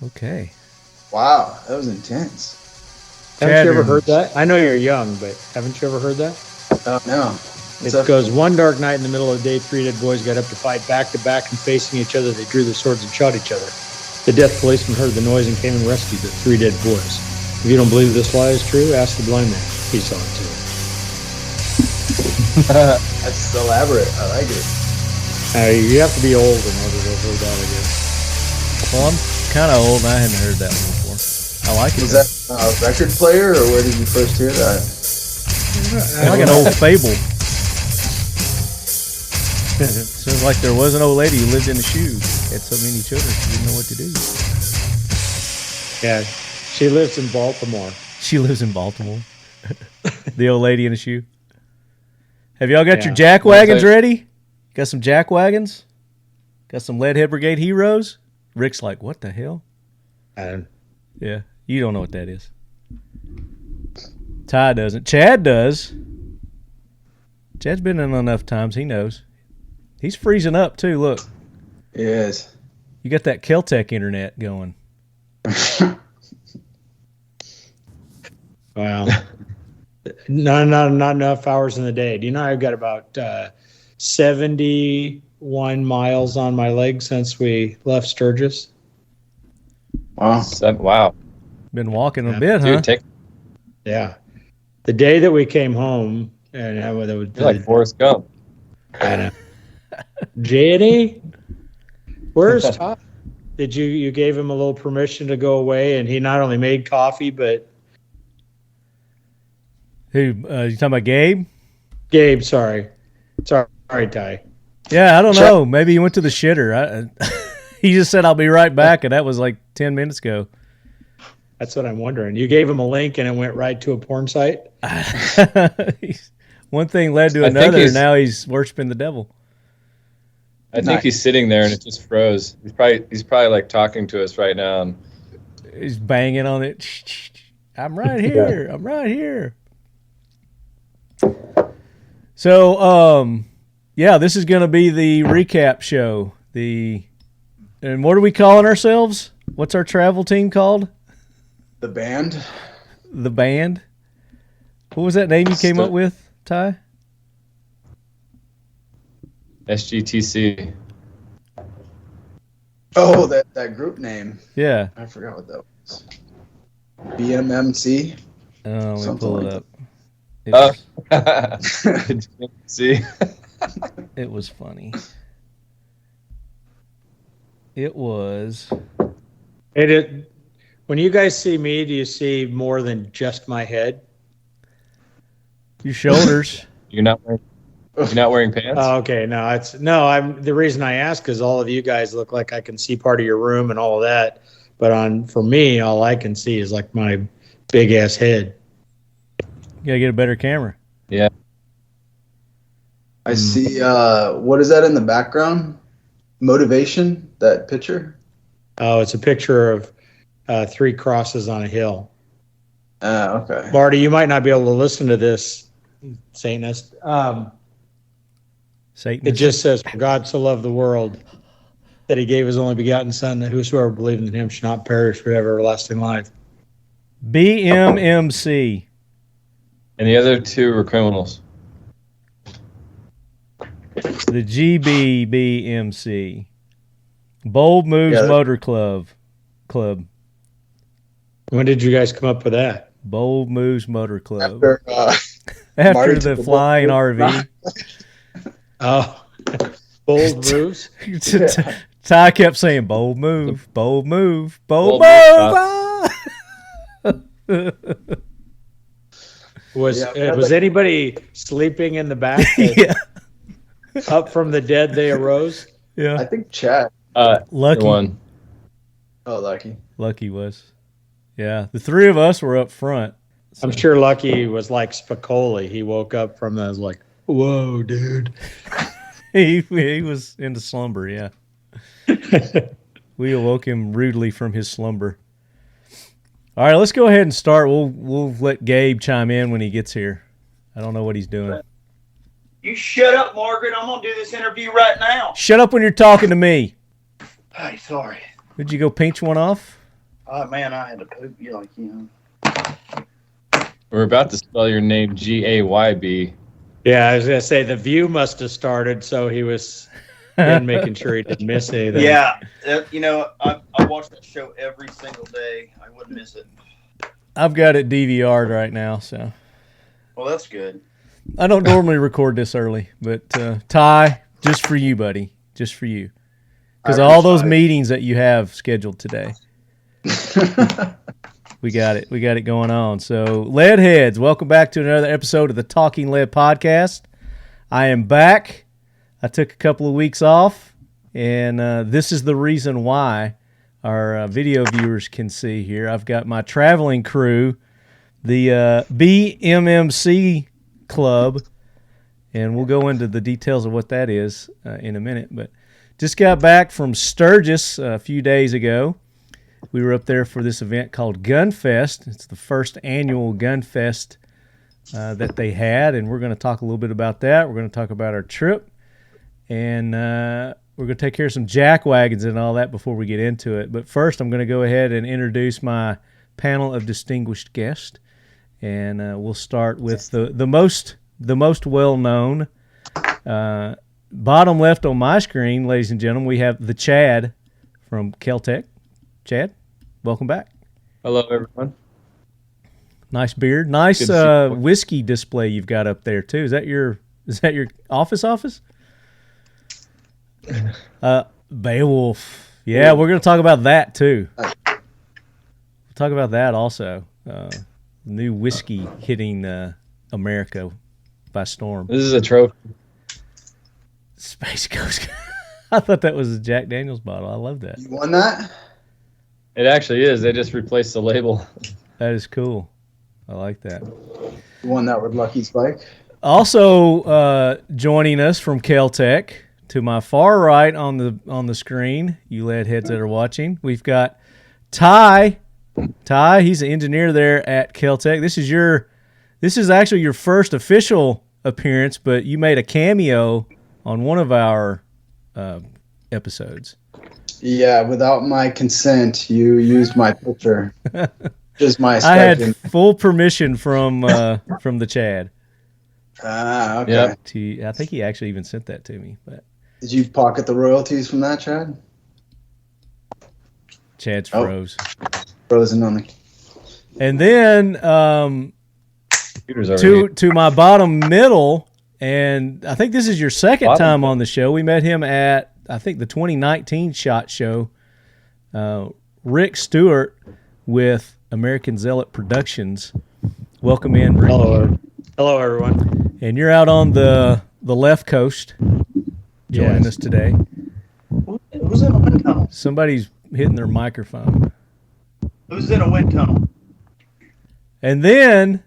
Okay. Wow, that was intense. Haven't you ever heard that? I know you're young, but haven't you ever heard that? Oh, no. It goes, one dark night in the middle of the day, 3 dead boys got up to fight back to back and facing each other. They drew their swords and shot each other. The death policeman heard the noise and came and rescued the 3 dead boys. If you don't believe this lie is true, ask the blind man. He saw it too. That's elaborate. I like it. You have to be old in order to have heard that, I guess. Well, I'm kind of old and I hadn't heard that one before. I like it. Was that a record player, or where did you first hear that? Like an old fable. Sounds like there was an old lady who lived in a shoe. Had so many children she didn't know what to do. Yeah, she lives in Baltimore. She lives in Baltimore. The old lady in a shoe. Have y'all got your jack wagons ready? Got some jack wagons? Got some Leadhead Brigade heroes? Rick's like, what the hell? Yeah, you don't know what that is. Ty doesn't. Chad does. Chad's been in enough times. He knows. He's freezing up, too. Look. Yes. You got that Kel Tec internet going. Wow. Not enough hours in the day. Do you know I've got about 71 miles on my leg since we left Sturgis? Wow. Wow. Been walking a bit, huh? Dude, Yeah. The day that we came home, and you're like Forrest Gump. I know. JD, where's Todd? Did you gave him a little permission to go away, and he not only made coffee, but Who? You talking about Gabe? Gabe, sorry, Ty. Yeah, I don't know. Maybe he went to the shitter. He just said, I'll be right back, and that was like 10 minutes ago. That's what I'm wondering. You gave him a link, and it went right to a porn site? One thing led to another, and now he's worshiping the devil. I think he's sitting there, and it just froze. He's probably like talking to us right now. And he's banging on it. I'm right here. I'm right here. So, yeah, this is going to be the recap show. And what are we calling ourselves? What's our travel team called? The band. The band. What was that name you came up with, Ty? SGTC. Oh, that group name. Yeah. I forgot what that was. BMMC. Oh, let me pull it up. See, it was funny. It was. When you guys see me, do you see more than just my head? Your shoulders. You're not wearing pants? Oh, okay. I'm the reason I ask is all of you guys look like I can see part of your room and all of that. But for me, all I can see is like my big ass head. You gotta get a better camera. Yeah. I see. What is that in the background? Motivation, that picture? Oh, it's a picture of 3 crosses on a hill. Okay. Marty, you might not be able to listen to this, Satanist. Satanist. It just says, "For God so loved the world that he gave his only begotten Son, that whosoever believed in him should not perish but have everlasting life." BMMC. And the other 2 were criminals. The GBBMC. Bold Moves Motor Club. When did you guys come up with that? Bold Moves Motor Club. After the flying RV. Oh, Bold Moves? Ty kept saying, bold move, bold move, bold move. Was anybody sleeping in the back? Yeah. Up from the dead they arose? Yeah. I think Chad. Lucky. One. Oh, Lucky. Lucky was. Yeah. The 3 of us were up front. So. I'm sure Lucky was like Spicoli. He woke up from that, was like, whoa, dude. he was into slumber, yeah. We awoke him rudely from his slumber. All right, let's go ahead and start. We'll let Gabe chime in when he gets here. I don't know what he's doing. You shut up, Margaret. I'm going to do this interview right now. Shut up when you're talking to me. Hey, sorry. Did you go pinch one off? Oh man, I had to poop. We're about to spell your name Gayb. Yeah, I was gonna say the view must have started, so he was making sure he didn't miss anything. Yeah, I watch that show every single day. I wouldn't miss it. I've got it DVR'd right now, so. Well, that's good. I don't normally record this early, but Ty, just for you, buddy, just for you, because all those meetings that you have scheduled today, we got it going on. So, lead heads, welcome back to another episode of the Talking Lead podcast. I am back. I took a couple of weeks off, and this is the reason why our video viewers can see here. I've got my traveling crew, the BMMC Club, and we'll go into the details of what that is in a minute. But just got back from Sturgis a few days ago. We were up there for this event called Gunfest. It's the first annual Gunfest that they had, and we're going to talk a little bit about that. We're going to talk about our trip, and we're going to take care of some jack wagons and all that before we get into it. But first, I'm going to go ahead and introduce my panel of distinguished guests. And we'll start with the most well-known. Bottom left on my screen, ladies and gentlemen, we have the Chad from Kel Tec. Chad, welcome back. Hello, everyone. Nice beard. Nice whiskey display you've got up there, too. Is that your office? Beowulf. Yeah, we're going to talk about that, too. We'll talk about that also. New whiskey hitting America by storm. This is a trophy. Space Coast. I thought that was a Jack Daniels bottle. I love that. You won that? It actually is. They just replaced the label. That is cool. I like that. You won that with Lucky Spike? Also joining us from Kel Tec, to my far right on the screen, you lead heads that are watching, we've got Ty. Ty, he's an engineer there at Kel Tec. This is actually your first official appearance, but you made a cameo on one of our episodes. Yeah, without my consent, you used my picture. Just my I had full permission from the Chad. Ah, okay. Yep. I think he actually even sent that to me. But did you pocket the royalties from that, Chad? Chad's froze. Frozen on the. And then to my bottom middle, and I think this is your second time on the show. We met him at, I think, the 2019 SHOT Show. Rick Stewart with American Zealot Productions. Welcome in, Rick. Hello, everyone. And you're out on the left coast joining us today. Who's in a wind tunnel? Somebody's hitting their microphone. Who's in a wind tunnel? And then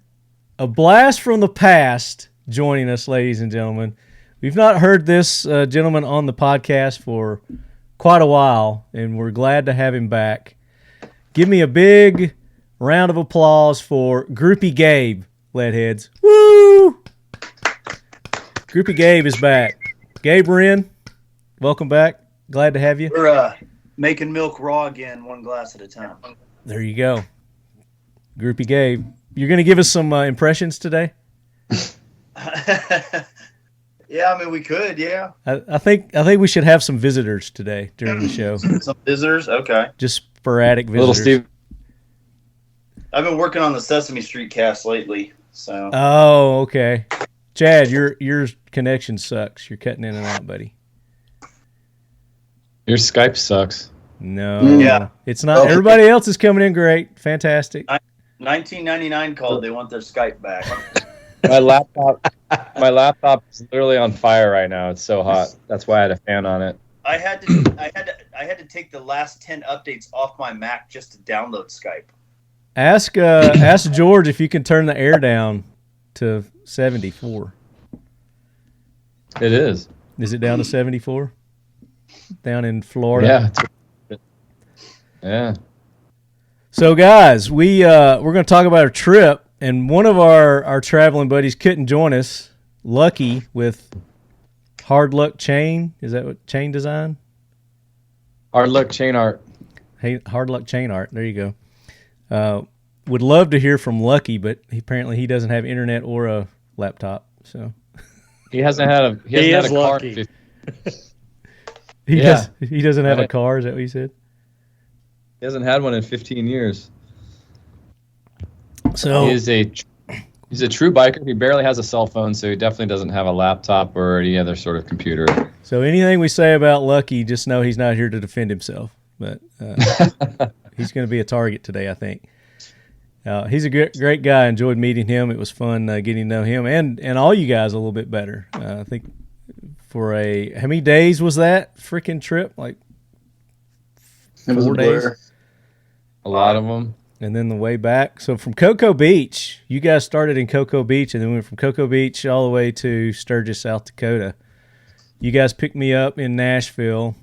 a blast from the past joining us, ladies and gentlemen. We've not heard this gentleman on the podcast for quite a while, and we're glad to have him back. Give me a big round of applause for Groupie Gabe, leadheads. Woo! Groupie Gabe is back. Gabe Wren, welcome back. Glad to have you. We're making milk raw again, one glass at a time. There you go. Groupie Gabe. You're going to give us some impressions today? Yeah, I mean, we could, yeah. I think we should have some visitors today during the show. Some visitors? Okay. Just sporadic visitors. Little Steve. I've been working on the Sesame Street cast lately, so. Oh, okay. Chad, your connection sucks. You're cutting in and out, buddy. Your Skype sucks. No. Yeah. It's not. Everybody else is coming in great. Fantastic. 1999 called. They want their Skype back. My laptop is literally on fire right now. It's so hot. That's why I had a fan on it. I had to take the last 10 updates off my Mac just to download Skype. Ask George if you can turn the air down to 74. It is. Is it down to 74? Down in Florida? Yeah. Yeah. So, guys, we're going to talk about our trip, and one of our traveling buddies couldn't join us. Lucky with Hard Luck Chain. Is that what chain design? Hard Luck Chain Art. Hey, Hard Luck Chain Art. There you go. Would love to hear from Lucky, but apparently he doesn't have internet or a laptop. So He hasn't had a He is car. lucky. he doesn't have a car. Is that what you said? He hasn't had one in 15 years. So He's a true biker. He barely has a cell phone, so he definitely doesn't have a laptop or any other sort of computer. So anything we say about Lucky, just know he's not here to defend himself. But he's going to be a target today, I think. He's a great guy. I enjoyed meeting him. It was fun getting to know him and all you guys a little bit better. I think for how many days was that freaking trip? Like It was 4 a days? blur. A lot of them. And then the way back. So from Cocoa Beach, you guys started in Cocoa Beach, and then went from Cocoa Beach all the way to Sturgis, South Dakota. You guys picked me up in Nashville.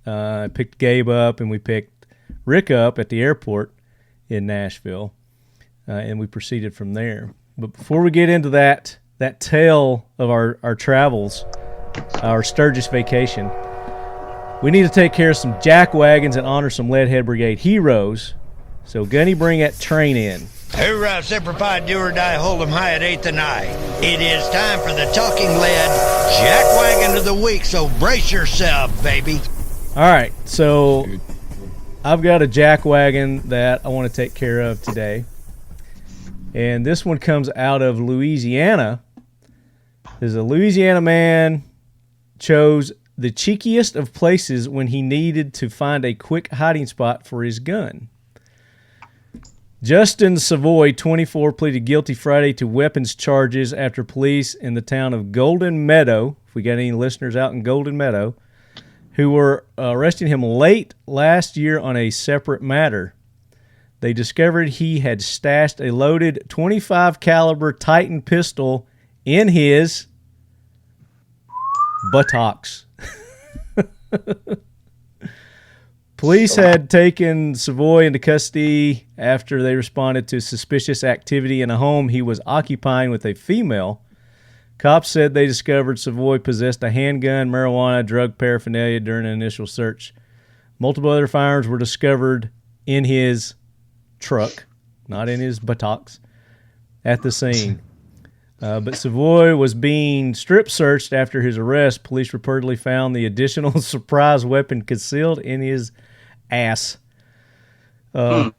I picked Gabe up, and we picked Rick up at the airport in Nashville, and we proceeded from there. But before we get into that tale of our travels, our Sturgis vacation, we need to take care of some jack wagons and honor some Leadhead Brigade heroes. So, Gunny, bring that train in. Hoorah, Semper Fi, do or die, hold 'em high at 8th and I. It is time for the Talking Lead Jack Wagon of the Week, so brace yourself, baby. All right, so I've got a jack wagon that I want to take care of today. And this one comes out of Louisiana. There's a Louisiana man chose the cheekiest of places when he needed to find a quick hiding spot for his gun. Justin Savoy, 24, pleaded guilty Friday to weapons charges after police in the town of Golden Meadow, if we got any listeners out in Golden Meadow, who were arresting him late last year on a separate matter. They discovered he had stashed a loaded .25 caliber Titan pistol in his buttocks. Police had taken Savoy into custody after they responded to suspicious activity in a home he was occupying with a female. Cops said they discovered Savoy possessed a handgun, marijuana, drug paraphernalia during an initial search. Multiple other firearms were discovered in his truck, not in his buttocks, at the scene. But Savoy was being strip searched after his arrest. Police reportedly found the additional surprise weapon concealed in his ass. So,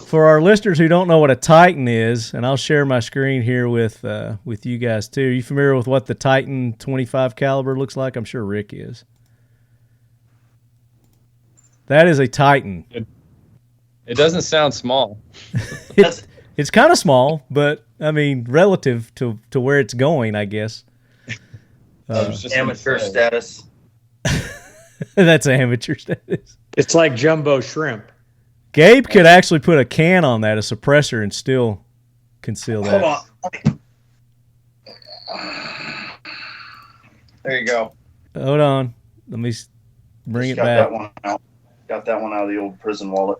for our listeners who don't know what a Titan is, and I'll share my screen here with you guys too. Are you familiar with what the Titan .25 caliber looks like? I'm sure Rick is. That is a Titan. It doesn't sound small. It's kind of small, but I mean, relative to where it's going, I guess. Amateur status. That's amateur status. It's like jumbo shrimp. Gabe could actually put a can on that, a suppressor, and still conceal that. Hold on. There you go. Hold on. Let me bring it Got back. that one out. Got that one out of the old prison wallet.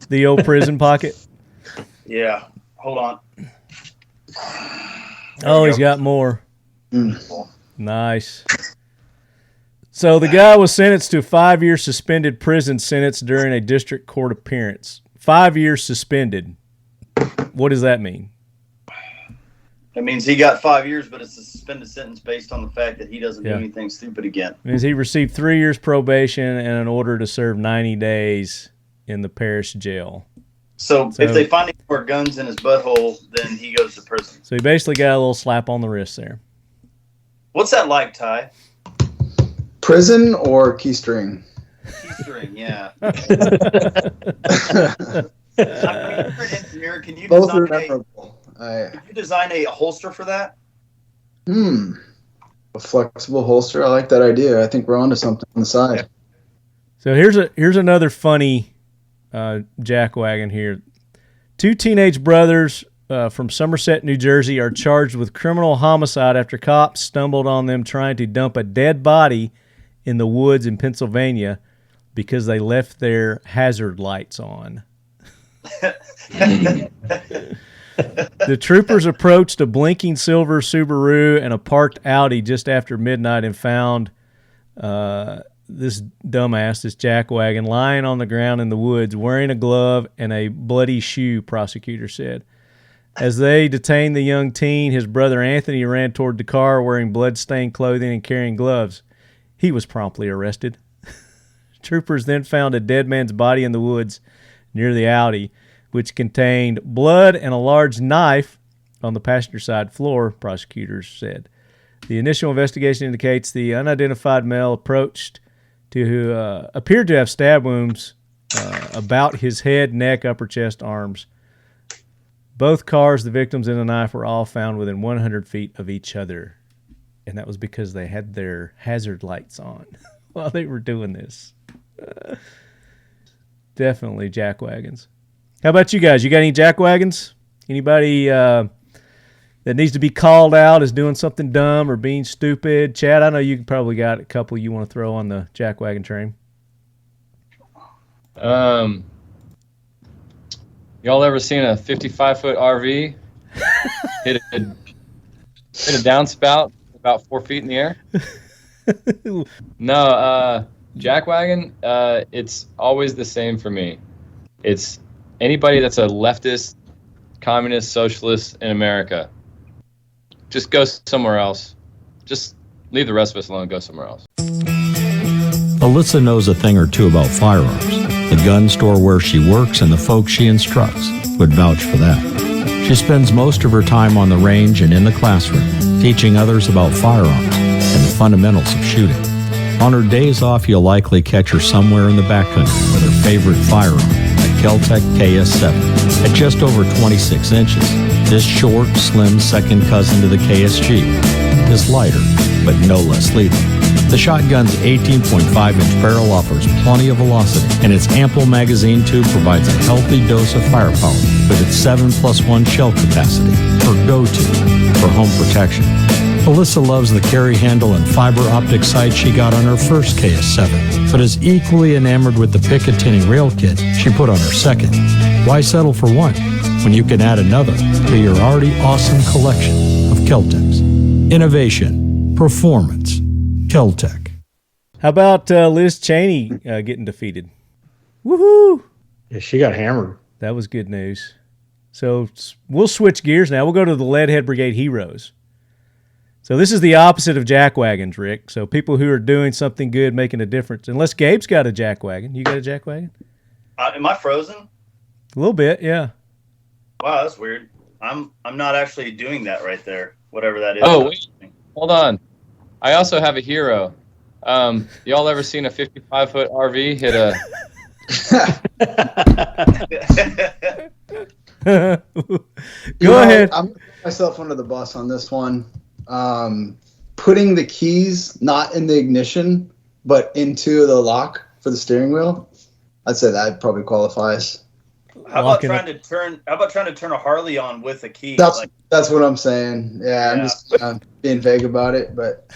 The old prison pocket. Yeah. Hold on. Oh, he's got more. Nice. So the guy was sentenced to a 5-year suspended prison sentence during a district court appearance. 5 years suspended. What does that mean? That means he got 5 years, but it's a suspended sentence based on the fact that he doesn't do anything stupid again. It means he received 3 years probation and an order to serve 90 days in the parish jail. So if they find him more guns in his butthole, then he goes to prison. So he basically got a little slap on the wrist there. What's that like, Ty? Prison or keystring? Keystring, yeah. I'm an engineer. Can you Both are design memorable. a holster for that? A flexible holster. I like that idea. I think we're onto something on the side. So here's another funny jack wagon here. 2 teenage brothers from Somerset, New Jersey, are charged with criminal homicide after cops stumbled on them trying to dump a dead body in the woods in Pennsylvania because they left their hazard lights on. The troopers approached a blinking silver Subaru and a parked Audi just after midnight and found the this dumbass, this jackwagon, lying on the ground in the woods, wearing a glove and a bloody shoe, prosecutor said. As they detained the young teen, his brother Anthony ran toward the car wearing blood-stained clothing and carrying gloves. He was promptly arrested. Troopers then found a dead man's body in the woods near the Audi, which contained blood and a large knife on the passenger side floor, prosecutors said. The initial investigation indicates the unidentified male approached who appeared to have stab wounds about his head, neck, upper chest, arms. Both cars, the victims and the knife, were all found within 100 feet of each other. And that was because they had their hazard lights on while they were doing this. Definitely jackwagons. How about you guys? You got any jackwagons? Anybody that needs to be called out as doing something dumb or being stupid? Chad, I know you probably got a couple you want to throw on the jackwagon train. Y'all ever seen a 55-foot RV hit a downspout about 4 feet in the air? No, jackwagon, it's always the same for me. It's anybody that's a leftist, communist, socialist in America. Just go somewhere else. Just leave the rest of us alone and go somewhere else. Alyssa knows a thing or two about firearms. The gun store where she works and the folks she instructs would vouch for that. She spends most of her time on the range and in the classroom, teaching others about firearms and the fundamentals of shooting. On her days off, you'll likely catch her somewhere in the backcountry with her favorite firearm, a Kel Tec KS7. At just over 26 inches, this short, slim second cousin to the KSG is lighter, but no less lethal. The shotgun's 18.5-inch barrel offers plenty of velocity, and its ample magazine tube provides a healthy dose of firepower with its 7+1 shell capacity, her go-to for home protection. Alyssa loves the carry handle and fiber optic sight she got on her first KS7, but is equally enamored with the Picatinny rail kit she put on her second. Why settle for one when you can add another to your already awesome collection of Kel Tecs? Innovation, performance, Kel Tec. How about Liz Cheney getting defeated? Woohoo! Yeah, she got hammered. That was good news. So we'll switch gears now. We'll go to the Leadhead Brigade Heroes. So this is the opposite of jackwagons, Rick. So people who are doing something good, making a difference. Unless Gabe's got a jackwagon. You got a jackwagon? Am I frozen? A little bit, yeah. Wow, that's weird. I'm not actually doing that right there. Whatever that is. Oh, wait. Hold on. I also have a hero. Y'all ever seen a 55-foot RV hit a... Go ahead. I'm going to put myself under the bus on this one. Putting the keys not in the ignition, but into the lock for the steering wheel, I'd say that probably qualifies. How about trying to turn a Harley on with a key? That's what I'm saying. Yeah. I'm just being vague about it, but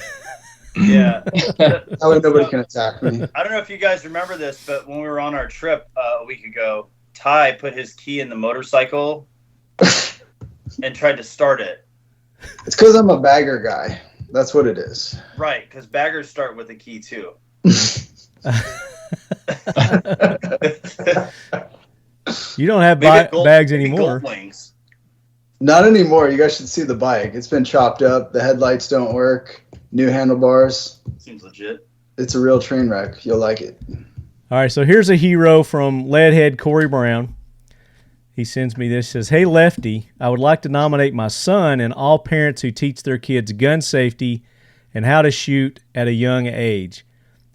yeah, that way nobody can attack me. I don't know if you guys remember this, but when we were on our trip a week ago, Ty put his key in the motorcycle and tried to start it. It's because I'm a bagger guy. That's what it is. Right, because baggers start with a key too. You don't have bags anymore. Not anymore. You guys should see the bike. It's been chopped up. The headlights don't work. New handlebars. Seems legit. It's a real train wreck. You'll like it. All right, so here's a hero from Leadhead, Corey Brown. He sends me this, says, "Hey, Lefty, I would like to nominate my son and all parents who teach their kids gun safety and how to shoot at a young age.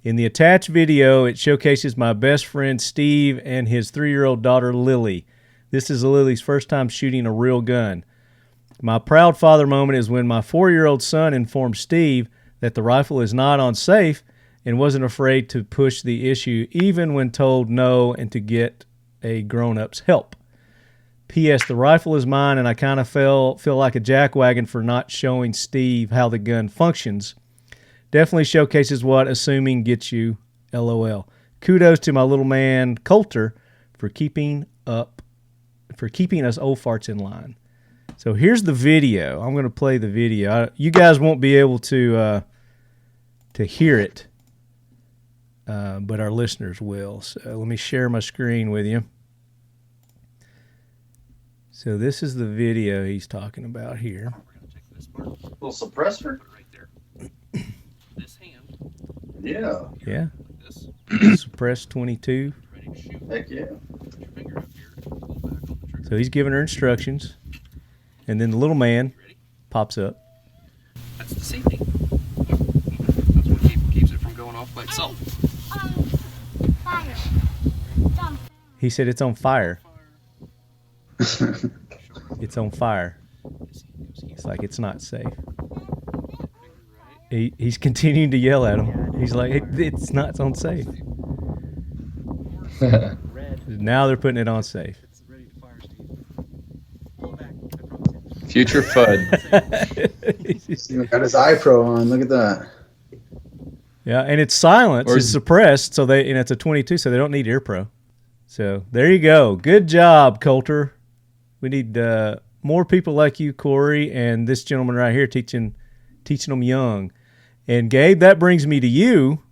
In the attached video, it showcases my best friend Steve and his 3-year-old daughter Lily. This is Lily's first time shooting a real gun. My proud father moment is when my 4-year-old son informed Steve that the rifle is not unsafe and wasn't afraid to push the issue even when told no and to get a grown-up's help. P.S. The rifle is mine, and I kind of feel like a jackwagon for not showing Steve how the gun functions. Definitely showcases what assuming gets you, LOL. Kudos to my little man Coulter for keeping us old farts in line." So here's the video. I'm going to play the video. You guys won't be able to hear it, but our listeners will. So let me share my screen with you. So this is the video he's talking about here. Little suppressor? Right there. This hand. Yeah. Yeah. Like this. Suppress 22. Ready to shoot. Heck yeah. Put your finger up here. Pull back on the trigger. So he's giving her instructions. And then the little man pops up. That's the safety. That's what keeps it from going off by itself. Fire. He said it's on fire. It's on fire. It's like it's not safe. He's continuing to yell at him. He's like, it's not on safe. Now they're putting it on safe. Future FUD. He's even got his iPro on. Look at that. Yeah, and it's silent. It's suppressed, so and it's a 22, so they don't need ear pro. So there you go. Good job, Coulter. We need more people like you, Corey, and this gentleman right here teaching them young. And Gabe, that brings me to you.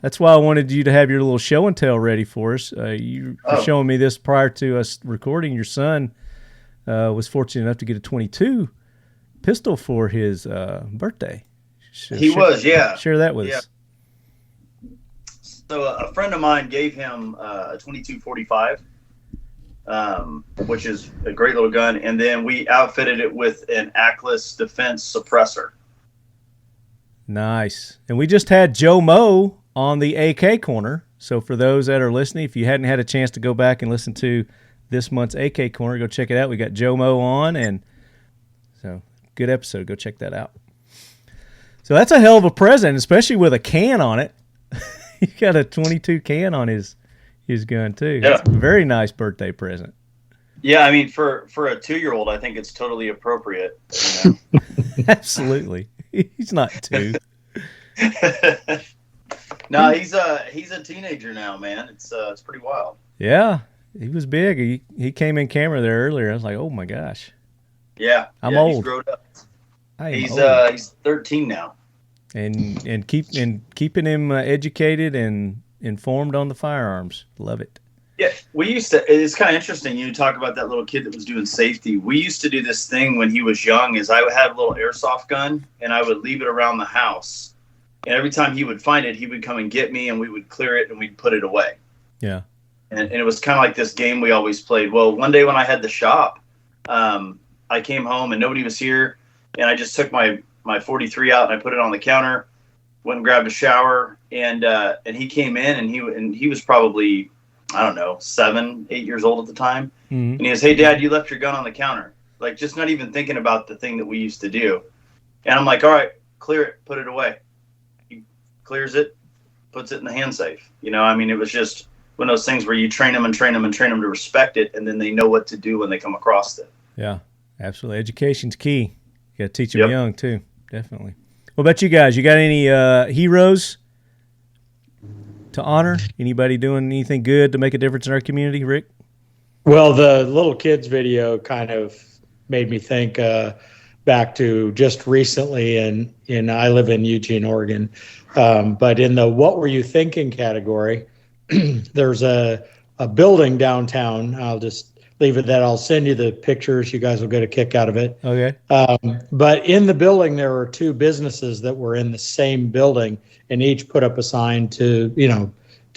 That's why I wanted you to have your little show and tell ready for us. You were showing me this prior to us recording. Your son was fortunate enough to get a 22 pistol for his birthday. He was, yeah. Share that with us. So a friend of mine gave him a 22-45, which is a great little gun, and then we outfitted it with an ACLS defense suppressor. Nice. And we just had Joe Moe on the AK Corner. So for those that are listening, if you hadn't had a chance to go back and listen to this month's AK Corner, go check it out. We got Joe Moe on, and so good episode. Go check that out. So that's a hell of a present, especially with a can on it. He got a 22 can on his gun too. Yeah. That's a very nice birthday present. Yeah, I mean, for a 2-year-old, I think it's totally appropriate. You know? Absolutely. He's not 2. No, he's a teenager now, man. It's pretty wild. Yeah, he was big. He came in camera there earlier. I was like, oh my gosh. Yeah, I'm old. He's grown up. He's old. He's 13 now. And keeping him educated and informed on the firearms. Love it. Yeah, we used to. It's kind of interesting. You talk about that little kid that was doing safety. We used to do this thing when he was young. Is I had a little airsoft gun and I would leave it around the house. And every time he would find it, he would come and get me, and we would clear it and we'd put it away. Yeah. And it was kind of like this game we always played. Well, one day when I had the shop, I came home and nobody was here, and I just took my 43 out and I put it on the counter, went and grabbed a shower, and he came in and he was probably, I don't know, 7, 8 years old at the time. Mm-hmm. And he goes, "Hey Dad, you left your gun on the counter." Like, just not even thinking about the thing that we used to do. And I'm like, "All right, clear it, put it away." He clears it, puts it in the hand safe. You know, I mean, it was just one of those things where you train them to respect it, and then they know what to do when they come across it. Yeah, absolutely. Education's key. You got to teach them young too. Definitely. What about you guys? You got any heroes to honor? Anybody doing anything good to make a difference in our community, Rick? Well, the little kids video kind of made me think back to just recently, and I live in Eugene, Oregon, but in the "What Were You Thinking" category, there's a building downtown. I'll just leave it that. I'll send you the pictures. You guys will get a kick out of it. Okay. But in the building, there were 2 businesses that were in the same building, and each put up a sign to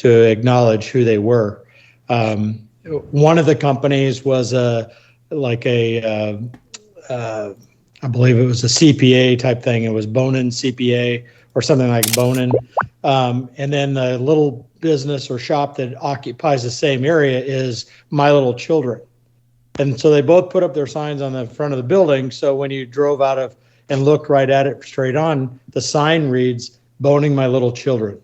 acknowledge who they were. One of the companies was I believe it was a CPA type thing. It was Bonin CPA or something like Bonin. And then the little business or shop that occupies the same area is My Little Children. And so they both put up their signs on the front of the building. So when you drove out of and looked right at it straight on, the sign reads, "Boning My Little Children."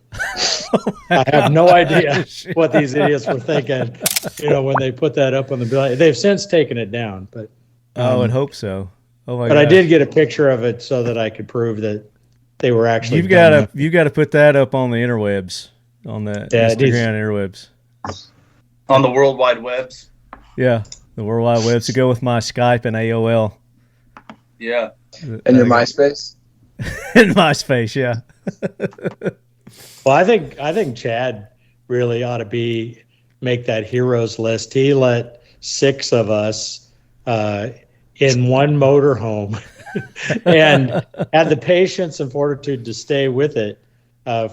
I have no idea what these idiots were thinking, when they put that up on the building. They've since taken it down, but I would hope so. Oh my! But gosh. I did get a picture of it so that I could prove that they were actually. You've got to put that up on the interwebs, on the Instagram interwebs, on the World Wide Webs. Yeah, the World Wide Webs to go with my Skype and AOL. Yeah, and your MySpace. And MySpace, yeah. Well, I think Chad really ought to make that heroes list. He let 6 of us in one motorhome and had the patience and fortitude to stay with it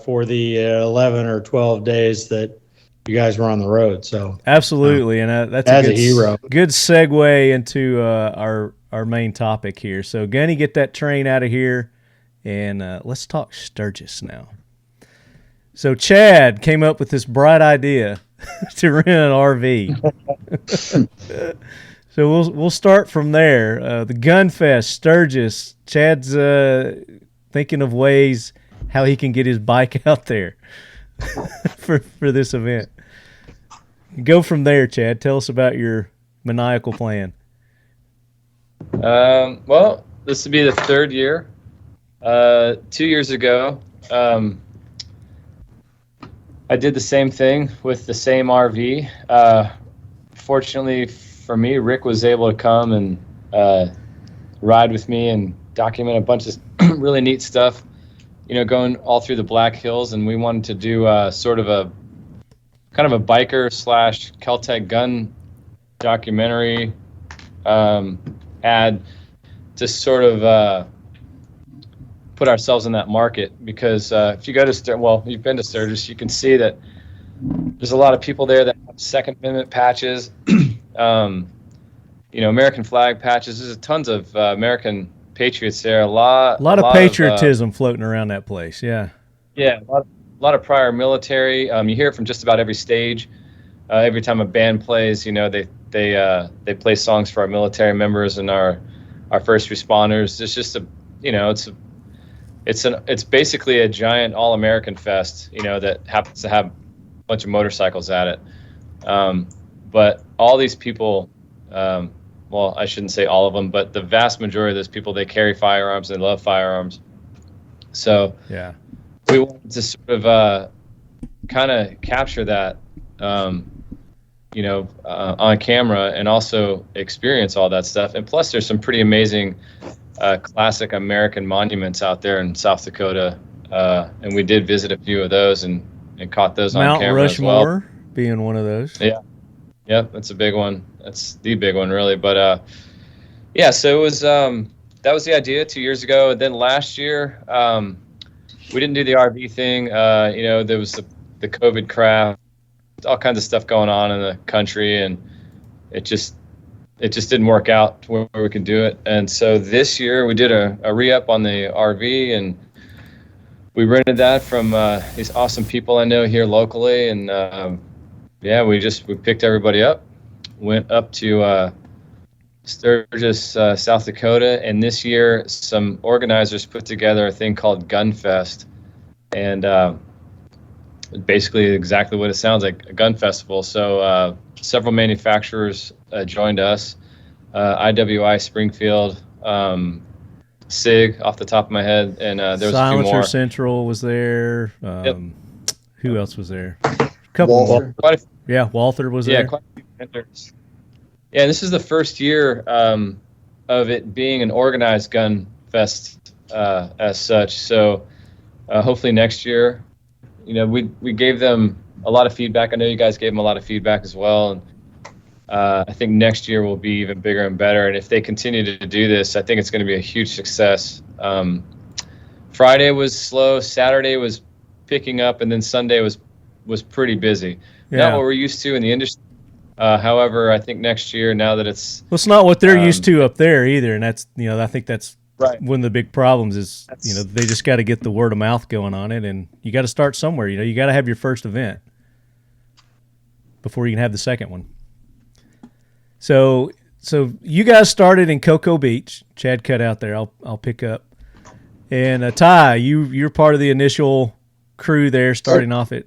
for the 11 or 12 days that you guys were on the road. So absolutely, and that's a hero. Good segue into our main topic here. So, Gunny, get that train out of here, and let's talk Sturgis now. So, Chad came up with this bright idea to rent an RV. So we'll start from there. The Gunfest, Sturgis. Chad's thinking of ways how he can get his bike out there for this event. Go from there, Chad. Tell us about your maniacal plan. Well, this would be the 3rd year. 2 years ago, I did the same thing with the same RV. Fortunately for me, Rick was able to come and ride with me and document a bunch of really neat stuff, going all through the Black Hills. And we wanted to do sort of a kind of a biker / Kel Tec gun documentary ad to sort of put ourselves in that market, because if you go to you've been to Sturgis, you can see that there's a lot of people there that have Second Amendment patches, American flag patches. There's tons of American patriots there. A lot of patriotism floating around that place. Yeah. Yeah, a lot of prior military. You hear it from just about every stage. Every time a band plays, they play songs for our military members and our first responders. It's just it's basically a giant all-American fest, that happens to have a bunch of motorcycles at it. But all these people, well, I shouldn't say all of them, but the vast majority of those people, they carry firearms, they love firearms. So yeah, we wanted to sort of kind of capture that, on camera, and also experience all that stuff. And plus, there's some pretty amazing classic American monuments out there in South Dakota, and we did visit a few of those and caught those on camera Mount Rushmore as well. Being one of those. Yeah, that's a big one. That's the big one, really. But so it was that was the idea 2 years ago. And then last year, we didn't do the RV thing. There was the COVID crap, all kinds of stuff going on in the country, and it just didn't work out where we could do it. And so this year we did a re-up on the RV, and we rented that from these awesome people I know here locally. And we picked everybody up, went up to Sturgis, South Dakota. And this year some organizers put together a thing called Gunfest, and basically exactly what it sounds like, a gun festival. So several manufacturers joined us, IWI Springfield, Sig off the top of my head, and there was a few more. Central was there. Yep. Who else was there? A couple Walther. more. Walther was there. Yeah, quite a few vendors. Yeah, this is the first year of it being an organized gun fest as such. So hopefully next year, we gave them a lot of feedback. I know you guys gave them a lot of feedback as well. And I think next year will be even bigger and better. And if they continue to do this, I think it's going to be a huge success. Friday was slow. Saturday was picking up. And then Sunday was pretty busy. Yeah. Not what we're used to in the industry. However, I think next year, now that it's... Well, it's not what they're used to up there either. And that's, I think that's right. One of the big problems is, they just got to get the word of mouth going on it. And you got to start somewhere. You got to have your first event before you can have the second one. So you guys started in Cocoa Beach. Chad cut out there. I'll pick up. And Ty, you're part of the initial crew there, starting off at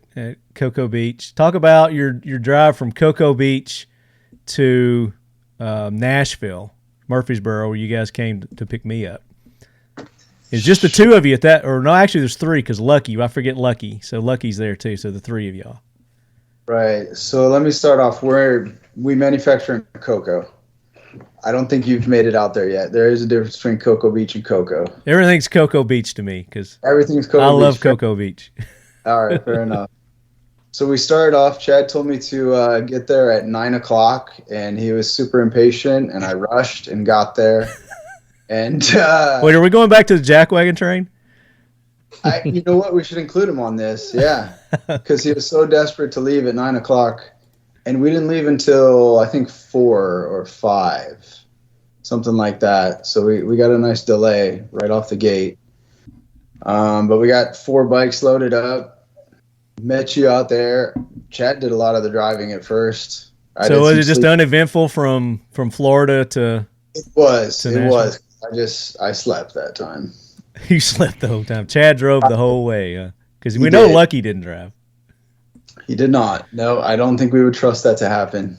Cocoa Beach. Talk about your drive from Cocoa Beach to Nashville, Murfreesboro, where you guys came to pick me up. It's just the two of you at that, or no, actually there's three, because Lucky, I forget Lucky. So Lucky's there too, so the three of y'all. Right. So let me start off where we manufacture in Cocoa. I don't think you've made it out there yet. There is a difference between Cocoa Beach and Cocoa. Everything's Cocoa Beach to me, because everything's Cocoa I Beach. love Cocoa Beach. All right, fair enough. So we started off. Chad told me to get there at 9 o'clock, and he was super impatient, and I rushed and got there. And wait, are we going back to the jackwagon train? You know what? We should include him on this, yeah, because he was so desperate to leave at 9 o'clock, and we didn't leave until I think 4 or 5, something like that. So we got a nice delay right off the gate. But we got 4 bikes loaded up. Met you out there. Chad did a lot of the driving at first. So was it just uneventful from Florida to? It was. To it Nashville? was. I slept that time. You slept the whole time. Chad drove the whole way because we He know did. Lucky didn't drive. He did not. No, I don't think we would trust that to happen.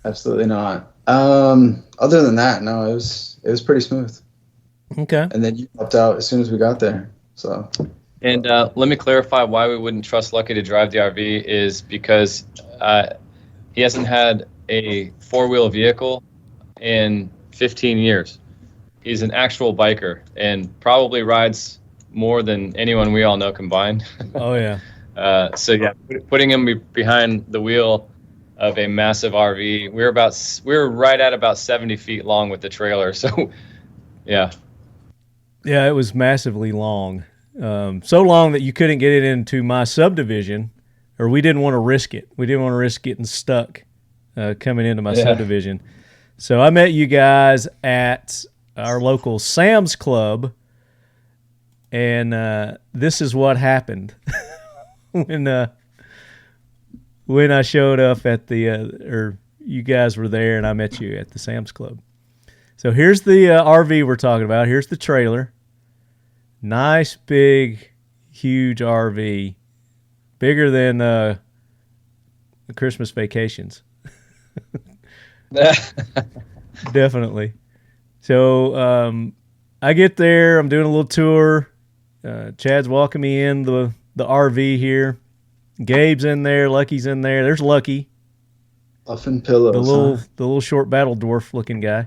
Absolutely not. Other than that, no, it was pretty smooth. Okay. And then you popped out as soon as we got there. So. And let me clarify why we wouldn't trust Lucky to drive the RV is because he hasn't had a 4-wheel vehicle in 15 years. He's an actual biker and probably rides more than anyone we all know combined. Oh, yeah. So, yeah, putting him behind the wheel of a massive RV, we were right at about 70 feet long with the trailer. So, yeah. Yeah, it was massively long. So long that you couldn't get it into my subdivision, or we didn't want to risk it. We didn't want to risk getting stuck coming into my subdivision. So I met you guys at our local Sam's Club, and this is what happened when I showed up at the or you guys were there, and I met you at the Sam's Club. So here's the RV we're talking about. Here's the trailer. Nice, big, huge RV. Bigger than Christmas vacations. Definitely. So I get there. I'm doing a little tour. Chad's walking me in the RV here. Gabe's in there. Lucky's in there. There's Lucky. Puffin pillows. The little short battle dwarf looking guy.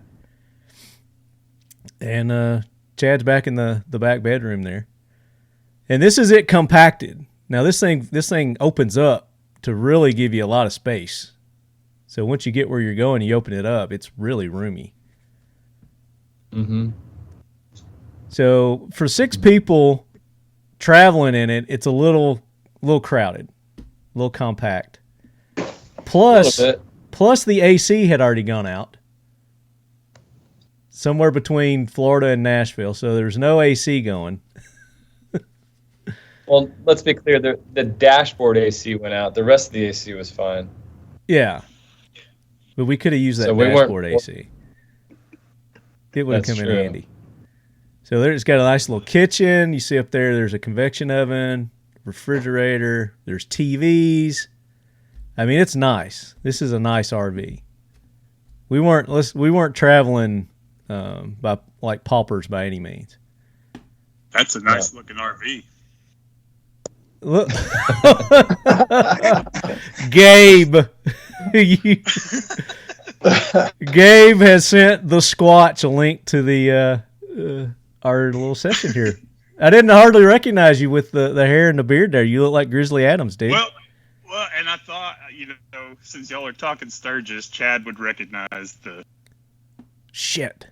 And Chad's back in the back bedroom there. And this is it compacted. Now this thing opens up to really give you a lot of space. So once you get where you're going, you open it up, it's really roomy. Mm-hmm. So for 6 people traveling in it, it's a little crowded, a little compact. Plus the AC had already gone out. Somewhere between Florida and Nashville, so there's no AC going. Well, let's be clear. The dashboard AC went out. The rest of the AC was fine. Yeah. But we could have used that dashboard AC. It would have come in handy. So it's got a nice little kitchen. You see up there's a convection oven, refrigerator. There's TVs. I mean, it's nice. This is a nice RV. We weren't traveling by like paupers by any means. That's a nice looking RV. Look, Gabe, Gabe has sent the Squatch a link to the our little session here. I didn't hardly recognize you with the hair and the beard there. You look like Grizzly Adams, dude. Well, and I thought, since y'all are talking Sturgis, Chad would recognize the shit.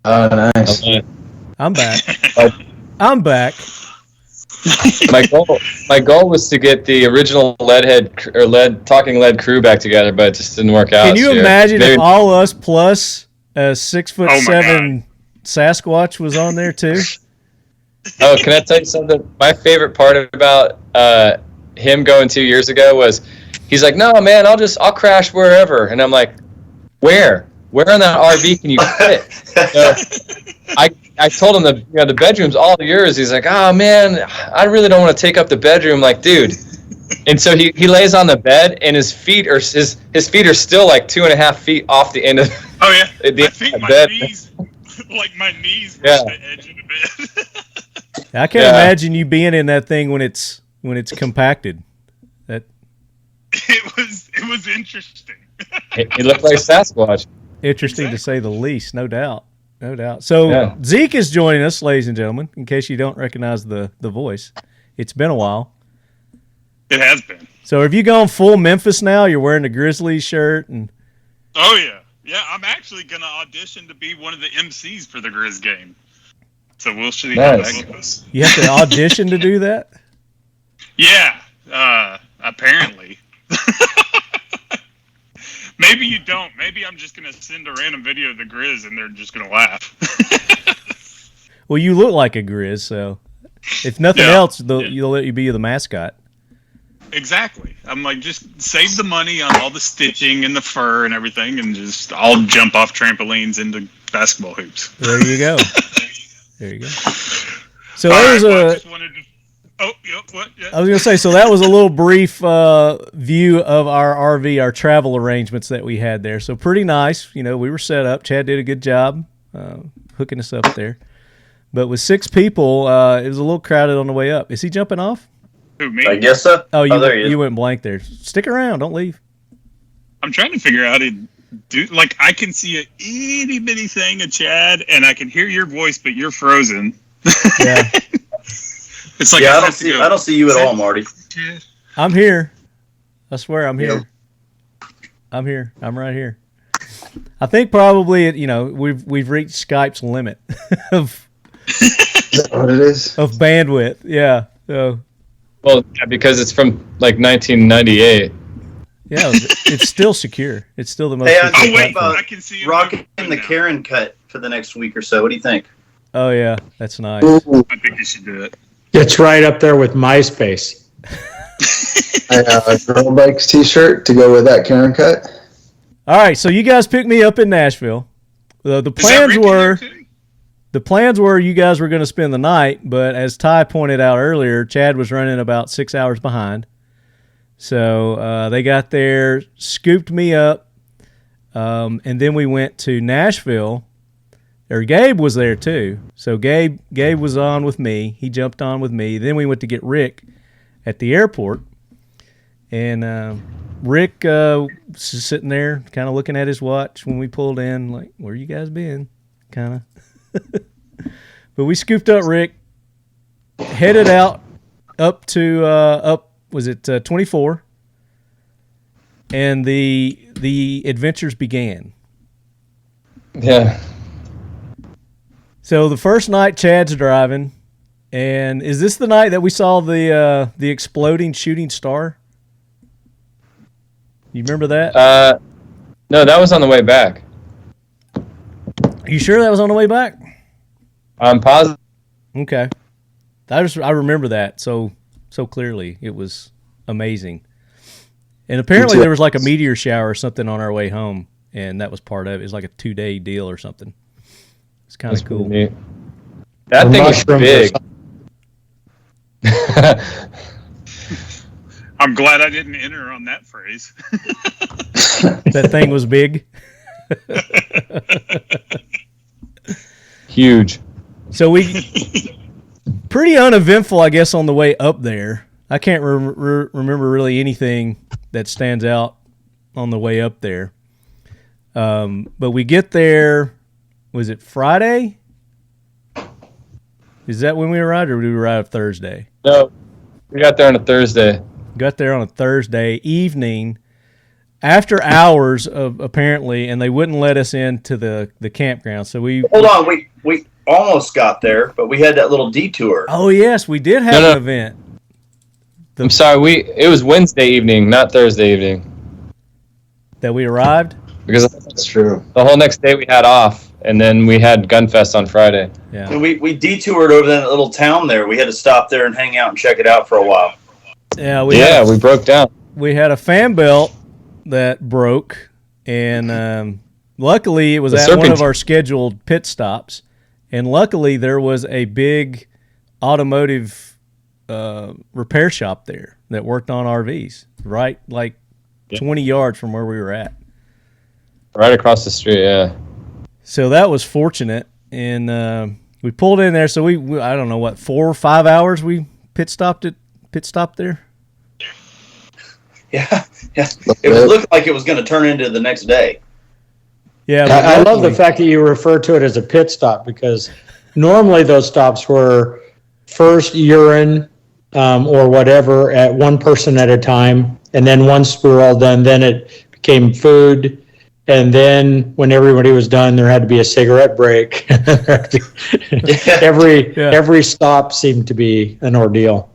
Oh, nice. I'm back. I'm back. My goal was to get the original Talking Lead crew back together, but it just didn't work out. Can you imagine if all us plus a 6'7" Sasquatch was on there too? Oh, can I tell you something? My favorite part about him going 2 years ago was he's like, "No, man, I'll crash wherever," and I'm like, "Where? Where in that RV can you fit?" So I told him the bedroom's all yours. He's like, "Oh man, I really don't want to take up the bedroom." Like, dude. And so he lays on the bed, and his feet are still like 2.5 feet off the end of the bed. knees Like my knees were Yeah. the edge of the bed. I can't imagine you being in that thing when it's compacted. That It was interesting. He looked like Sasquatch. interesting to say the least, no doubt. No doubt. So Zeke is joining us, ladies and gentlemen, in case you don't recognize the voice. It's been a while. It has been. So have you gone full Memphis now? You're wearing the Grizzlies shirt and Oh yeah. Yeah, I'm actually gonna audition to be one of the MCs for the Grizz game. So we'll see how Nice. that goes. you have to audition to do that? Yeah, apparently. Maybe you don't. Maybe I'm just gonna send a random video of the Grizz and they're just gonna laugh. Well, you look like a Grizz, so if nothing else, they'll let you be the mascot. Exactly. I'm like, just save the money on all the stitching and the fur and everything, and just I'll jump off trampolines into basketball hoops. There you go. There you go. So All there right, was well, I a. just wanted to. Oh, yep. What? Yeah. I was gonna say, so that was a little brief view of our RV, our travel arrangements that we had there. So pretty nice. You know, we were set up. Chad did a good job hooking us up there. But with 6 people, it was a little crowded on the way up. Is he jumping off? Who, me? I guess so. Oh, there he is. you went blank there. Stick around. Don't leave. I'm trying to figure out how to do. Like, I can see a itty bitty thing of Chad, and I can hear your voice, but you're frozen. Yeah. It's like I don't see you at all, Marty. I'm here. I swear I'm here. Yep. I'm here. I'm right here. I think probably we've reached Skype's limit of Is that what it is? of bandwidth. Yeah. So Well, yeah, because it's from like 1998. yeah, it's still secure. It's still the most. Hey, secure I'm wait, platform. I can see you rocking moving the now. Karen cut for the next week or so. What do you think? Oh yeah, that's nice. I think you should do it. It's right up there with MySpace. I have a Girl Bikes t-shirt to go with that Karen cut. All right, so you guys picked me up in Nashville. The Is that plans Ricky were there, too? the plans were you guys were going to spend the night, but as Ty pointed out earlier, Chad was running about 6 hours behind. So they got there, scooped me up, and then we went to Nashville. Or Gabe was there too. So Gabe was on with me. He jumped on with me. Then we went to get Rick at the airport, and Rick was sitting there, kind of looking at his watch when we pulled in, like, "Where you guys been?" Kind of. But we scooped up Rick, headed out up to was it 24, and the adventures began. Yeah. So the first night, Chad's driving, and is this the night that we saw the exploding shooting star? You remember that? No, that was on the way back. Are you sure that was on the way back? I'm positive. Okay, I remember that so clearly. It was amazing, and apparently there was like a meteor shower or something on our way home, and that was part of it. It was like a 2-day deal or something. It's kind of cool. Neat. That thing was big. I'm glad I didn't enter on that phrase. That thing was big. Huge. So we pretty uneventful, I guess, on the way up there. I can't remember really anything that stands out on the way up there. But we get there. Was it Friday? Is that when we arrived, or did we arrive Thursday? No, we got there on a Thursday. Got there on a Thursday evening, after hours of apparently, and they wouldn't let us into the campground. So we Hold on, we almost got there, but we had that little detour. Oh yes, we did have an event. I'm sorry, it was Wednesday evening, not Thursday evening. That we arrived? Because That's true. the whole next day we had off, and then we had Gunfest on Friday. Yeah. And we detoured over that little town there. We had to stop there and hang out and check it out for a while. Yeah, we broke down. We had a fan belt that broke, and luckily it was at one of our scheduled pit stops. And luckily there was a big automotive repair shop there that worked on RVs, right, like 20 yards from where we were at. Right across the street, yeah. So that was fortunate. and we pulled in there. So we I don't know what 4 or 5 hours we pit stopped there. Yeah. It looked like it was going to turn into the next day. Yeah, I love the fact that you refer to it as a pit stop, because normally those stops were first urine or whatever at one person at a time, and then once we were all done, then it became food, and then when everybody was done, there had to be a cigarette break. Every stop seemed to be an ordeal.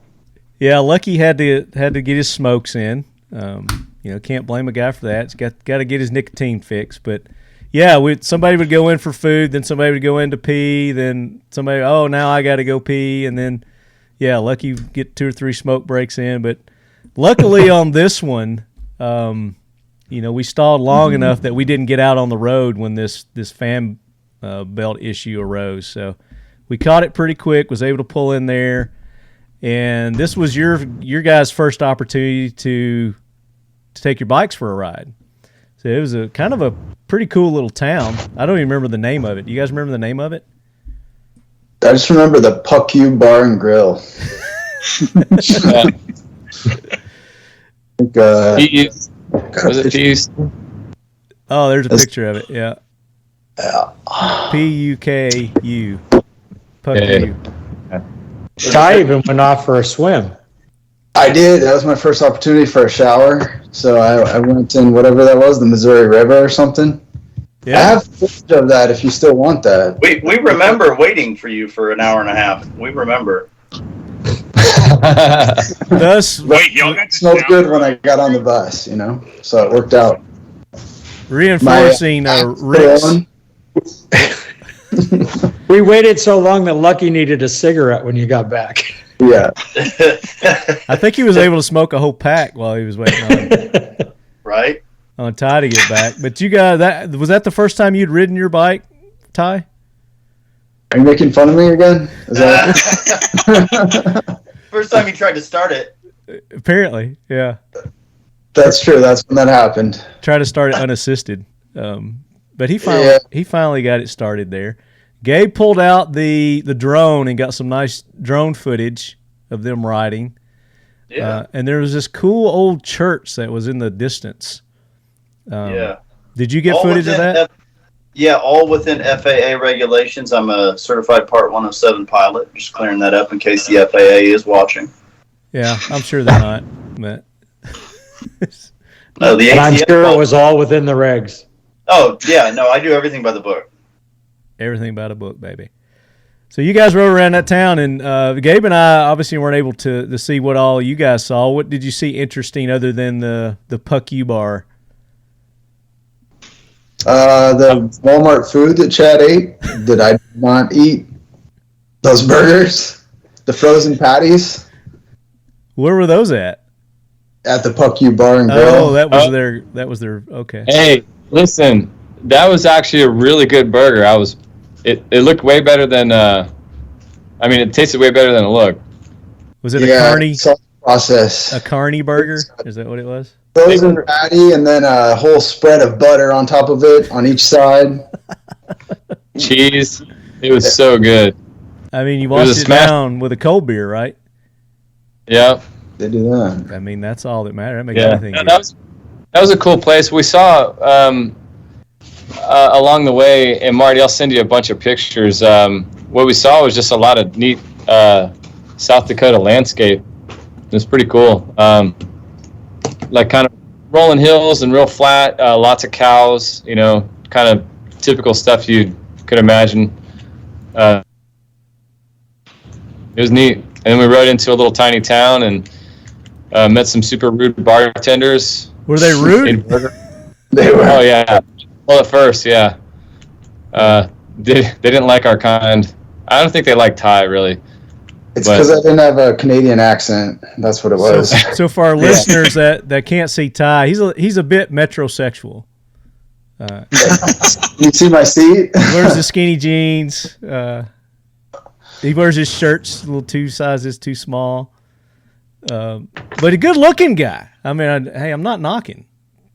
Yeah, Lucky had to get his smokes in. Can't blame a guy for that. He's got to get his nicotine fixed, but. Yeah, somebody would go in for food, then somebody would go in to pee, then somebody, now I got to go pee, and then, Lucky get 2 or 3 smoke breaks in. But luckily on this one, we stalled long enough that we didn't get out on the road when this fan belt issue arose. So we caught it pretty quick, was able to pull in there, and this was your guys' first opportunity to take your bikes for a ride. So it was a kind of a pretty cool little town. I don't even remember the name of it. You guys remember the name of it? I just remember the Puck U Bar and Grill. Was it Fuse? Oh, there's a picture of it. Yeah. P-U-K-U. Puck U. Ty even went off for a swim. I did. That was my first opportunity for a shower. So I went in whatever that was, the Missouri River or something. Yeah. I have footage of that if you still want that. We remember waiting for you for an hour and a half. We remember. Wait, y'all got it smelled good when I got on the bus, so it worked out. Reinforcing Rick's. We waited so long that Lucky needed a cigarette when you got back. Yeah. I think he was able to smoke a whole pack while he was waiting on Ty to get back. But you guys, was that the first time you'd ridden your bike, Ty? Are you making fun of me again? Is that first time you tried to start it? Apparently, yeah. That's true. That's when that happened. Try to start it unassisted. But he finally got it started there. Gabe pulled out the drone and got some nice drone footage of them riding. Yeah. And there was this cool old church that was in the distance. Did you get footage of that? All within FAA regulations. I'm a certified Part 107 pilot. Just clearing that up in case the FAA is watching. Yeah, I'm sure they're not. But no, I'm sure it was all within the regs. Oh, yeah. No, I do everything by the book. Everything by the book, baby. So you guys rode around that town, and Gabe and I obviously weren't able to see what all you guys saw. What did you see interesting other than the Puck U Bar? The Walmart food that Chad ate that I did not eat. Those burgers, the frozen patties. Where were those at? At the Puck U Bar and Grill. Oh, that was their. Okay. Hey, listen, that was actually a really good burger. It looked way better than. It tasted way better than it looked. Was it a carny process? A carny burger? Is that what it was? Frozen patty and then a whole spread of butter on top of it on each side. Cheese. It was so good. I mean, you washed it down with a cold beer, right? Yeah. They do that. I mean, that's all that matters. That makes everything good. That was a cool place. We saw along the way, and Marty, I'll send you a bunch of pictures. What we saw was just a lot of neat South Dakota landscape. It was pretty cool. Like kind of rolling hills and real flat, lots of cows, kind of typical stuff you could imagine. It was neat. And then we rode into a little tiny town and met some super rude bartenders. Were they rude? They were. Oh, yeah. Well, at first, yeah. They didn't like our kind. I don't think they liked Ty, really. It's because I didn't have a Canadian accent. That's what it was. So for our listeners that can't see Ty, he's a bit metrosexual. You see my seat? He wears the skinny jeans. He wears his shirts a little 2 sizes too small. But a good-looking guy. I mean, I'm not knocking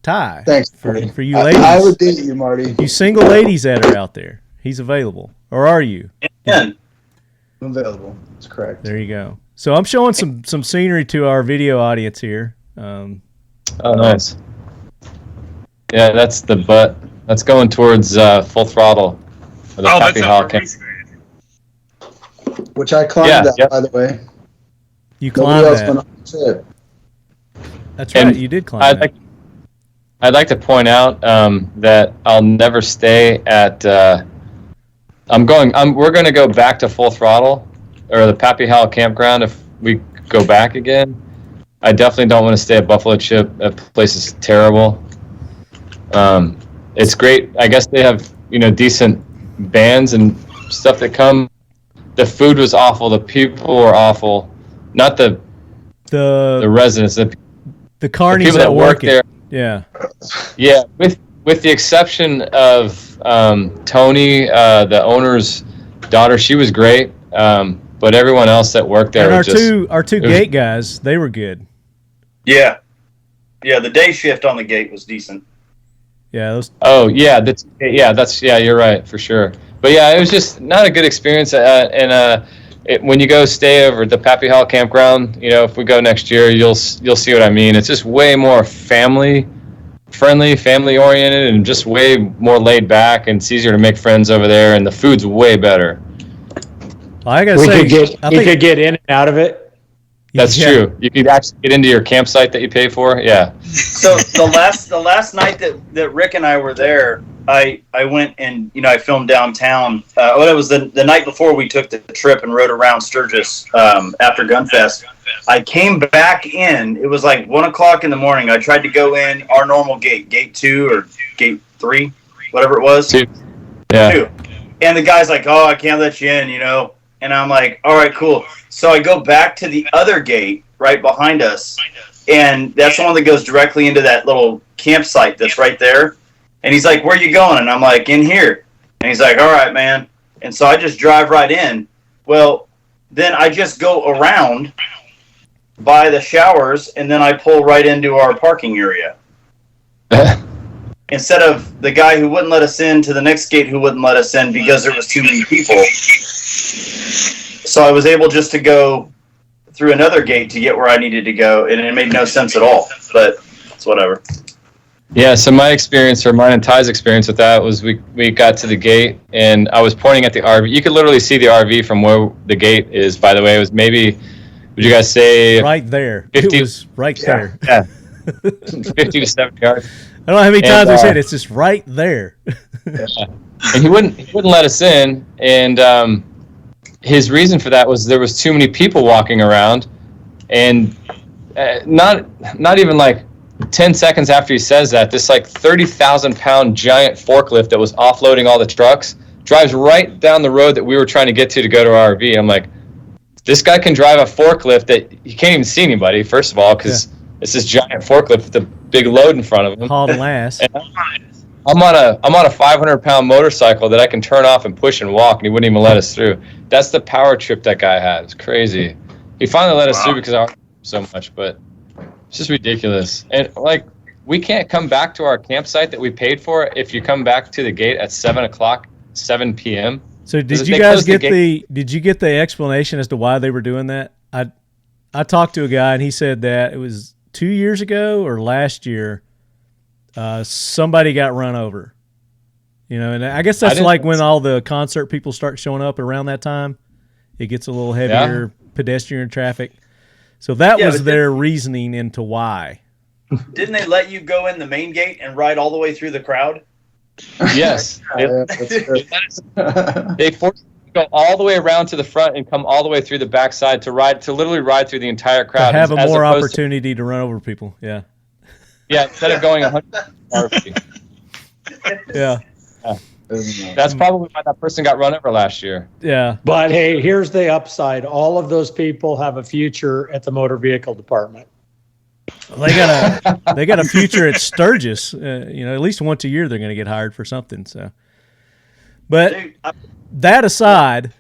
Ty. Thanks for you ladies. I would date you, Marty. You single ladies that are out there, he's available. or are you? And I'm available. That's correct. There you go. So I'm showing some scenery to our video audience here. Oh, nice. Yeah, that's the butt. That's going towards full throttle. Oh, that's a race bed. Which I climbed that, by the way. You climbed Nobody else that. went on the trip. That's right. You did climb that. I'd like to point out that I'll never stay at. We're going to go back to full throttle, or the Pappy Howell campground if we go back again. I definitely don't want to stay at Buffalo Chip. That place is terrible. It's great. I guess they have decent bands and stuff that come. The food was awful. The people were awful. Not the residents. The carnies people that work there. Yeah. Yeah, with the exception of Tony, the owner's daughter, she was great. But everyone else that worked there, and our two gate guys, they were good. Yeah, the day shift on the gate was decent. Yeah. You're right for sure. But yeah, it was just not a good experience. When you go stay over at the Pappy Hall campground, if we go next year, you'll see what I mean. It's just way more family friendly, family oriented, and just way more laid back. And it's easier to make friends over there, and the food's way better. Well, I gotta say, you could get in and out of it. That's true. You could actually get into your campsite that you pay for. Yeah. So the last night that Rick and I were there, I went and I filmed downtown. It was the night before we took the trip and rode around Sturgis after Gunfest. I came back in. It was like 1:00 in the morning. I tried to go in our normal gate 2 or gate 3, whatever it was. 2. Yeah. 2. And the guy's like, "Oh, I can't let you in," And I'm like, "All right, cool." So I go back to the other gate right behind us, and that's the one that goes directly into that little campsite that's right there. And he's like, "Where are you going?" And I'm like, "In here." And he's like, "All right, man." And so I just drive right in. Well, then I just go around by the showers, and then I pull right into our parking area. Instead of the guy who wouldn't let us in to the next gate who wouldn't let us in because there was too many people. So I was able just to go through another gate to get where I needed to go, and it made no sense at all. But it's whatever. Yeah, so my experience, or mine and Ty's experience with that, was we got to the gate, and I was pointing at the RV. You could literally see the RV from where the gate is, by the way. It was maybe, would you guys say? Right there. 50, it was right there. Yeah. 50 to 70 yards. I don't know how many times we said it's just right there. And he wouldn't let us in, and his reason for that was there was too many people walking around, and not even like 10 seconds after he says that, this like 30,000-pound giant forklift that was offloading all the trucks drives right down the road that we were trying to get to go to our RV. I'm like, this guy can drive a forklift that he can't even see anybody, first of all, because it's this giant forklift with a big load in front of him. Hauling ass. I'm on a 500-pound motorcycle that I can turn off and push and walk, and he wouldn't even let us through. That's the power trip that guy had. It's crazy. He finally let us through because I liked him so much, but it's just ridiculous. And like, we can't come back to our campsite that we paid for if you come back to the gate at 7 p.m. So did you guys get did you get the explanation as to why they were doing that? I talked to a guy, and he said that it was 2 years ago or last year. Somebody got run over, and I guess that's like when all the concert people start showing up around that time. It gets a little heavier pedestrian traffic. So that was their reasoning into why. Didn't they let you go in the main gate and ride all the way through the crowd? Yes. They forced you to go all the way around to the front and come all the way through the backside to literally ride through the entire crowd. To have a more opportunity to run over people. Yeah. Yeah, instead of going 100 RV. Yeah. That's probably why that person got run over last year. Yeah. But hey, here's the upside. All of those people have a future at the motor vehicle department. They got a future at Sturgis. At least once a year they're going to get hired for something. So, but that aside,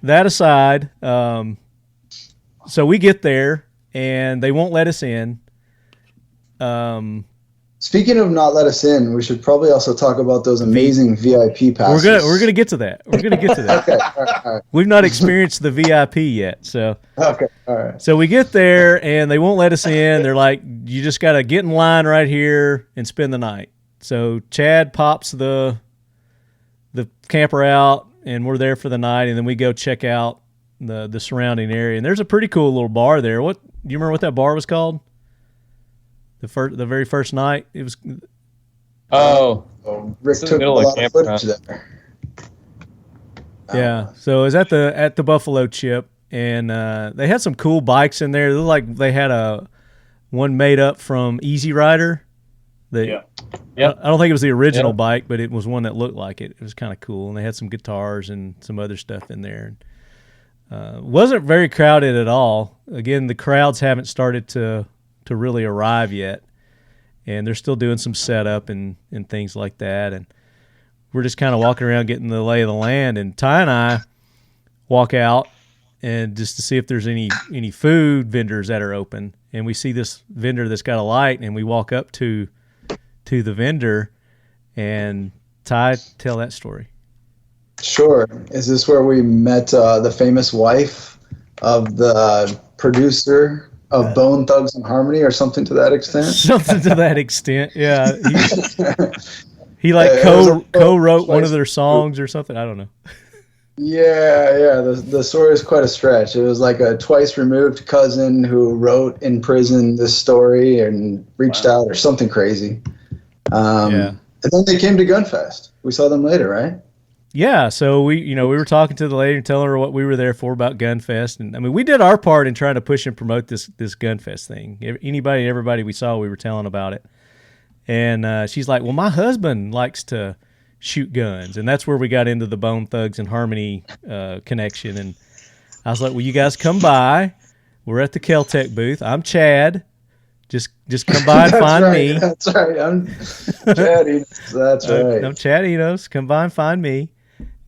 so we get there and they won't let us in. Speaking of not let us in, we should probably also talk about those amazing VIP passes. We're gonna get to that. Okay, all right. We've not experienced the VIP yet, so Okay, all right. So we get there and they won't let us in. They're like, you just got to get in line right here and spend the night. So Chad pops the camper out and we're there for the night, and then we go check out the surrounding area. And there's a pretty cool little bar there. Do you remember what that bar was called? The very first night it was. Rick took a lot of footage there. Yeah, so it was at the Buffalo Chip, and they had some cool bikes in there. It looked like they had one made up from Easy Rider. Yeah. I don't think it was the original bike, but it was one that looked like it. It was kind of cool, and they had some guitars and some other stuff in there. Wasn't very crowded at all. Again, the crowds haven't started to really arrive yet, and they're still doing some setup and things like that. And we're just kind of walking around getting the lay of the land. And Ty and I walk out and just to see if there's any food vendors that are open. And we see this vendor that's got a light, and we walk up to the vendor. And Ty, tell that story. Sure. Is this where we met the famous wife of the producer of Bone Thugs and Harmony, or something to that extent? Something to that extent, yeah. He co-wrote one of their songs or something. I don't know. Yeah. The story is quite a stretch. It was like a twice removed cousin who wrote in prison this story and reached out, or something crazy. And then they came to Gunfest. We saw them later, right? Yeah, so we were talking to the lady and telling her what we were there for about Gunfest, and I mean we did our part in trying to push and promote this Gunfest thing. Everybody we saw, we were telling about it, and she's like, "Well, my husband likes to shoot guns," and that's where we got into the Bone Thugs and Harmony connection. And I was like, "Well, you guys come by. We're at the Kel Tec booth. I'm Chad. Just come by and find me." That's right. I'm Chad Enos. That's right. I'm Chad Enos. Come by and find me,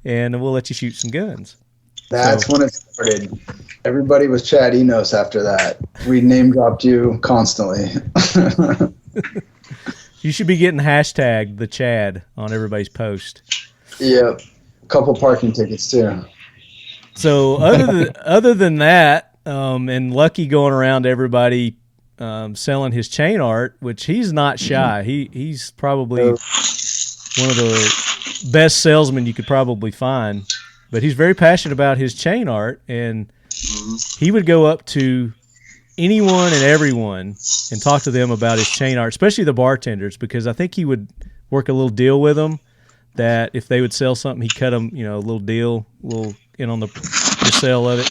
and we'll let you shoot some guns. That's when it started. Everybody was Chad Enos after that. We name dropped you constantly. You should be getting hashtag the Chad on everybody's post. Yep. A couple parking tickets too. So other than that, and Lucky going around to everybody selling his chain art, which he's not shy. He's probably one of the best salesmen you could probably find. But he's very passionate about his chain art, and he would go up to anyone and everyone and talk to them about his chain art, especially the bartenders, because I think he would work a little deal with them that if they would sell something, he'd cut them, a little deal, a little in on the sale of it.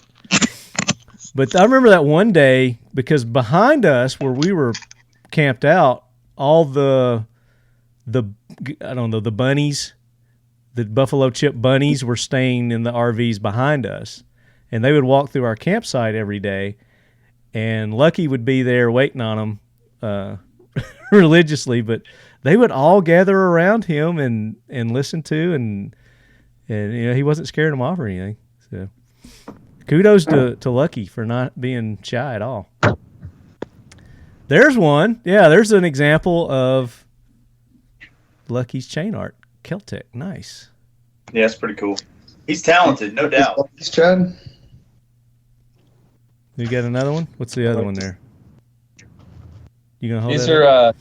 But I remember that one day, because behind us where we were camped out, all the bunnies, the Buffalo Chip bunnies were staying in the RVs behind us, and they would walk through our campsite every day, and Lucky would be there waiting on them religiously, but they would all gather around him and listen to, and he wasn't scaring them off or anything. So kudos to Lucky for not being shy at all. There's one. Yeah, there's an example of Lucky's chain art. Kel Tec. Nice. Yeah, it's pretty cool. He's talented, no doubt. He's Chad. You got another one? What's the other one there? You gonna hold These that are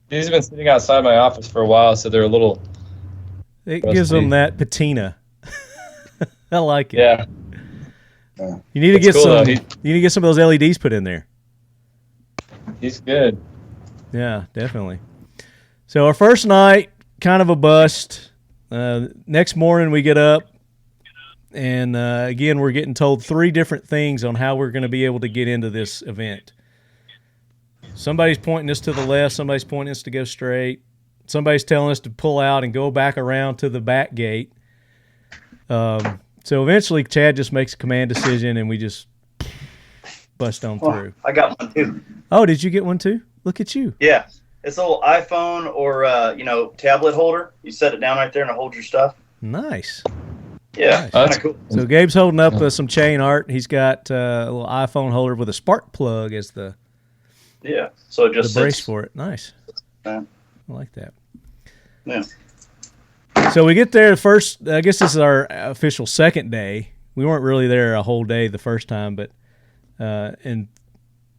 these have been sitting outside my office for a while, so they're a little. It gives them that patina. I like it. Yeah. You need to get cool, some. though. You need to get some of those LEDs put in there. He's good. Yeah, definitely. So our first night, kind of a bust. Next morning we get up, and again we're getting told 3 different things on how we're going to be able to get into this event. Somebody's pointing us to the left. Somebody's pointing us to go straight. Somebody's telling us to pull out and go back around to the back gate. So eventually Chad just makes a command decision, and we just bust on through. I got one too. Oh, did you get one too? Look at you. Yeah. It's a little iPhone or tablet holder. You set it down right there and it holds your stuff. Nice. Yeah, Nice. kind of cool. So Gabe's holding up some chain art. He's got a little iPhone holder with a spark plug as the So it just brace sits. for it. Nice. I like that. Yeah. So we get there first. I guess this is our official second day. We weren't really there a whole day the first time, but and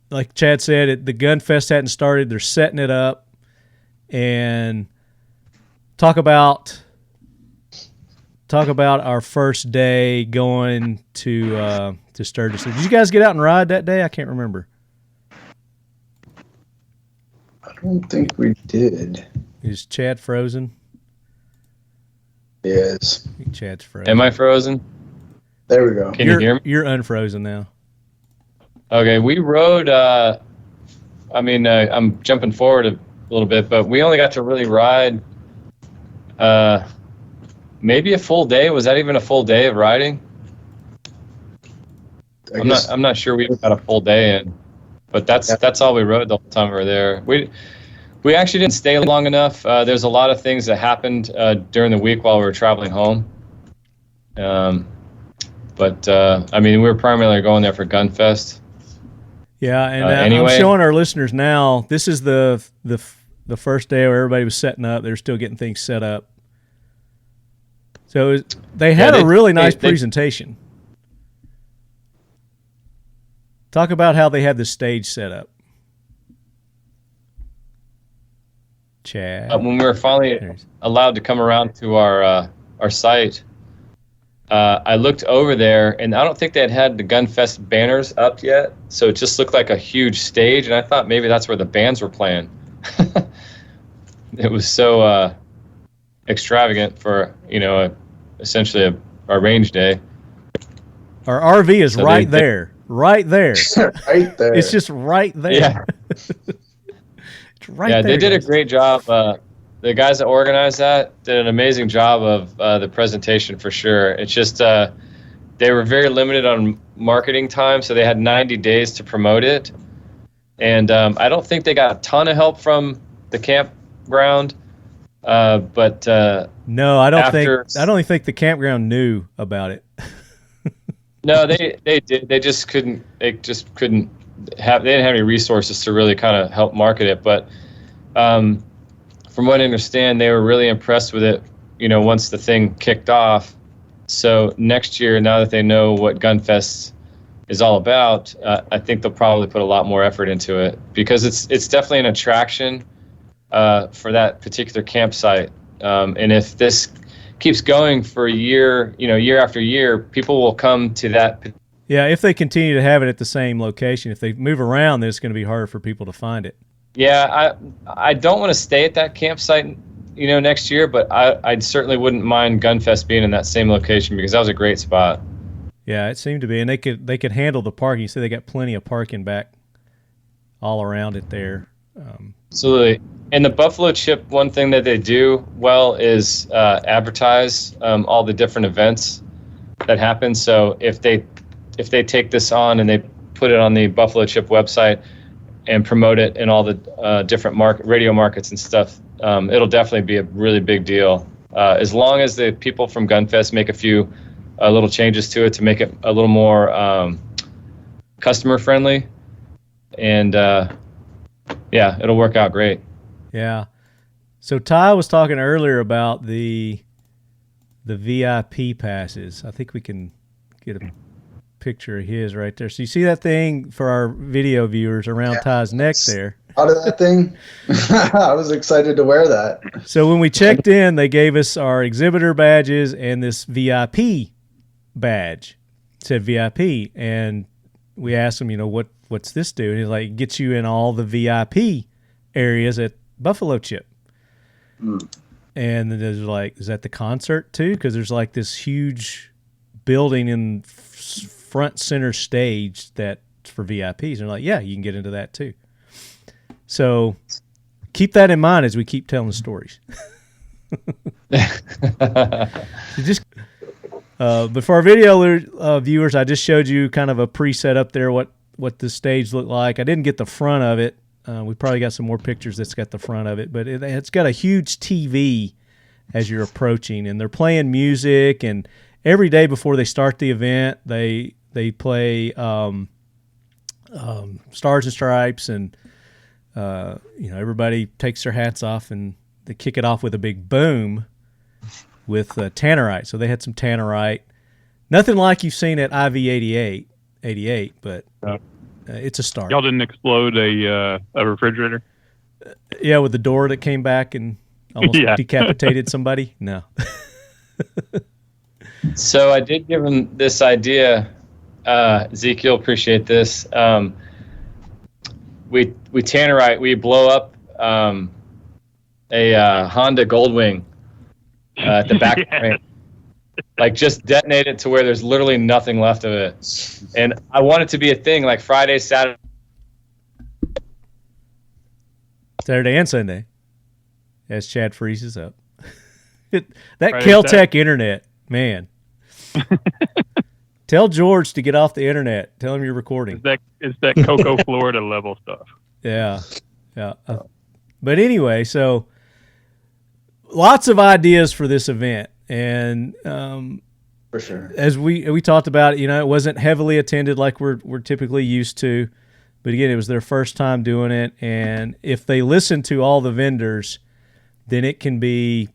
like Chad said, the Gunfest hadn't started. They're setting it up, and talk about our first day going to Sturgis. Did you guys get out and ride that day? I can't remember. I don't think we did. Is Chad frozen? Yes. I think Chad's frozen. Am I frozen? There we go. Can you hear me? You're unfrozen now. Okay, we rode. I'm jumping forward a little bit, but we only got to really ride maybe a full day. Was that even a full day of riding? I'm not sure we got a full day in, but that's all we rode the whole time we were there. We actually didn't stay long enough. There's a lot of things that happened during the week while we were traveling home. But we were primarily going there for Gunfest. Yeah, and anyway, I'm showing our listeners now. This is the first day where everybody was setting up. They were still getting things set up. So they had a really nice presentation. Talk about how they had the stage set up. Chad. When we were finally allowed to come around to our site, I looked over there, and I don't think they had the Gunfest banners up yet, so it just looked like a huge stage, and I thought maybe that's where the bands were playing. It was so extravagant for essentially a range day. Our RV is right there. Right there. Right there. It's just right there. Yeah. It's right yeah, there, they did guys. a great job. The guys that organized that did an amazing job of the presentation for sure. It's just they were very limited on marketing time, so they had 90 days to promote it. And I don't think they got a ton of help from the campground. But no, I don't think the campground knew about it. No, they did. They didn't have any resources to really kind of help market it. But from what I understand, they were really impressed with it, once the thing kicked off. So next year, now that they know what Gunfest is all about, I think they'll probably put a lot more effort into it, because it's definitely an attraction for that particular campsite. And if this keeps going for a year, year after year, people will come to that. Yeah, if they continue to have it at the same location. If they move around, then it's going to be harder for people to find it. Yeah, I don't want to stay at that campsite, next year, but I certainly wouldn't mind Gunfest being in that same location, because that was a great spot. Yeah, it seemed to be, and they could handle the parking. So they got plenty of parking back all around it there. Absolutely. And the Buffalo Chip, one thing that they do well is advertise all the different events that happen. So if they take this on and they put it on the Buffalo Chip website and promote it in all the different radio markets and stuff, it'll definitely be a really big deal. As long as the people from Gunfest make a few little changes to it to make it a little more customer friendly, and yeah, it'll work out great. Yeah. So Ty was talking earlier about the VIP passes. I think we can get a picture of his right there. So you see that thing for our video viewers around Ty's neck there? Out of that thing. I was excited to wear that. So when we checked in, they gave us our exhibitor badges and this VIP badge. It said VIP, and we asked him, what's this do? And he's like, it gets you in all the VIP areas at Buffalo Chip. And then there's like, is that the concert too? Because there's like this huge building in front center stage that's for VIPs. And they're like, yeah, you can get into that too. So keep that in mind as we keep telling stories. But for our video viewers, I just showed you kind of a preset up there, what the stage looked like. I didn't get the front of it. We probably got some more pictures that's got the front of it, but it's got a huge TV as you're approaching, and they're playing music, and every day before they start the event, they play Stars and Stripes, and everybody takes their hats off and they kick it off with a big boom with tannerite. So they had some tannerite. Nothing like you've seen at IV 88, but it's a start. Y'all didn't explode a refrigerator? Yeah, with the door that came back and almost decapitated somebody? No. So I did give him this idea. Zeke, you'll appreciate this. We tannerite, we blow up a Honda Goldwing at the back of the range. Like, just detonate it to where there's literally nothing left of it. And I want it to be a thing, like Friday, Saturday and Sunday, as Chad freezes up. That Kel Tec internet, man. Tell George to get off the internet. Tell him you're recording. It's that Cocoa, Florida level stuff. Yeah. But anyway, so lots of ideas for this event. And for sure, as we talked about, it wasn't heavily attended like we're typically used to. But again, it was their first time doing it. And if they listen to all the vendors, then it can be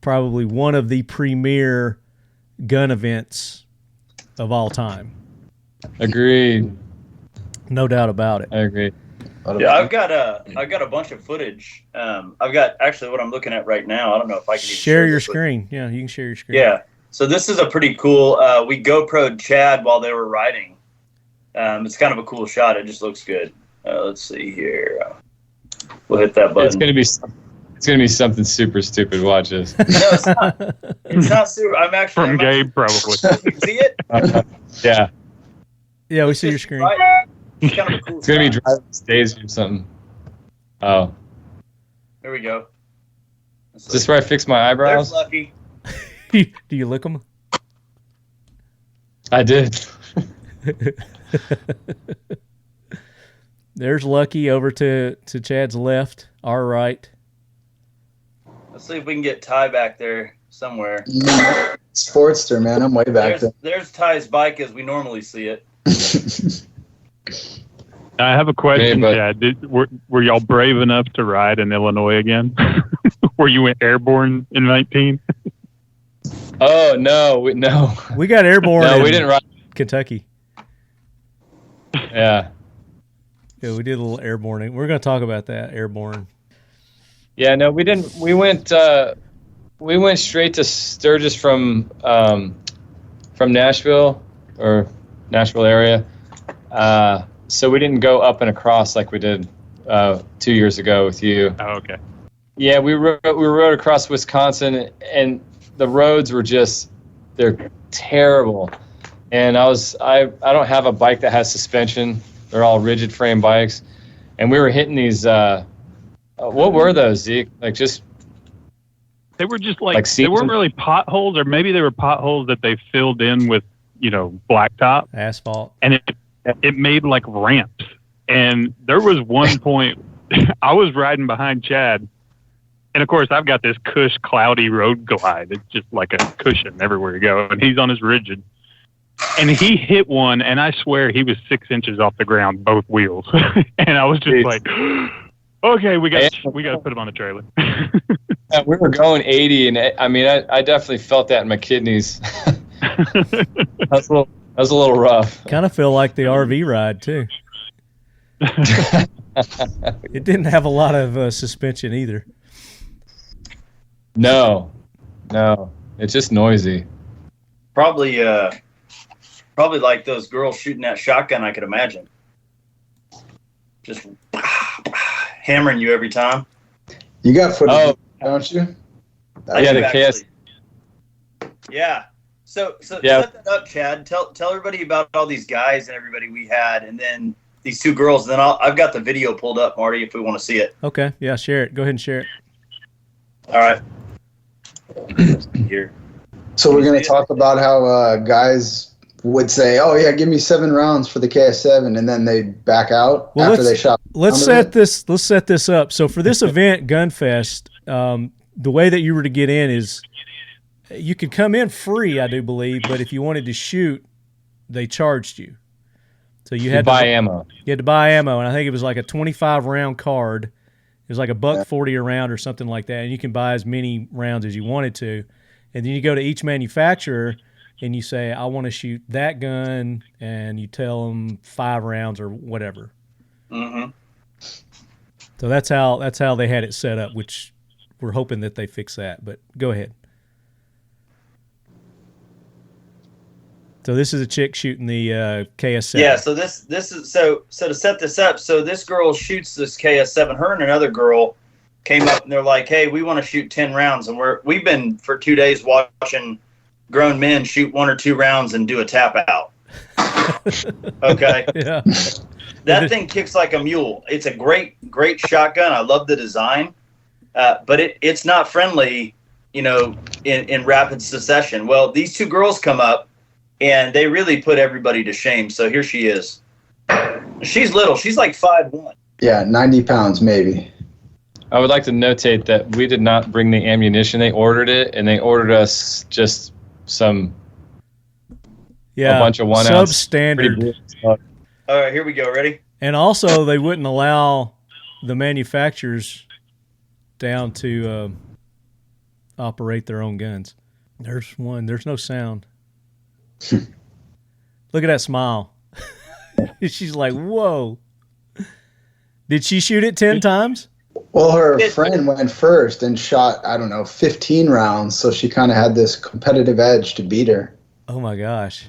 probably one of the premier gun events of all time. Agreed. No doubt about it. I agree. Yeah, I've got a bunch of footage. I've got actually what I'm looking at right now. I don't know if I can even share your screen. Yeah, you can share your screen. Yeah. So this is a pretty cool. We GoPro'd Chad while they were riding. It's kind of a cool shot. It just looks good. Let's see here. We'll hit that button. It's gonna be something super stupid. Watch this. No, it's not. It's not super. I'm actually from Gabe, probably. You see it? Yeah. Yeah, we see your screen. It's kind of a cool. It's gonna be driving stage or something. Oh. There we go. Is this where I fix my eyebrows? There's Lucky. Do you lick them? I did. There's Lucky over to Chad's left, our right. Let's see if we can get Ty back there somewhere. Sportster, man, I'm way back there. There's Ty's bike as we normally see it. I have a question, Hey, Chad. Were y'all brave enough to ride in Illinois again? Where you went airborne in 19? Oh, no. No. We got airborne No, in we didn't ride. Kentucky. Yeah. Yeah, we did a little airborne. We're going to talk about that, airborne. Yeah, no, we didn't. We went straight to Sturgis from Nashville or Nashville area. So we didn't go up and across like we did 2 years ago with you. Oh, okay. Yeah, we rode across Wisconsin, and the roads were they're terrible. And I don't have a bike that has suspension. They're all rigid frame bikes, and we were hitting these. What were those, Zeke? Like just. They were just like they weren't really potholes, or maybe they were potholes that they filled in with, blacktop, asphalt, and it made like ramps. And there was one point I was riding behind Chad, and of course I've got this Cush cloudy road glide. It's just like a cushion everywhere you go, and he's on his rigid. And he hit one, and I swear he was 6 inches off the ground, both wheels. And I was just like, okay, we got to put him on the trailer. Yeah, we were going 80, and I definitely felt that in my kidneys. That was a little rough. Kind of feel like the RV ride too. It didn't have a lot of suspension either. No, it's just noisy. Probably like those girls shooting that shotgun, I could imagine. Just hammering you every time. You got footage, don't you? Yeah, the KS. Yeah. So yeah. Set that up, Chad. Tell everybody about all these guys and everybody we had, and then these two girls. Then I've got the video pulled up, Marty, if we want to see it. Okay. Yeah, share it. Go ahead and share it. All right. Here. So we're going to talk about how guys would say, "Oh yeah, give me 7 rounds for the KS7," and then they back out after they shot. Let's set this up. So for this event, Gunfest, the way that you were to get in is you could come in free, I do believe, but if you wanted to shoot, they charged you. So you had to buy ammo. You had to buy ammo, and I think it was like a 25 round card, was like $1.40 a round or something like that, and you can buy as many rounds as you wanted to. And then you go to each manufacturer and you say, I want to shoot that gun, and you tell them 5 rounds or whatever. Mm-hmm. So that's how they had it set up, which we're hoping that they fix that. But go ahead. So this is a chick shooting the KS7. Yeah. So this is so to set this up. So this girl shoots this KS7. Her and another girl came up and they're like, "Hey, we want to shoot 10 rounds." And we've been for 2 days watching grown men shoot 1 or 2 rounds and do a tap out. Okay. Yeah. That thing kicks like a mule. It's a great shotgun. I love the design, but it's not friendly, in rapid succession. Well, these 2 girls come up, and they really put everybody to shame. So here she is. She's little. She's like 5'1". Yeah, 90 pounds maybe. I would like to notate that we did not bring the ammunition. They ordered it, and they ordered us just a bunch of 1 ounce substandard. All right, here we go. Ready? And also, they wouldn't allow the manufacturers down to operate their own guns. There's one. There's no sound. Look at that smile. She's like, whoa. Did she shoot it 10 times? Well, her friend went first and shot, 15 rounds, so she kind of had this competitive edge to beat her. Oh, my gosh.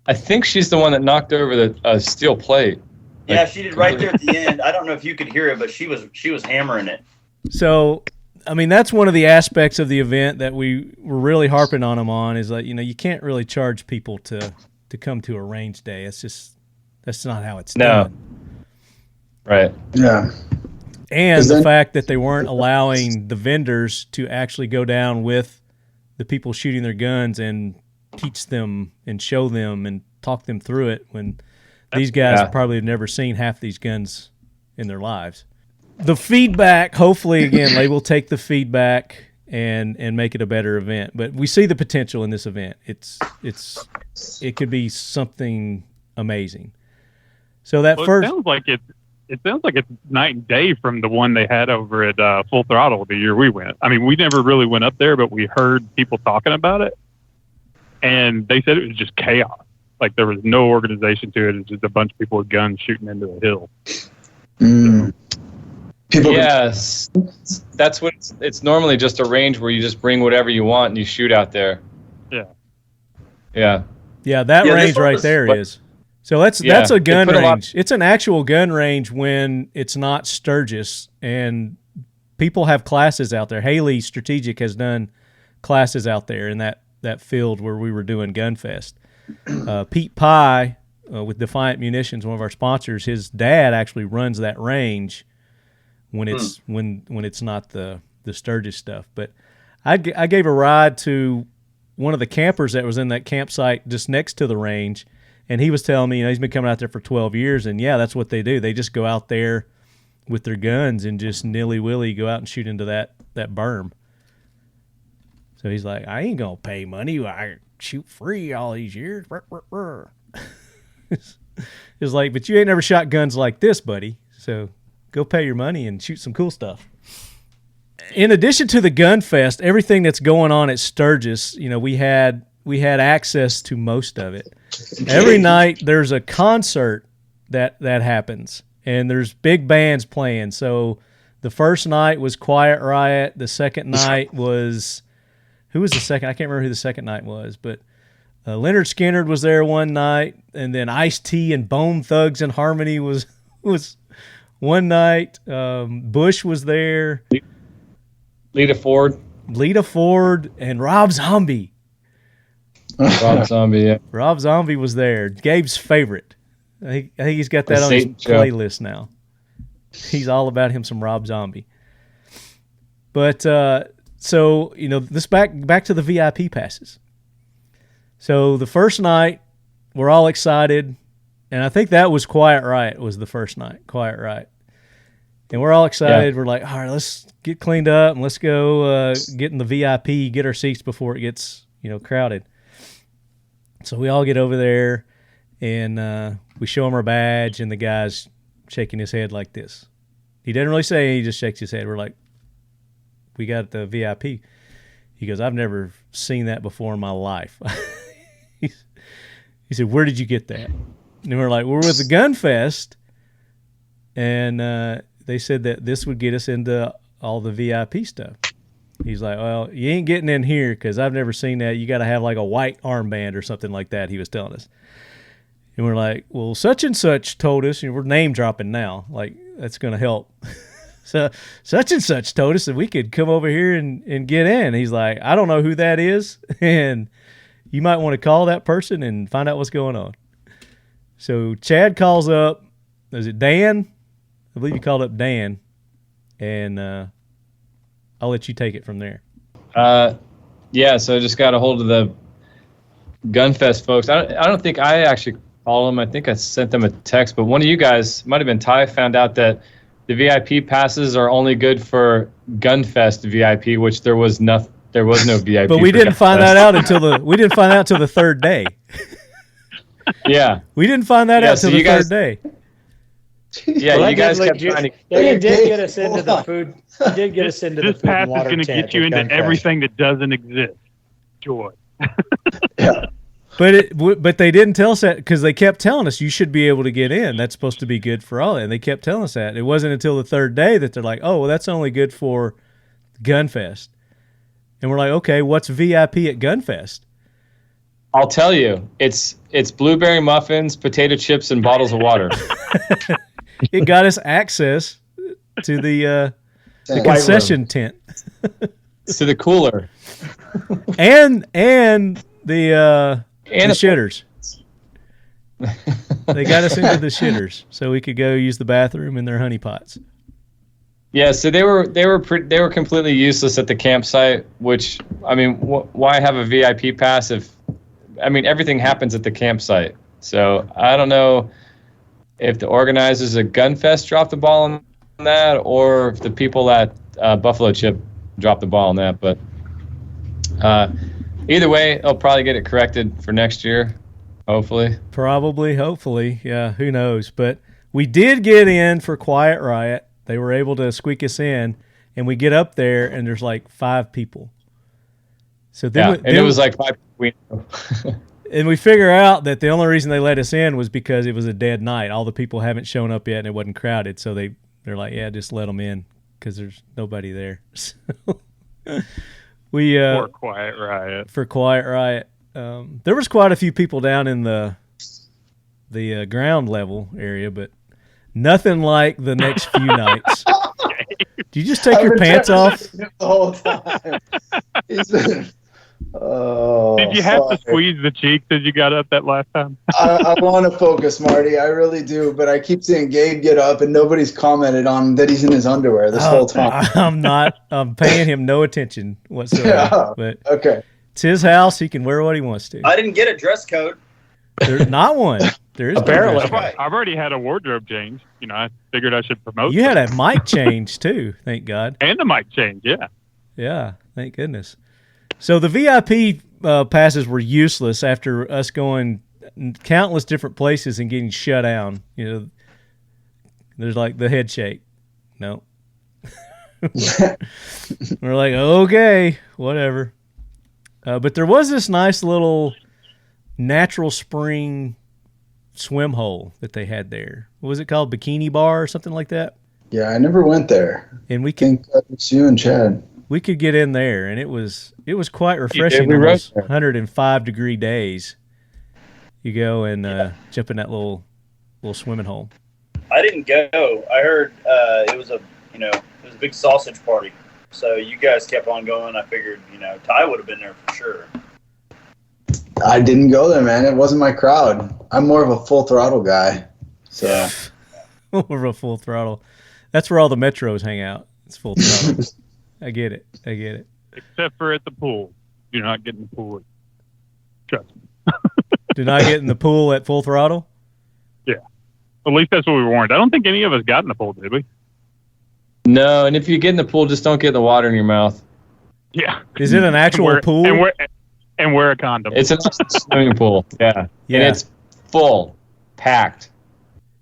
I think she's the one that knocked over the steel plate. Yeah, she did right there at the end. I don't know if you could hear it, but she was hammering it. So, I mean, that's one of the aspects of the event that we were really harping on them on is like, you can't really charge people to come to a range day. That's not how it's done. Right. Yeah. And the fact that they weren't allowing the vendors to actually go down with the people shooting their guns and teach them and show them and talk them through it when these guys probably have never seen half these guns in their lives. The feedback, hopefully, again, they will take the feedback and make it a better event. But we see the potential in this event. It could be something amazing. So that it sounds like it's night and day from the one they had over at Full Throttle the year we went. I mean, we never really went up there, but we heard people talking about it, and they said it was just chaos. Like there was no organization to it. It's just a bunch of people with guns shooting into a hill. Mm. Yes, that's what it's normally just a range where you just bring whatever you want and you shoot out there. Yeah. That range right there is. So that's a gun range. It's an actual gun range when it's not Sturgis, and people have classes out there. Haley Strategic has done classes out there in that field where we were doing Gunfest. Pete Pye with Defiant Munitions, one of our sponsors, his dad actually runs that range when it's when it's not the Sturgis stuff. But I gave a ride to one of the campers that was in that campsite just next to the range, and he was telling me, he's been coming out there for 12 years, and that's what they do. They just go out there with their guns and just nilly-willy go out and shoot into that berm. So he's like, I ain't going to pay money. I shoot free all these years. It's like, but you ain't never shot guns like this, buddy. So go pay your money and shoot some cool stuff. In addition to the Gunfest, everything that's going on at Sturgis, we had access to most of it. Every night there's a concert that happens, and there's big bands playing. So the first night was Quiet Riot. The second night was, who was the second? I can't remember who the second night was, but Leonard Skinner was there one night, and then Ice-T and Bone Thugs and Harmony was one night. Bush was there. Lita Ford, and Rob Zombie. Rob Zombie was there. Gabe's favorite. I think he's got that on his playlist now. He's all about him some Rob Zombie. But so this back to the VIP passes. So the first night, we're all excited, and I think that was Quiet Riot was the first night. Quiet Riot. And we're all excited. Yeah. We're like, all right, let's get cleaned up and let's go get in the VIP, get our seats before it gets, crowded. So we all get over there, and we show him our badge, and the guy's shaking his head like this. He didn't really say. He just shakes his head. We're like, we got the VIP. He goes, I've never seen that before in my life. He said, where did you get that? And we're like, we're with the Gunfest. And they said that this would get us into all the VIP stuff. He's like, well, you ain't getting in here because I've never seen that. You got to have like a white armband or something like that, he was telling us. And we're like, well, such and such told us, and we're name dropping now. Like, that's going to help. So such and such told us that we could come over here and get in. He's like, I don't know who that is, and you might want to call that person and find out what's going on. So Chad calls up, is it Dan? I believe you called up Dan, and I'll let you take it from there. Yeah, so I just got a hold of the Gunfest folks. I don't think I actually called them. I think I sent them a text, but one of you guys, might have been Ty, found out that the VIP passes are only good for Gunfest VIP, which there was no VIP. But we didn't find that out until the third day. Yeah, we didn't find that out until the third day. Yeah, well, you guys kept trying to. They did get us into the food. He did get us into the food and water. This pass is going to get you into everything that doesn't exist. Joy. Yeah. But they didn't tell us that because they kept telling us you should be able to get in. That's supposed to be good for all. And they kept telling us that. It wasn't until the third day that they're like, oh, well, that's only good for Gunfest. And we're like, okay, what's VIP at Gunfest? I'll tell you, it's blueberry muffins, potato chips, and bottles of water. It got us access to the concession tent. To the cooler. and the shitters. They got us into the shitters so we could go use the bathroom in their honey pots. Yeah, so they were completely useless at the campsite, which, I mean, why have a VIP pass if, I mean, everything happens at the campsite. So I don't know if the organizers of Gunfest dropped the ball on that or if the people at Buffalo Chip dropped the ball on that. But either way, they'll probably get it corrected for next year, hopefully. Hopefully. Yeah, who knows. But we did get in for Quiet Riot. They were able to squeak us in, and we get up there, and there's like 5 people. So then it was like 5 people. And we figure out that the only reason they let us in was because it was a dead night. All the people haven't shown up yet, and it wasn't crowded. So they're like, yeah, just let them in because there's nobody there. So for Quiet Riot. For Quiet Riot. There was quite a few people down in the ground level area, but nothing like the next few nights. Did you just take your pants off? The whole time. Did you have to squeeze the cheeks as you got up that last time? I want to focus, Marty. I really do, but I keep seeing Gabe get up, and nobody's commented on that he's in his underwear this whole time. I'm not. I'm paying him no attention whatsoever. Yeah, but okay, it's his house. He can wear what he wants to. I didn't get a dress code. There's not one. There is apparently. I've already had a wardrobe change. You know, I figured I should promote. You had a mic change too. Thank God. And a mic change. Yeah. Yeah. Thank goodness. So the VIP passes were useless after us going countless different places and getting shut down. You know, there's like the head shake. No. We're like, okay, whatever. But there was this nice little natural spring swim hole that they had there. What was it called? Bikini Bar or something like that? Yeah, I never went there. And we I think it's you and Chad. We could get in there, and it was quite refreshing on those 105-degree days. You go and jump in that little swimming hole. I didn't go. I heard it was a big sausage party. So you guys kept on going. I figured Ty would have been there for sure. I didn't go there, man. It wasn't my crowd. I'm more of a full throttle guy. So more of a full throttle. That's where all the metros hang out. It's full throttle. I get it. Except for at the pool. You're not getting the pool. Trust me. Do not get in the pool at full throttle? Yeah. At least that's what we warned. I don't think any of us got in the pool, did we? No, and if you get in the pool, just don't get the water in your mouth. Yeah. Is it an actual pool? And wear a condom. It's a swimming pool. Yeah. And it's full, packed.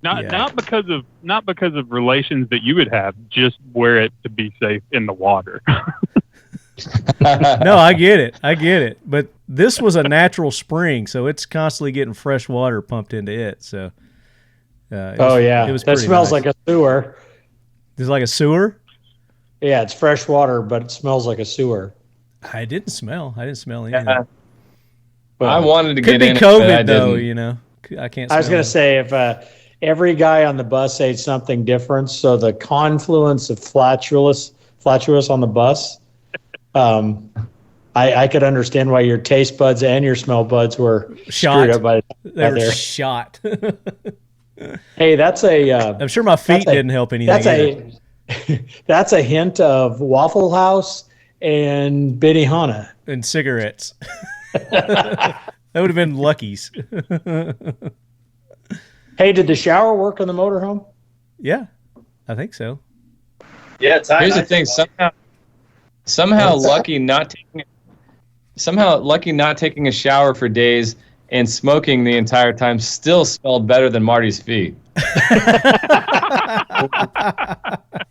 Not because of relations that you would have. Just wear it to be safe in the water. No, I get it. But this was a natural spring, so it's constantly getting fresh water pumped into it. So, it was that smells nice. like a sewer. It's like a sewer. Yeah, it's fresh water, but it smells like a sewer. I didn't smell anything. I wanted to Could get be in it, COVID but I though. didn't. You know, I can't. I was smell going it. to say if every guy on the bus ate something different, so the confluence of flatulence on the bus, I could understand why your taste buds and your smell buds were Shot. screwed up by They were there. shot. Hey, that's a. I'm sure my feet didn't help anything. That's a hint of Waffle House and Benihana and cigarettes. That would have been Lucky's. Hey, did the shower work on the motorhome? Yeah, I think so. Yeah, Here's the thing. Somehow Lucky not taking a shower for days and smoking the entire time still smelled better than Marty's feet.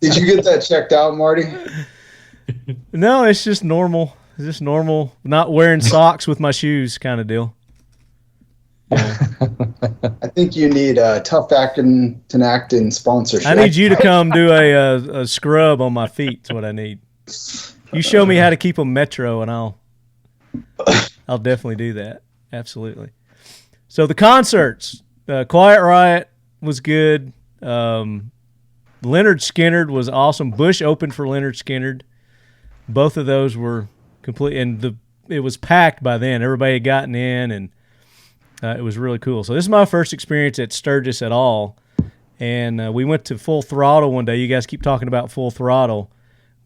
Did you get that checked out, Marty? No, it's just normal. It's just normal. Not wearing socks with my shoes kind of deal. I think you need a Tough Actin sponsorship. I need you to come do a scrub on my feet. That's what I need. You show me how to keep them metro, and I'll definitely do that. Absolutely. So the concerts, Quiet Riot was good. Leonard Skinnard was awesome. Bush opened for Leonard Skinnard. Both of those were complete, and it was packed by then. Everybody had gotten in, and it was really cool. So this is my first experience at Sturgis at all, and we went to Full Throttle one day. You guys keep talking about Full Throttle.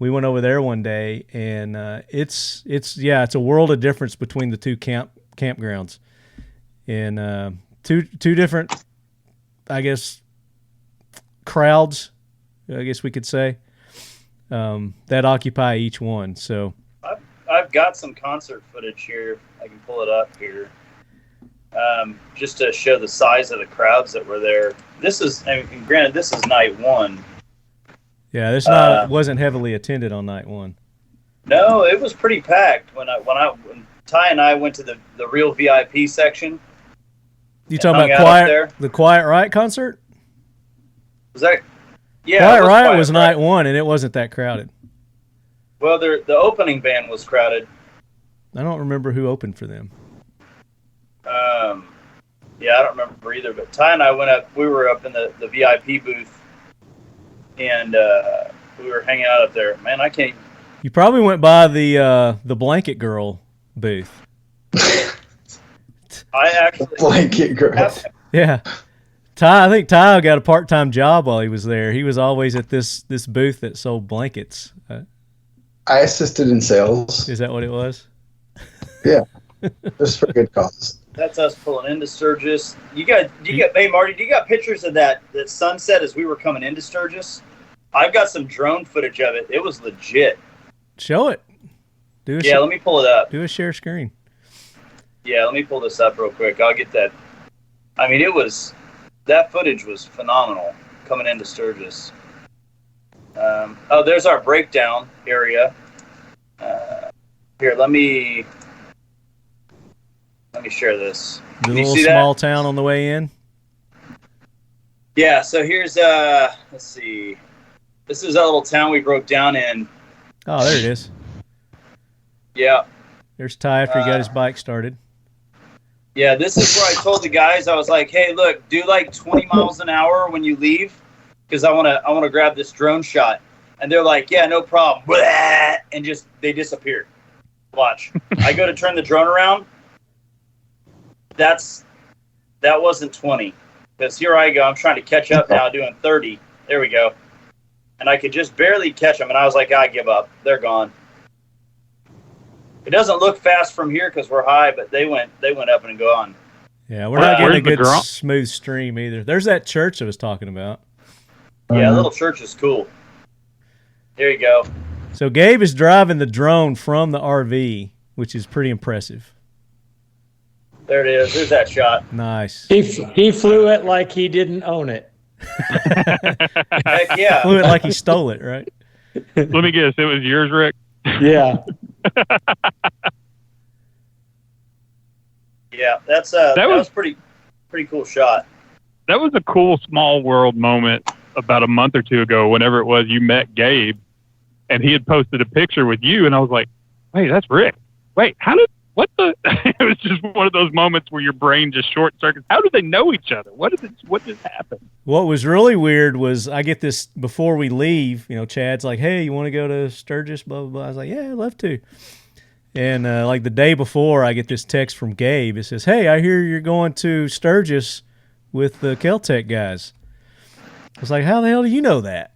We went over there one day, and it's a world of difference between the two campgrounds, and two different, I guess, crowds, I guess we could say, that occupy each one. So I've got some concert footage here. I can pull it up here, just to show the size of the crowds that were there. This is, granted, this is night one. Yeah, this wasn't heavily attended on night one. No, it was pretty packed when Ty and I went to the real VIP section. You talking about the Quiet Riot concert? Was that? Yeah, Quiet Riot was night one, and it wasn't that crowded. Well, the opening band was crowded. I don't remember who opened for them. Yeah, I don't remember either. But Ty and I went up. We were up in the VIP booth, and we were hanging out up there. Man, I can't. You probably went by the Blanket Girl booth. I actually Blanket Girl. Yeah. I think Ty got a part-time job while he was there. He was always at this booth that sold blankets. I assisted in sales. Is that what it was? Yeah, just for good cause. That's us pulling into Sturgis. Hey Marty, do you got pictures of that sunset as we were coming into Sturgis? I've got some drone footage of it. It was legit. Show it. Let me pull it up. Do a share screen. Yeah, let me pull this up real quick. I'll get that. I mean, that footage was phenomenal coming into Sturgis. There's our breakdown area. Here, let me share this. The Can you little see small that? town on the way in. Yeah, so here's let's see. This is our little town we broke down in. Oh, there it is. Yeah. There's Ty after he got his bike started. Yeah, this is where I told the guys, I was like, hey, look, do like 20 miles an hour when you leave, because I wanna grab this drone shot. And they're like, yeah, no problem. Blah! And they disappear. Watch. I go to turn the drone around. That wasn't 20. Because here I go. I'm trying to catch up now, doing 30. There we go. And I could just barely catch them. And I was like, I give up. They're gone. It doesn't look fast from here because we're high, but they went up and gone. Yeah, we're not getting a Where's the good smooth stream either. There's that church I was talking about. Yeah, little church is cool. There you go. So Gabe is driving the drone from the RV, which is pretty impressive. There it is. There's that shot. Nice. He flew it like he didn't own it. Heck yeah. Flew it like he stole it, right? Let me guess, it was yours, Rick? Yeah. Yeah, that was pretty cool shot. That was a cool small world moment about a month or two ago, whenever it was you met Gabe, and he had posted a picture with you, and I was like, wait, that's Rick. Wait, what the? It was just one of those moments where your brain just short circuits. How do they know each other? What just happened? What was really weird was I get this before we leave. You know, Chad's like, "Hey, you want to go to Sturgis?" Blah blah blah. I was like, "Yeah, I'd love to." And like the day before, I get this text from Gabe. It says, "Hey, I hear you're going to Sturgis with the Kel Tec guys." I was like, "How the hell do you know that?"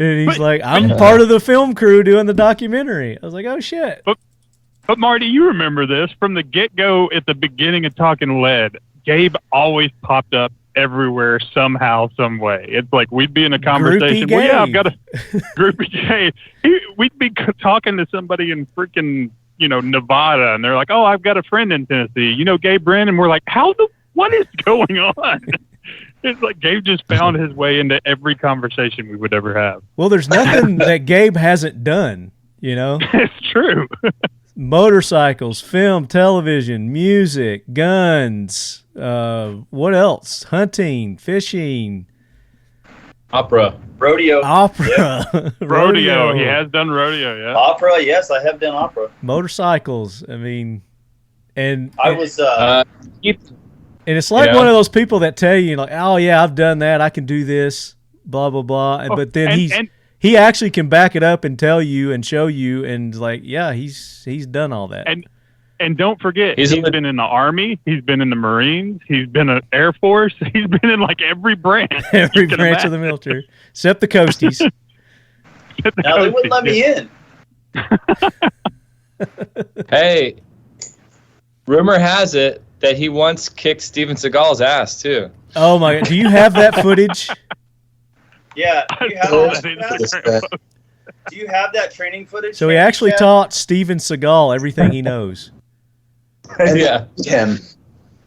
And he's like, "I'm part of the film crew doing the documentary." I was like, "Oh shit!" But Marty, you remember this from the get-go at the beginning of Talking Lead. Gabe always popped up everywhere somehow, some way. It's like we'd be in a conversation. Well, yeah, I've got a groupie Gabe. We'd be talking to somebody in freaking Nevada, and they're like, "Oh, I've got a friend in Tennessee. You know Gabe Wren?" And we're like, what is going on? It's like Gabe just found his way into every conversation we would ever have. Well, there's nothing that Gabe hasn't done, It's true. Motorcycles, film, television, music, guns, what else? Hunting, fishing. Opera. Rodeo. Opera. Rodeo. He has done rodeo, yeah. Opera, yes, I have done opera. Motorcycles. I mean, and I was and it's like one of those people that tell you, like, "Oh yeah, I've done that. I can do this." Blah blah blah. But then he actually can back it up and tell you and show you, and like, yeah, he's done all that. And don't forget, he's been in the Army, he's been in the Marines, he's been in Air Force, he's been in like every branch. Every branch of the military, except the Coasties. Now they wouldn't let me in. Hey, rumor has it that he once kicked Steven Seagal's ass too. Oh my God! Do you have that footage? Yeah. Do you have that training footage? So he actually taught Steven Seagal everything he knows. Yeah. Him.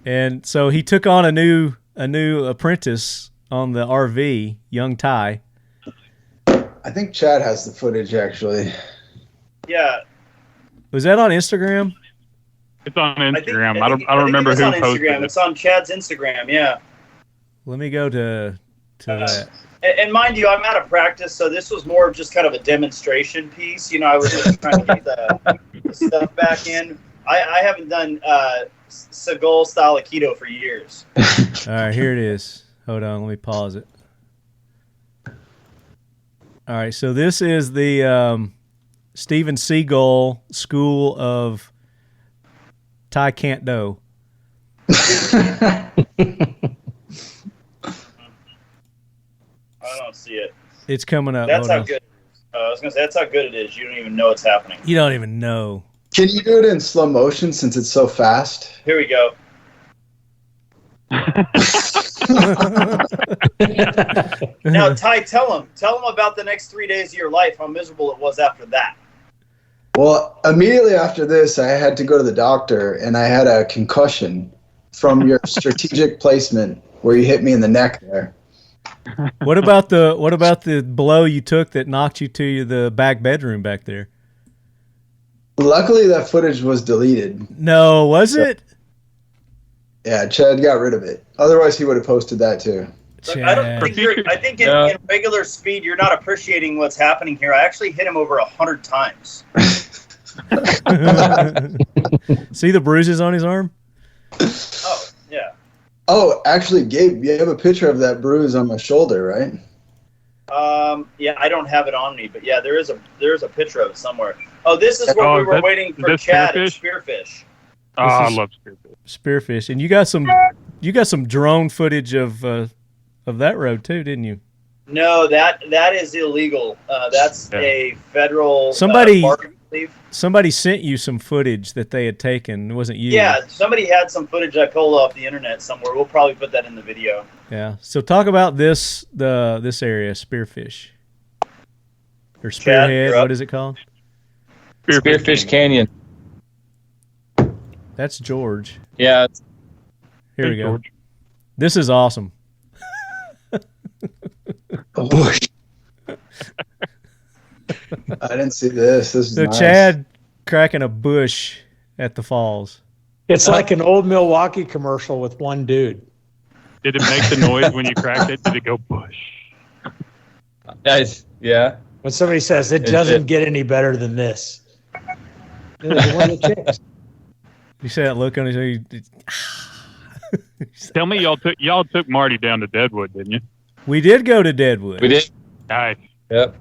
And so he took on a new apprentice on the RV, young Ty. I think Chad has the footage actually. Yeah. Was that on Instagram? It's on Instagram. I don't remember who posted it. It's on Chad's Instagram. Yeah. Let me go to that. And mind you, I'm out of practice, so this was more of just kind of a demonstration piece. I was just trying to get the stuff back in. I haven't done Seagal style Aikido for years. All right, here it is. Hold on, let me pause it. All right, so this is the Steven Seagal School of Taekwondo. I don't see it. It's coming up. That's how good it is. I was going to say, that's how good it is. You don't even know it's happening. You don't even know. Can you do it in slow motion since it's so fast? Here we go. Now, Ty, tell him about the next 3 days of your life, how miserable it was after that. Well, immediately after this, I had to go to the doctor, and I had a concussion from your strategic placement where you hit me in the neck there. What about the blow you took that knocked you to the back bedroom back there? Luckily, that footage was deleted. No, was it? Yeah, Chad got rid of it. Otherwise, he would have posted that too. Look, I think in regular speed, you're not appreciating what's happening here. I actually hit him over 100 times. See the bruises on his arm? Oh, yeah. Oh, actually, Gabe, you have a picture of that bruise on my shoulder, right? Yeah, I don't have it on me, but yeah, there is a picture of it somewhere. Oh, this is where we were waiting for Chad at Spearfish. Oh, I love Spearfish. Spearfish, and you got some drone footage of that road too, didn't you? No, that is illegal. That's a federal. Somebody sent you some footage that they had taken. It wasn't you. Yeah, somebody had some footage I pulled off the internet somewhere. We'll probably put that in the video. Yeah. So talk about this area, Spearfish or Spearhead. What is it called? Spearfish Canyon. That's George. Yeah. Here we go. George. This is awesome. A bush. I didn't see this. This is So nice. Chad cracking a bush at the falls. It's like an old Milwaukee commercial with one dude. Did it make the noise when you cracked it? Did it go bush? Yeah. When somebody says it doesn't get any better than this. One of the chicks. You see that look on his face? Tell me y'all took Marty down to Deadwood, didn't you? We did go to Deadwood. We did. Nice. Yep.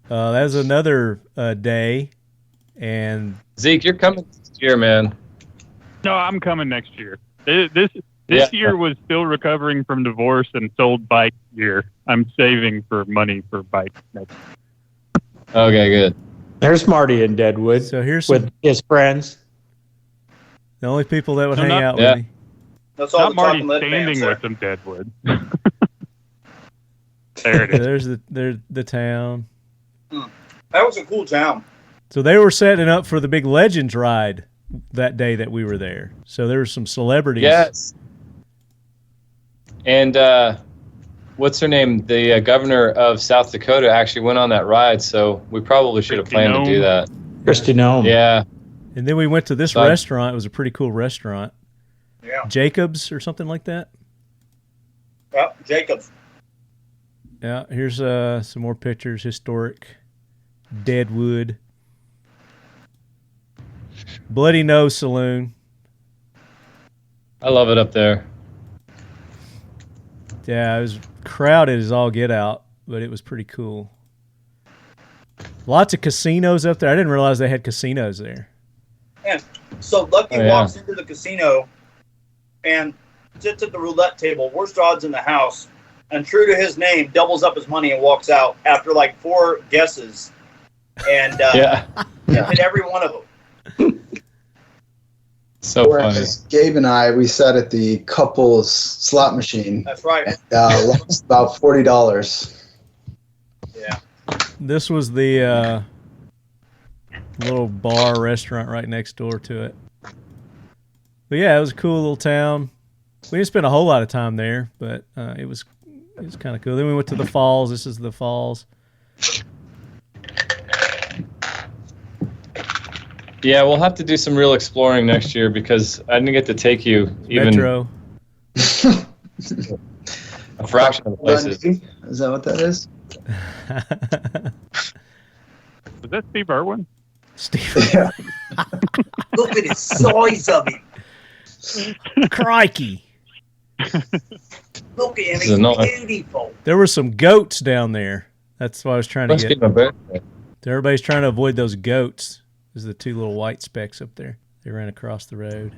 That was another day. And Zeke, you're coming this year, man. No, I'm coming next year. This year was still recovering from divorce and sold bike gear. I'm saving for money for bike next year. Okay, good. There's Marty in Deadwood. So here's with his friends. The only people that would hang out yeah. with me. That's all Not the Marty talking lead standing fans with them, Deadwood. There it is. There's the town. That was a cool town. So they were setting up for the big Legends ride that day that we were there. So there were some celebrities. Yes. And what's her name? The governor of South Dakota actually went on that ride, so we probably should have planned to do that. Christy Nome. Yeah. And then we went to this restaurant. It was a pretty cool restaurant. Yeah. Jacobs or something like that. Yep, Jacobs. Yeah, here's some more pictures. Historic Deadwood. Bloody Nose Saloon. I love it up there. Yeah, it was crowded as all get out, but it was pretty cool. Lots of casinos up there. I didn't realize they had casinos there. And so Lucky walks into the casino and sits at the roulette table, worst odds in the house, and true to his name, doubles up his money and walks out after like 4 guesses. And hit every one of them. So Whereas Gabe and I, we sat at the couples slot machine. That's right. And lost about $40. Yeah. This was the little bar restaurant right next door to it. But yeah, it was a cool little town. We didn't spend a whole lot of time there, but it was kind of cool. Then we went to the falls. This is the falls. Yeah, we'll have to do some real exploring next year because I didn't get to take you even Metro. a fraction of the places. Is that what that is? Was that Steve Irwin? Steve. Yeah. Look at the size of him. Crikey. Look at him. This is He's annoying. beautiful. There were some goats down there. That's what I was trying to Let's get. get my birthday. Everybody's trying to avoid those goats. There's the 2 little white specks up there. They ran across the road.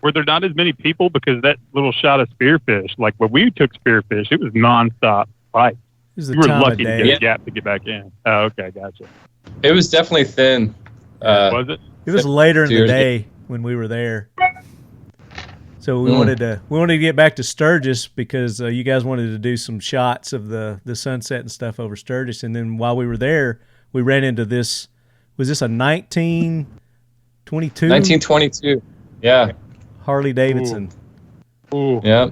Were there not as many people because that little shot of spearfish? Like when we took spearfish, it was nonstop fight. This is the You were time lucky of to day. get a gap to get back in. Oh, okay, gotcha. It was definitely thin. Was it? It was later in the Cheers. day when we were there. So we wanted to get back to Sturgis because you guys wanted to do some shots of the sunset and stuff over Sturgis. And then while we were there, we ran into this. Was this a 1922? 1922. Yeah. Harley Davidson. Ooh. Yeah.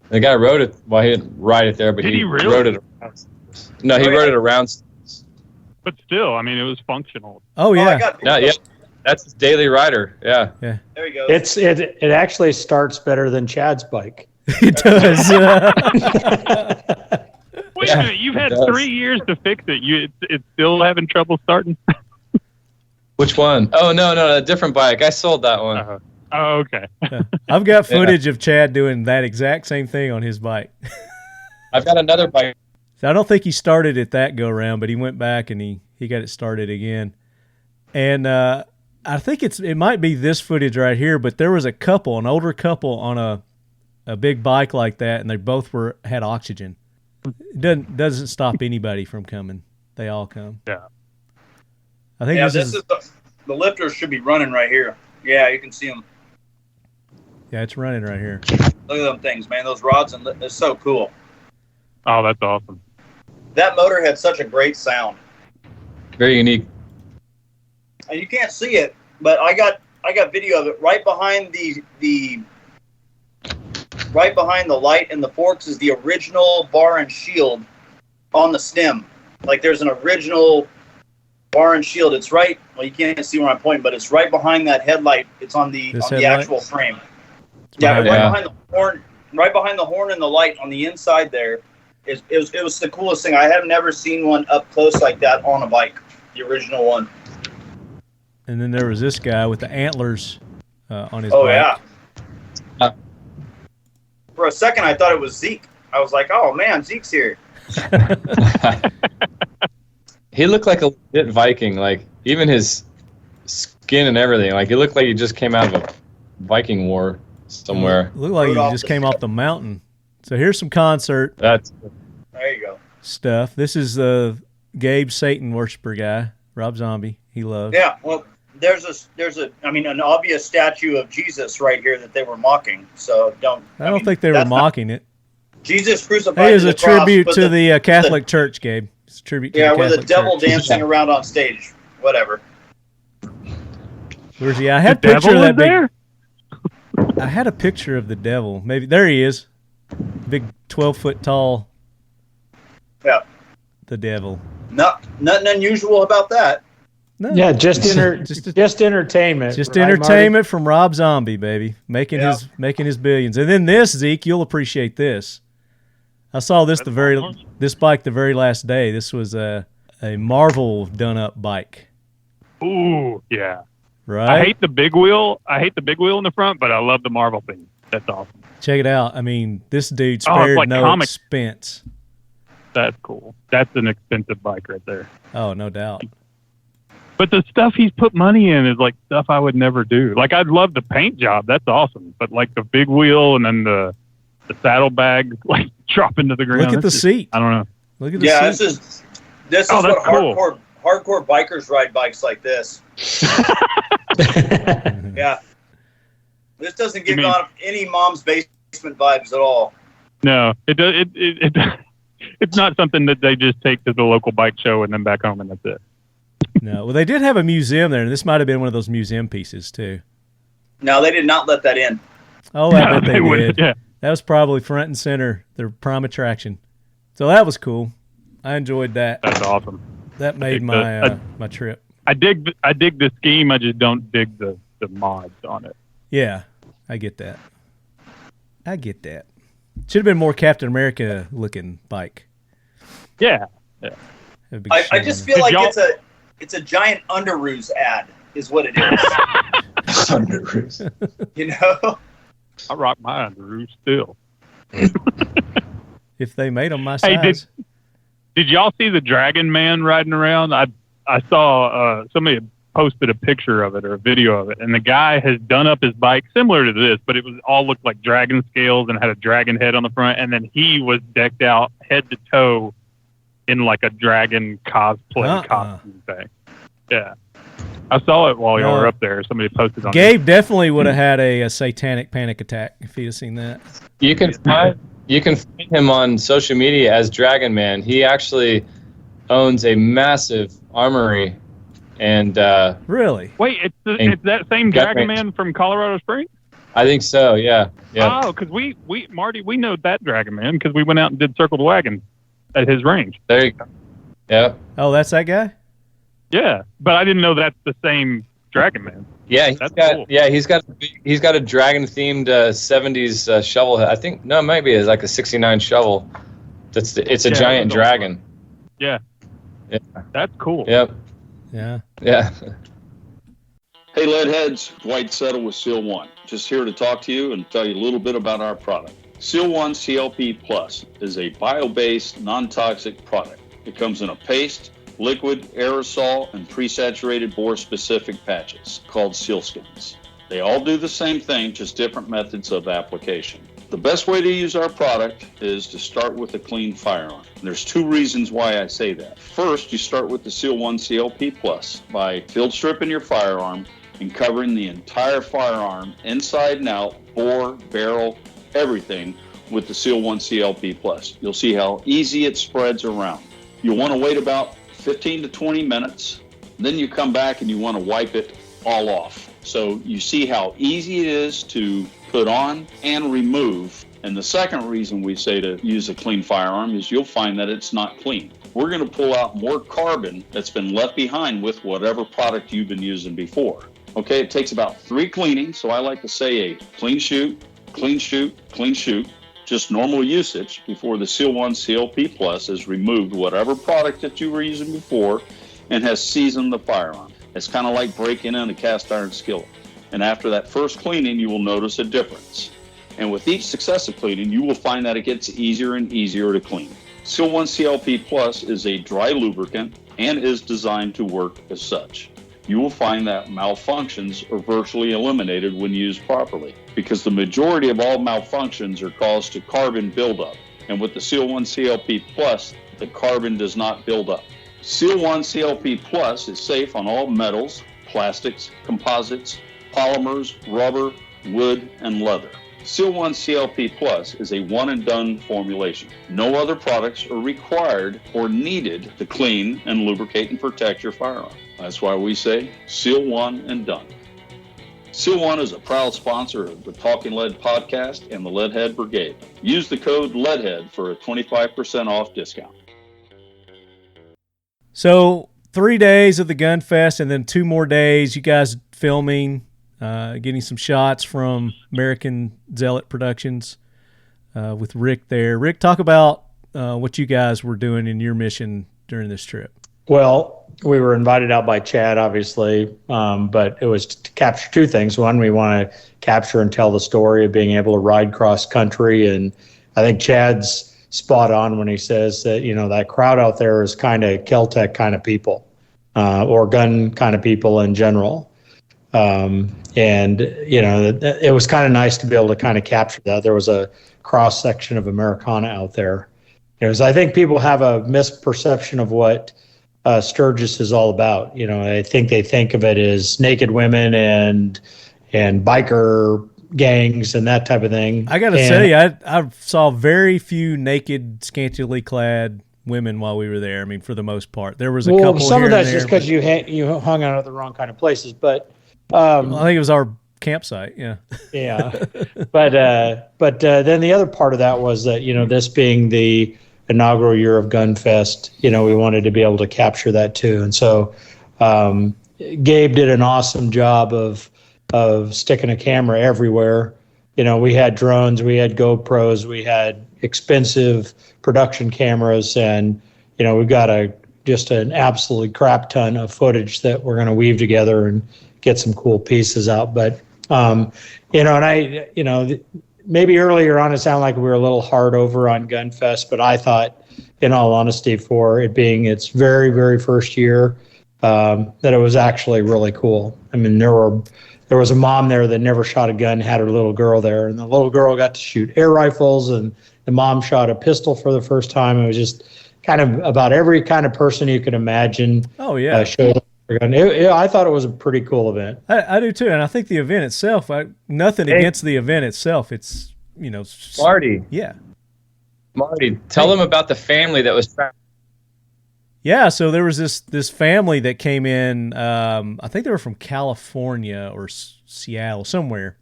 The guy rode it. Well, he didn't ride it there, but Did he he really? rode it around. No, he rode it around. But still, I mean, it was functional. Oh yeah. Yeah. That's his daily rider. Yeah. Yeah. There you go. It actually starts better than Chad's bike. It does. Wait a minute, you've had 3 years to fix it. It's still having trouble starting? Which one? Oh, no, a different bike. I sold that one. Oh, okay. I've got footage of Chad doing that exact same thing on his bike. I've got another bike. So I don't think he started it that go around, but he went back and he got it started again. And I think it might be this footage right here, but there was an older couple on a big bike like that, and they both had oxygen. It doesn't stop anybody from coming. They all come. Yeah. I think this is the lifters should be running right here. Yeah, you can see them. Yeah, it's running right here. Look at them things, man. Those rods and it's so cool. Oh, that's awesome. That motor had such a great sound. Very unique. And you can't see it, but I got video of it right behind the right behind the light and the forks is the original bar and shield on the stem. Like there's an original bar and shield. It's right. Well, you can't see where I'm pointing, but it's right behind that headlight. It's on the actual frame. Yeah, behind the horn. Right behind the horn and the light on the inside there. It was the coolest thing. I have never seen one up close like that on a bike. The original one. And then there was this guy with the antlers on his bike. Yeah. For a second, I thought it was Zeke. I was like, oh, man, Zeke's here. He looked like a legit Viking. Like, even his skin and everything. Like, he looked like he just came out of a Viking war somewhere. Looked like he just came off the mountain. So here's some concert. There you go. Stuff. This is Gabe Satan worshiper guy, Rob Zombie. He loves. Yeah, well, there's an obvious statue of Jesus right here that they were mocking. So I don't think they were mocking it. Jesus crucified. It is a tribute to the Catholic Church, Gabe. It's a tribute to the Catholic with the devil Church. dancing around on stage. Whatever. Where's he? I had a picture of that big. I had a picture of the devil. Maybe there he is. Big 12-foot tall. Yeah. The devil. Nothing unusual about that. No. Yeah, just entertainment. Just entertainment from Rob Zombie, baby. Making his billions. And then this, Zeke, you'll appreciate this. I saw this this bike the very last day. This was a Marvel done up bike. Ooh, yeah. Right. I hate the big wheel. In the front, but I love the Marvel thing. That's awesome. Check it out. I mean, this dude spared no expense. That's cool. That's an expensive bike right there. Oh, no doubt. But the stuff he's put money in is like stuff I would never do. Like, I'd love the paint job. That's awesome. But like the big wheel and then the saddlebag like dropping to the ground. Look at the seat. I don't know. Look at the seat. This is what hardcore bikers ride bikes like this. Yeah. This doesn't give off any mom's basement vibes at all. No, it does. It's not something that they just take to the local bike show and then back home and that's it. No, well, they did have a museum there, and this might have been one of those museum pieces too. No, they did not let that in. Oh, I bet they did. Yeah. That was probably front and center, their prime attraction. So that was cool. I enjoyed that. That's awesome. That made my my trip. I dig the scheme. I just don't dig the mods on it. Yeah, I get that. Should have been more Captain America looking bike. Yeah. I just feel like it's a giant Underoos ad, is what it is. Underoos. You know? I rock my Underoos still. If they made them my size. Hey, did y'all see the Dragon Man riding around? I saw somebody had posted a picture of it or a video of it, and the guy has done up his bike similar to this, but it was all looked like dragon scales and had a dragon head on the front, and then he was decked out head to toe in like a dragon cosplay costume thing. Yeah. I saw it while y'all were up there. Somebody posted on Gabe it. Definitely would have had a satanic panic attack if he'd have seen that. You can find him on social media as Dragon Man. He actually owns a massive armory. And really? Wait, it's that same Dragon Man from Colorado Springs? I think so, yeah. Oh, because we Marty, we know that Dragon Man because we went out and did Circle the Wagon at his range. There you go. Yeah. Oh, that's that guy? Yeah, but I didn't know that's the same Dragon Man. Yeah, he's got a dragon themed 70s shovel head. I think it might be like a 69 shovel. It's a giant dragon. Yeah. That's cool. Yep. Yeah. Yeah. Hey, Leadheads, Dwight Settle with Seal One. Just here to talk to you and tell you a little bit about our product. Seal One CLP Plus is a bio-based, non-toxic product. It comes in a paste, liquid, aerosol, and pre-saturated bore-specific patches called sealskins. They all do the same thing, just different methods of application. The best way to use our product is to start with a clean firearm. There's two reasons why I say that. First, you start with the Seal One CLP Plus by field stripping your firearm and covering the entire firearm inside and out, bore, barrel, everything with the Seal One CLP Plus. You'll see how easy it spreads around. You'll want to wait about 15 to 20 minutes. Then you come back and you want to wipe it all off. So you see how easy it is to put on and remove And the second reason we say to use a clean firearm is you'll find that it's not clean. We're going to pull out more carbon that's been left behind with whatever product you've been using before. Okay, it takes about 3 cleanings, so I like to say a clean shoot, clean shoot, clean shoot, just normal usage before the Seal 1 CLP Plus has removed whatever product that you were using before and has seasoned the firearm. It's kind of like breaking in a cast iron skillet. And after that first cleaning, you will notice a difference. And with each successive cleaning, you will find that it gets easier and easier to clean. Seal 1 CLP Plus is a dry lubricant and is designed to work as such. You will find that malfunctions are virtually eliminated when used properly, because the majority of all malfunctions are caused to carbon buildup. And with the Seal 1 CLP Plus, the carbon does not build up. Seal 1 CLP Plus is safe on all metals, plastics, composites, polymers, rubber, wood, and leather. Seal 1 CLP Plus is a one-and-done formulation. No other products are required or needed to clean and lubricate and protect your firearm. That's why we say Seal 1 and done. Seal 1 is a proud sponsor of the Talking Lead podcast and the Leadhead Brigade. Use the code LEADHEAD for a 25% off discount. So 3 days of the Gunfest and then 2 more days, you guys filming, getting some shots from American Zealot Productions with Rick there. Rick, talk about what you guys were doing in your mission during this trip. Well, we were invited out by Chad, obviously, but it was to capture 2 things. One, we want to capture and tell the story of being able to ride cross country. And I think Chad's spot on when he says that, that crowd out there is kind of Kel Tec kind of people, or gun kind of people in general. It was kind of nice to be able to kind of capture that. There was a cross section of Americana out there. I think people have a misperception of what Sturgis is all about. I think they think of it as naked women and biker gangs and that type of thing. I got to say, I saw very few naked, scantily clad women while we were there. I mean, for the most part, there was a couple. Some here of that's and just because you hung out at the wrong kind of places, but. I think it was our campsite. Yeah. Yeah. But then the other part of that was that, this being the inaugural year of Gunfest, we wanted to be able to capture that too. And so Gabe did an awesome job of sticking a camera everywhere. We had drones, we had GoPros, we had expensive production cameras, and, we've got just an absolutely crap ton of footage that we're going to weave together and get some cool pieces out. But, maybe earlier on it sounded like we were a little hard over on Gunfest, but I thought, in all honesty, for it being its very, very first year, that it was actually really cool. I mean, there was a mom there that never shot a gun, had her little girl there, and the little girl got to shoot air rifles, and the mom shot a pistol for the first time. It was just kind of about every kind of person you could imagine. Oh, yeah. Showed up. I thought it was a pretty cool event. I do too, and I think the event itself. Nothing against the event itself. It's Marty. Yeah, Marty, tell them about the family that was. Yeah, so there was this family that came in. I think they were from California or Seattle, somewhere,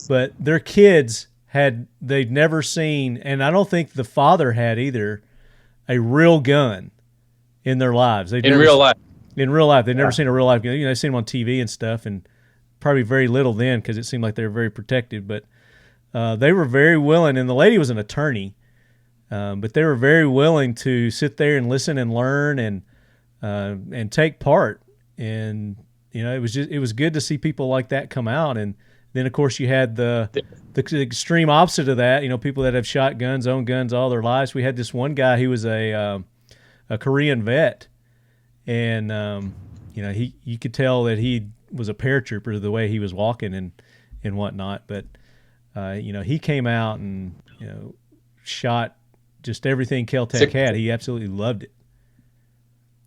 but their kids they'd never seen, and I don't think the father had either, a real gun in their lives. In real life, they'd never seen a real life gun. They've seen them on TV and stuff, and probably very little then because it seemed like they were very protected. But they were very willing, and the lady was an attorney, but they were very willing to sit there and listen and learn and take part. And it was good to see people like that come out. And then of course you had the extreme opposite of that. People that have shot guns, owned guns all their lives. We had this one guy who was a Korean vet. And, you could tell that he was a paratrooper the way he was walking and whatnot. But, he came out and, shot just everything Kel Tec had. He absolutely loved it.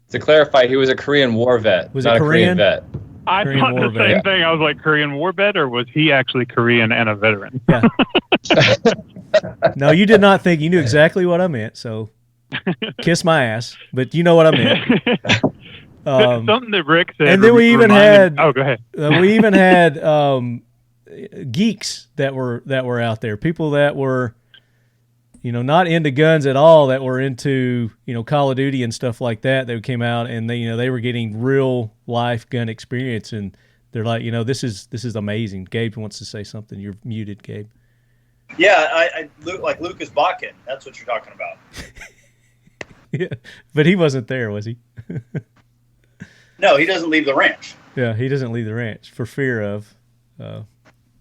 To clarify, he was a Korean war vet, was not a Korean vet. I thought the same thing. I was like, Korean war vet, or was he actually Korean and a veteran? Yeah. No, you did not think. You knew exactly what I meant, so kiss my ass. But you know what I meant. Something that Rick said. And then we even had. Oh, go ahead. We even had geeks that were out there. People that were not into guns at all, that were into, Call of Duty and stuff like that, that came out and they were getting real life gun experience, and they're like, this is amazing. Gabe wants to say something. You're muted, Gabe. Yeah, I like Lucas Bakken. That's what you're talking about. Yeah, but he wasn't there, was he? No, he doesn't leave the ranch. Yeah, he doesn't leave the ranch for fear of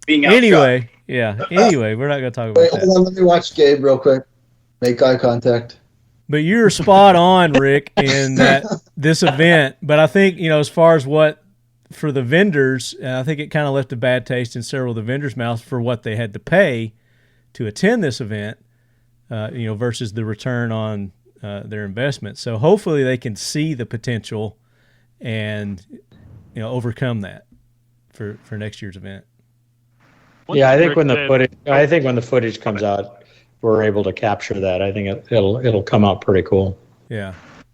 being outshot. Anyway, we're not going to talk about Wait, that. hold on, let me watch Gabe real quick. Make eye contact. But you're spot on, Rick, in that this event. But I think, as far as what for the vendors, I think it kind of left a bad taste in several of the vendors' mouths for what they had to pay to attend this event, versus the return on their investment. So hopefully they can see the potential and overcome that for next year's event. Yeah, I think when the footage comes out, we're able to capture that. I think it'll come out pretty cool. Yeah.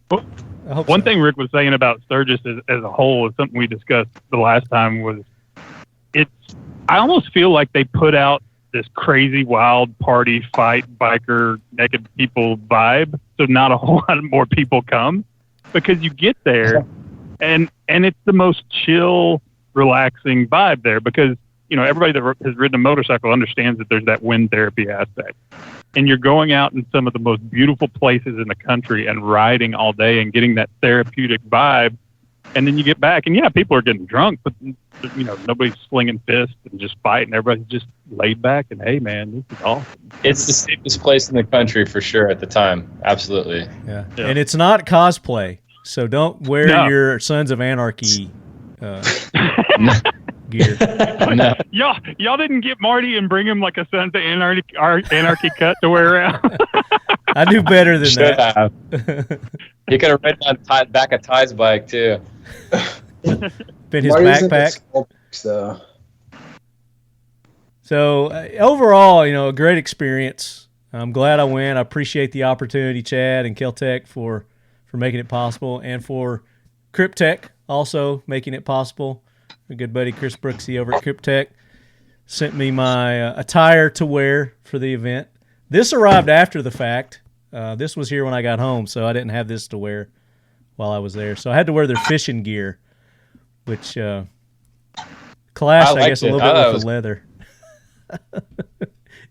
One thing Rick was saying about Sturgis as a whole is something we discussed the last time. Was I almost feel like they put out this crazy, wild party, fight, biker, naked people vibe, so not a whole lot more people come, because you get there and it's the most chill, relaxing vibe there, because everybody that has ridden a motorcycle understands that there's that wind therapy aspect, and you're going out in some of the most beautiful places in the country and riding all day and getting that therapeutic vibe. And then you get back, and people are getting drunk, but nobody's slinging fists and just fighting. Everybody's just laid back, and hey, man, this is awesome. It's the safest place in the country for sure at the time. Absolutely. Yeah. And it's not cosplay, so don't wear your Sons of Anarchy gear. No. Y'all didn't get Marty and bring him like a Sons of Anarchy cut to wear around. I do better than Should that. have. He could have ridden on back of Ty's bike too. Been his Marty's in backpack. his though. So overall, a great experience. I'm glad I went. I appreciate the opportunity, Chad and Kel Tec, for making it possible, and for Crypt Tech also making it possible. My good buddy Chris Brooksy over at Crypt Tech sent me my attire to wear for the event. This arrived after the fact. This was here when I got home, so I didn't have this to wear while I was there. So I had to wear their fishing gear, which clashed, I guess, a little bit with the leather.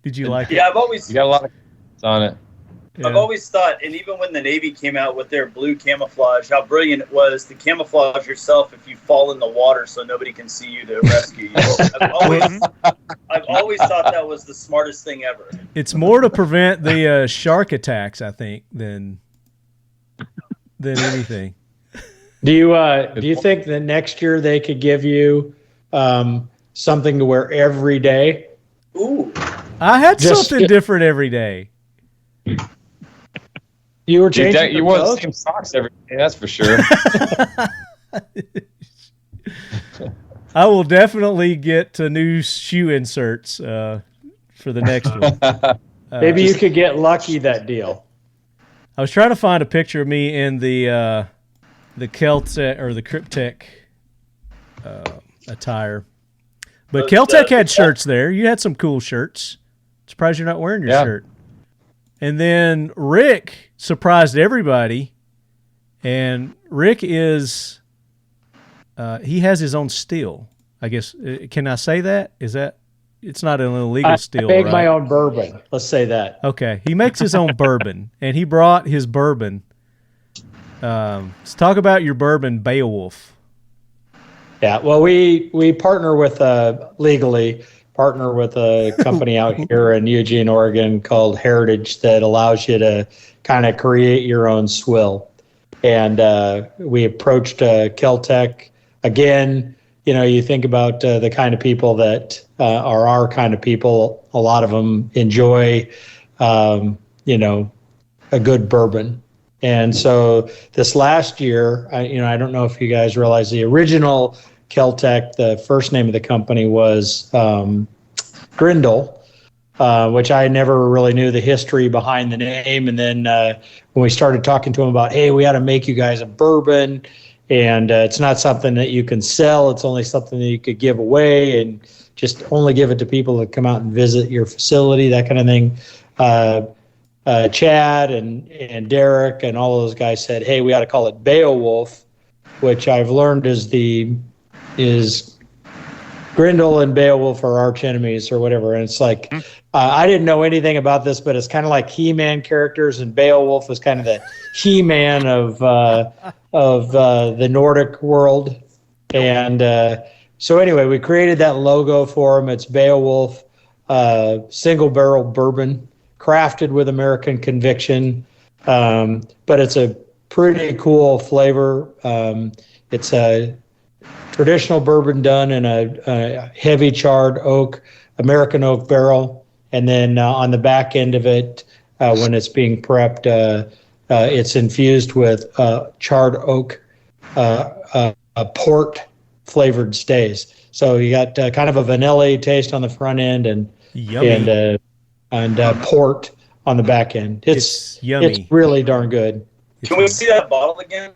Did you like it? Yeah, I've always You got a lot of on it. Yeah. I've always thought, and even when the Navy came out with their blue camouflage, how brilliant it was to camouflage yourself if you fall in the water so nobody can see you to rescue you. I've always thought that was the smartest thing ever. It's more to prevent the shark attacks, I think, than anything. Do you think that next year they could give you something to wear every day? Ooh. I had something different every day. You were changing. You wore the same socks every day, that's for sure. I will definitely get new shoe inserts for the next one. Maybe you could get lucky that deal. I was trying to find a picture of me in the Kel Tec or the Crypt Tech attire, but Kel Tec had shirts there. You had some cool shirts. Surprised you're not wearing your shirt. And then Rick surprised everybody, and Rick is he has his own still. I guess, can I say that? Is that, it's not an illegal still, I make right? my own bourbon. Let's say that. Okay, he makes his own bourbon, and he brought his bourbon. Let's talk about your bourbon, Beowulf. Yeah, well, we partner with a company out here in Eugene, Oregon called Heritage that allows you to kind of create your own swill. And we approached Kel Tec. Again, you think about the kind of people that are our kind of people. A lot of them enjoy, a good bourbon. And so this last year, I don't know if you guys realize the original Kel Tec, the first name of the company was Grindle, which I never really knew the history behind the name. And then when we started talking to them about, hey, we ought to make you guys a bourbon, and it's not something that you can sell. It's only something that you could give away and just only give it to people that come out and visit your facility, that kind of thing. Chad and Derek and all those guys said, hey, we ought to call it Beowulf, which I've learned is Grendel and Beowulf are arch enemies or whatever. And it's like, I didn't know anything about this, but it's kind of like He-Man characters, and Beowulf is kind of the He-Man of the Nordic world. And so anyway, we created that logo for him. It's Beowulf, single barrel bourbon, crafted with American conviction. But it's a pretty cool flavor. It's a traditional bourbon done in a heavy charred oak, American oak barrel. And then on the back end of it, when it's being prepped, it's infused with charred oak port flavored stays. So you got kind of a vanilla taste on the front end and port on the back end. It's yummy. It's really darn good. Can we see that bottle again?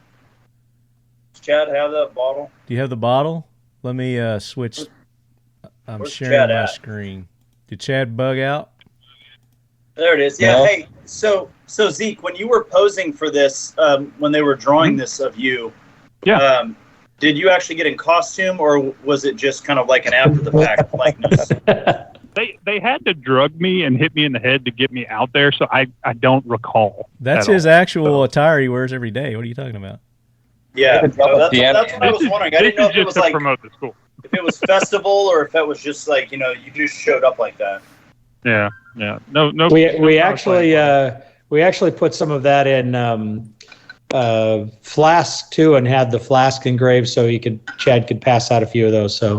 Does Chad have that bottle? Do you have the bottle? Let me switch. I'm Where's sharing Chad my at? screen. Did Chad bug out? There it is. Yeah. No. Hey, so Zeke, when you were posing for this, when they were drawing this of you, did you actually get in costume, or was it just kind of like an after the fact likeness? They had to drug me and hit me in the head to get me out there, so I don't recall. That's his actual attire he wears every day. What are you talking about? Yeah, that's what I was wondering. I didn't know if it was like promote the school. If it was festival or if it was just like you just showed up like that. Yeah. No. We actually put some of that in flask too, and had the flask engraved so Chad could pass out a few of those. So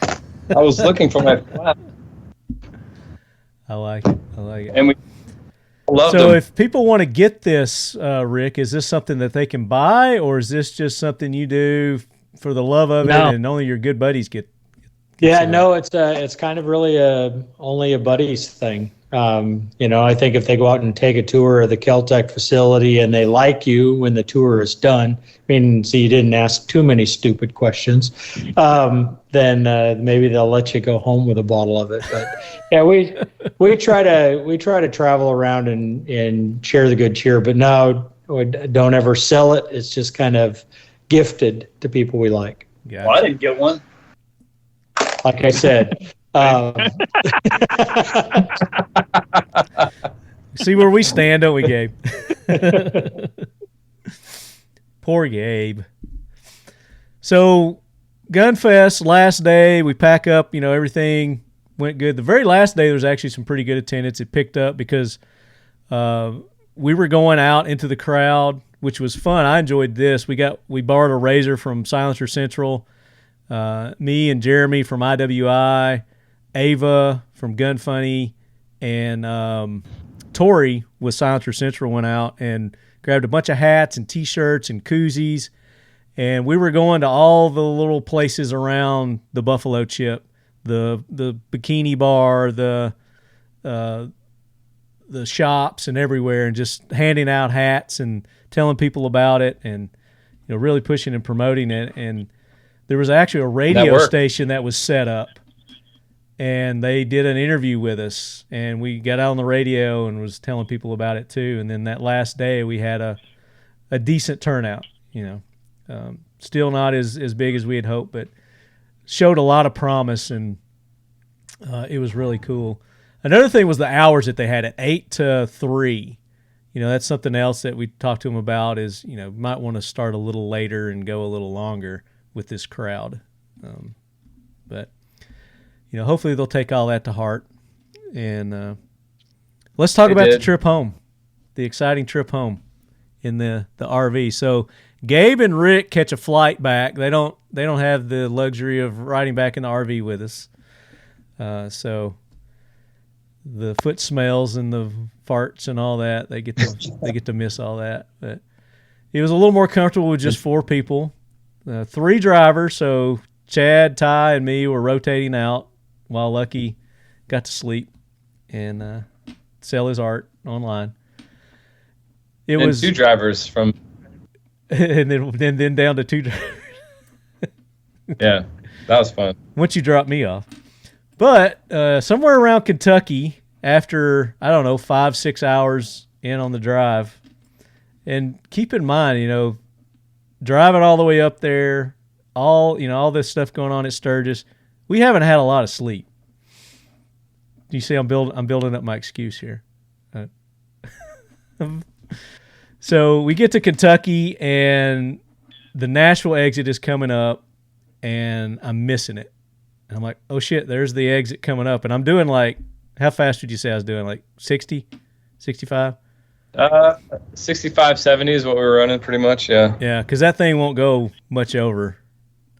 I was looking for my flask. I like it. And we love So them. if people want to get this, Rick, is this something that they can buy, or is this just something you do for the love of it and only your good buddies get? Yeah, no, it's kind of really only a buddies thing. I think if they go out and take a tour of the Kel Tec facility and they like you when the tour is done, so you didn't ask too many stupid questions, then maybe they'll let you go home with a bottle of it. But yeah, we try to travel around and share the good cheer. But no, don't ever sell it. It's just kind of gifted to people we like. Well, I didn't get one. Like I said. See where we stand, don't we, Gabe? Poor Gabe. So, Gunfest, last day, we pack up, everything went good. The very last day, there was actually some pretty good attendance. It picked up because we were going out into the crowd, which was fun. I enjoyed this. We borrowed a Razor from Silencer Central. Me and Jeremy from IWI, Ava from Gun Funny, and Tori with Silencer Central went out and grabbed a bunch of hats and T-shirts and koozies, and we were going to all the little places around the Buffalo Chip, the bikini bar, the shops and everywhere, and just handing out hats and telling people about it, and really pushing and promoting it. And there was actually a radio station that was set up, and they did an interview with us, and we got out on the radio and was telling people about it too. And then that last day we had a decent turnout, still not as big as we had hoped, but showed a lot of promise, and it was really cool. Another thing was the hours that they had at 8 to 3. That's something else that we talked to them about is, might want to start a little later and go a little longer with this crowd. But hopefully they'll take all that to heart. And let's talk about the trip home, the exciting trip home in the RV. So Gabe and Rick catch a flight back. They don't have the luxury of riding back in the RV with us. So the foot smells and the farts and all that, they get to miss all that. But it was a little more comfortable with just 4 people. 3 drivers, so Chad, Ty, and me were rotating out while Lucky got to sleep and sell his art online. It was 2 drivers from, and then down to 2 drivers. Yeah, that was fun. Once you drop me off, but somewhere around Kentucky, after, I don't know, 5-6 hours in on the drive. And keep in mind, you know, driving all the way up there, all this stuff going on at Sturgis, we haven't had a lot of sleep. You see, I'm building up my excuse here. So we get to Kentucky, and the Nashville exit is coming up, and I'm missing it. And I'm like, oh shit, there's the exit coming up. And I'm doing like, how fast would you say I was doing? Like 60, 65? 65, 70 is what we were running pretty much, yeah. Yeah, because that thing won't go much over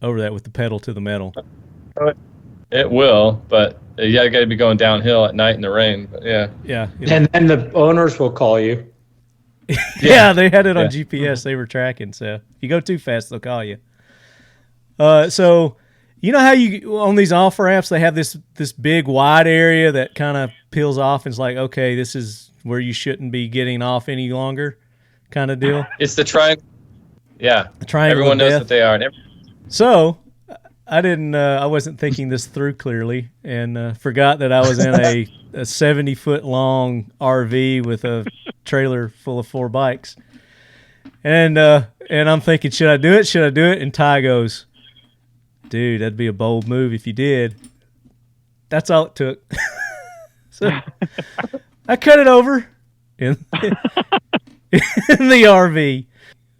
that with the pedal to the metal. It will, but you got to be going downhill at night in the rain. But yeah. Yeah. And then the owners will call you. Yeah, they had it on GPS. They were tracking. So if you go too fast, they'll call you. So you know how you on these off ramps they have this big wide area that kind of peels off and it's like, okay, this is where you shouldn't be getting off any longer, kind of deal. It's the triangle. Yeah, the triangle. Everyone knows what they are. So I wasn't thinking this through clearly, and forgot that I was in a 70-foot long RV with a trailer full of 4 bikes, and I'm thinking, should I do it? Should I do it? And Ty goes, dude, that'd be a bold move if you did. That's all it took. So I cut it over in the RV.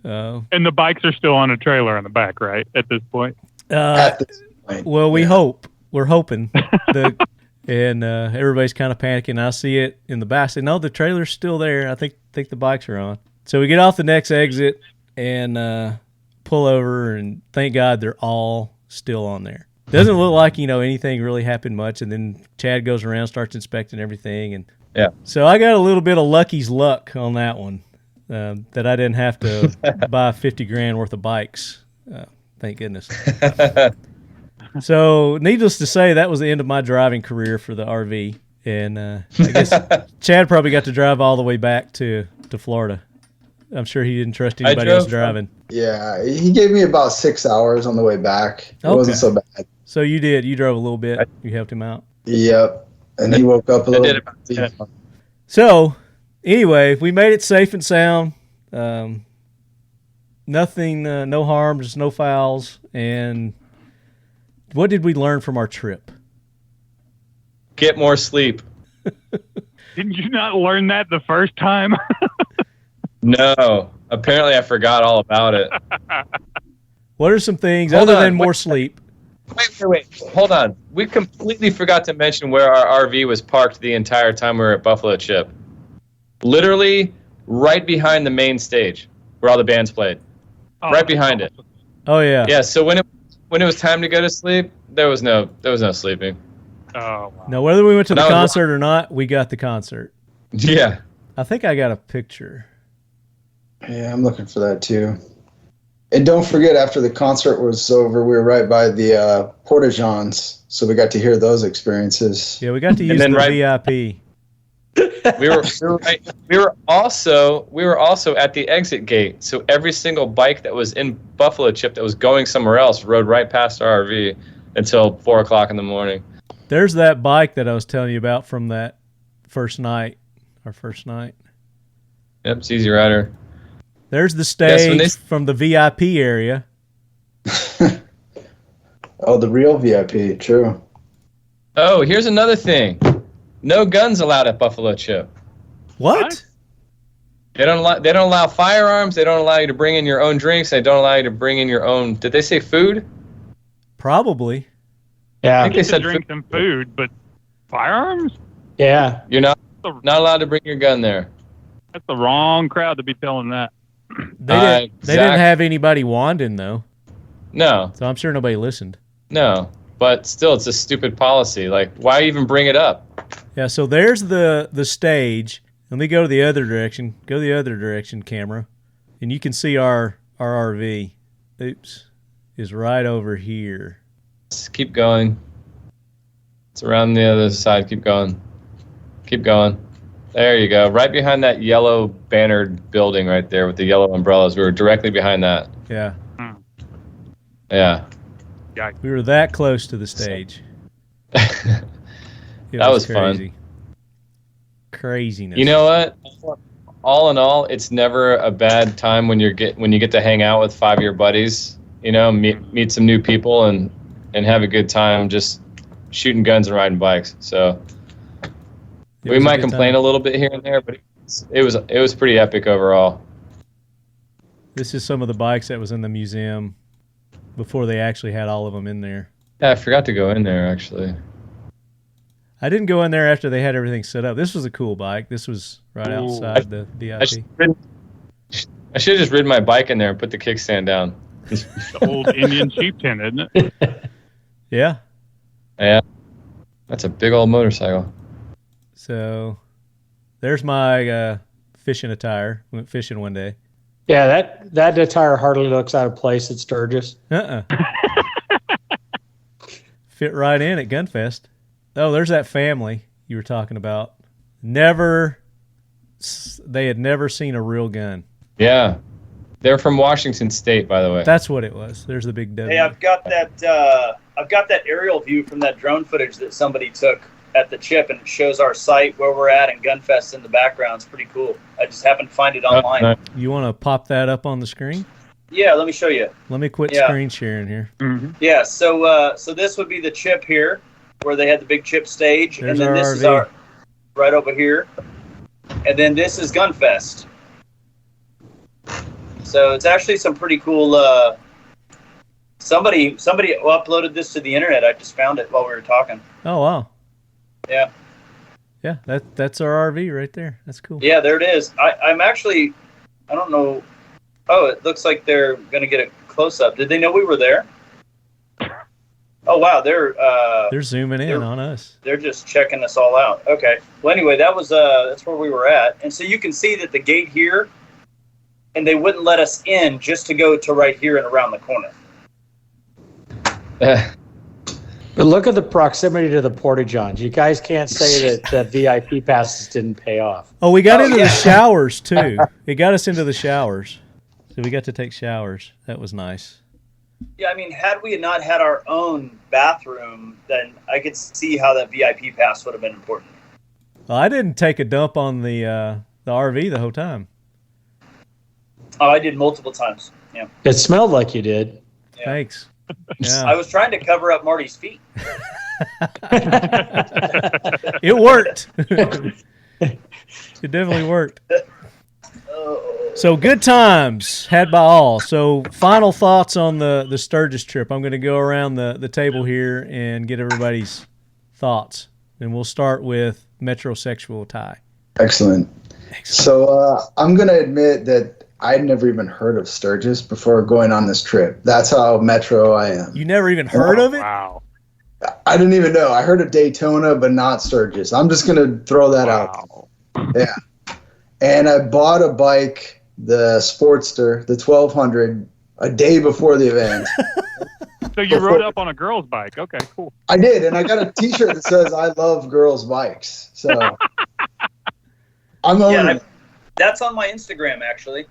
And the bikes are still on a trailer in the back, right? At this point. Well, we hope. We're hoping. And everybody's kind of panicking. I see it in the back. I say, no, the trailer's still there. I think the bikes are on. So we get off the next exit and pull over, and thank God they're all still on there. Doesn't look like, anything really happened much. And then Chad goes around, starts inspecting everything. And yeah. So I got a little bit of Lucky's luck on that one, that I didn't have to buy $50,000 worth of bikes. Thank goodness. So, needless to say, that was the end of my driving career for the RV. And I guess Chad probably got to drive all the way back to Florida. I'm sure he didn't trust anybody else driving. Yeah, he gave me about 6 hours on the way back. It wasn't so bad. So you did. You drove a little bit. You helped him out. Yep. And he woke up a little bit. So, anyway, we made it safe and sound. Nothing, no harms, no fouls. And what did we learn from our trip? Get more sleep. Didn't you not learn that the first time? No. Apparently I forgot all about it. What are some things other than more sleep? Wait. Hold on. We completely forgot to mention where our RV was parked the entire time we were at Buffalo Chip. Literally right behind the main stage where all the bands played. Right behind it. Oh yeah. Yeah, so when it was time to go to sleep, there was no sleeping. Oh wow. No, whether we went to the concert or not, we got the concert. Yeah. I think I got a picture. Yeah, I'm looking for that too. And don't forget, after the concert was over, we were right by the Porta-Johns, so we got to hear those experiences. Yeah, we got to use the VIP. We were also at the exit gate. So every single bike that was in Buffalo Chip that was going somewhere else rode right past our RV until 4:00 in the morning. There's that bike that I was telling you about from that our first night. Yep, it's Easy Rider. There's the stage from the VIP area. Oh, the real VIP, true. Oh, here's another thing. No guns allowed at Buffalo Chip. What? They don't allow firearms. They don't allow you to bring in your own drinks. They don't allow you to bring in your own. Did they say food? Probably. Yeah. I think they said drinks and food, but firearms? Yeah. You're not allowed to bring your gun there. That's the wrong crowd to be telling that. They didn't have anybody wanding though. No. So I'm sure nobody listened. No. But still, it's a stupid policy. Like, why even bring it up? Yeah, so there's the stage. Let me go to the other direction. Go the other direction, camera. And you can see our RV. Oops. Is right over here. Just keep going. It's around the other side. Keep going. Keep going. There you go. Right behind that yellow bannered building right there with the yellow umbrellas. We were directly behind that. Yeah. Yeah. We were that close to the stage. That was crazy. fun. Craziness. You know what? All in all, it's never a bad time when you get to hang out with 5 of your buddies. You know, meet some new people and have a good time just shooting guns and riding bikes. So we might complain a little bit here and there, but it was pretty epic overall. This is some of the bikes that was in the museum before they actually had all of them in there. Yeah, I forgot to go in there actually. I didn't go in there after they had everything set up. This was a cool bike. This was right outside the VIP. I should have just ridden my bike in there and put the kickstand down. The old Indian chieftain, isn't it? Yeah. Yeah. That's a big old motorcycle. So there's my fishing attire. Went fishing one day. Yeah, that attire hardly looks out of place at Sturgis. Fit right in at Gunfest. Oh, there's that family you were talking about. They had never seen a real gun. Yeah. They're from Washington State, by the way. That's what it was. There's the big W. Hey, I've got that aerial view from that drone footage that somebody took at the chip, and it shows our site, where we're at, and Gunfest in the background. It's pretty cool. I just happened to find it online. You want to pop that up on the screen? Yeah, let me show you. Let me quit screen sharing here. Mm-hmm. Yeah, so this would be the chip here, where they had the big chip stage, There's and then this RV. is our right over here, and then this is Gunfest. So it's actually some pretty cool. Somebody uploaded this to the internet. I just found it while we were talking. Oh wow. Yeah. Yeah, that's our RV right there. That's cool. Yeah, there it is. I'm actually, I don't know. Oh, it looks like they're gonna get a close up. Did they know we were there? Oh wow, they're zooming in on us. They're just checking us all out. Okay. Well, anyway, that's where we were at, and so you can see that the gate here, and they wouldn't let us in just to go to right here and around the corner. But look at the proximity to the porta-johns. You guys can't say that VIP passes didn't pay off. Oh, we got into the showers too. It got us into the showers, so we got to take showers. That was nice. Yeah, I mean, had we not had our own bathroom, then I could see how that VIP pass would have been important. Well, I didn't take a dump on the RV the whole time. Oh, I did multiple times. Yeah. It smelled like you did. Yeah. Thanks. Yeah. I was trying to cover up Marty's feet. It worked. It definitely worked. So good times had by all. So final thoughts on the Sturgis trip. I'm going to go around the table here and get everybody's thoughts. And we'll start with metrosexual Ty. Excellent. So I'm going to admit that I'd never even heard of Sturgis before going on this trip. That's how metro I am. You never even heard of it? Wow. I didn't even know. I heard of Daytona, but not Sturgis. I'm just going to throw that out. Yeah. And I bought a bike, the Sportster, the 1200, a day before the event. So you rode up on a girl's bike. Okay, cool. I did, and I got a T-shirt that says "I love girls' bikes." So I'm owning it. That's on my Instagram, actually.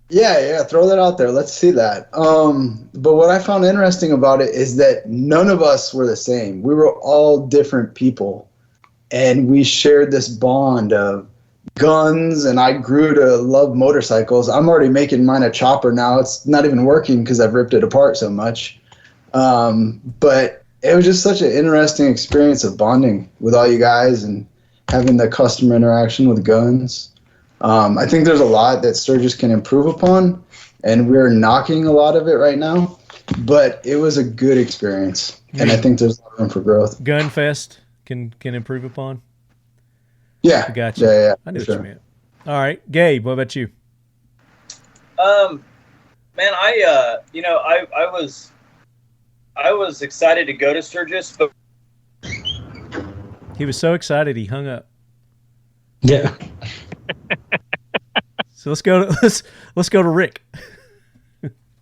Yeah, throw that out there. Let's see that. But what I found interesting about it is that none of us were the same. We were all different people, and we shared this bond of guns, and I grew to love motorcycles. I'm already making mine a chopper now. It's not even working because I've ripped it apart so much. But it was just such an interesting experience of bonding with all you guys and having the customer interaction with guns. I think there's a lot that Sturgis can improve upon, and we're knocking a lot of it right now. But it was a good experience, and I think there's a lot of room for growth. Gunfest can improve upon. Yeah, I got you. Yeah, I knew what you meant. All right, Gabe, what about you? Man, I was excited to go to Sturgis, but He was so excited he hung up. Yeah. So let's go to Rick.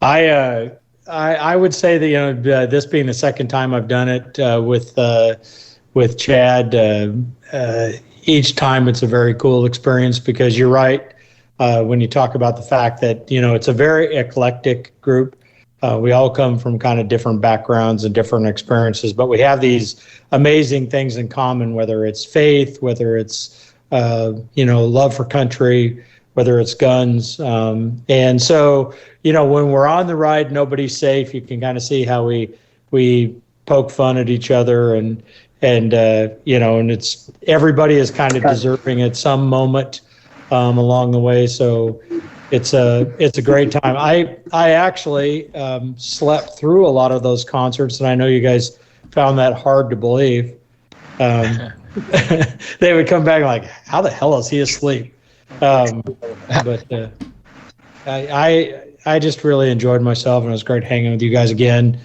I would say that this being the second time I've done it with Chad, each time it's a very cool experience because you're right when you talk about the fact that it's a very eclectic group. We all come from kind of different backgrounds and different experiences, but we have these amazing things in common, whether it's faith, whether it's love for country, whether it's guns. And so, when we're on the ride, nobody's safe. You can kind of see how we poke fun at each other and it's everybody is kind of deserving at some moment along the way. So it's a great time. I actually slept through a lot of those concerts, and I know you guys found that hard to believe. They would come back like, how the hell is he asleep? But I just really enjoyed myself, and it was great hanging with you guys again.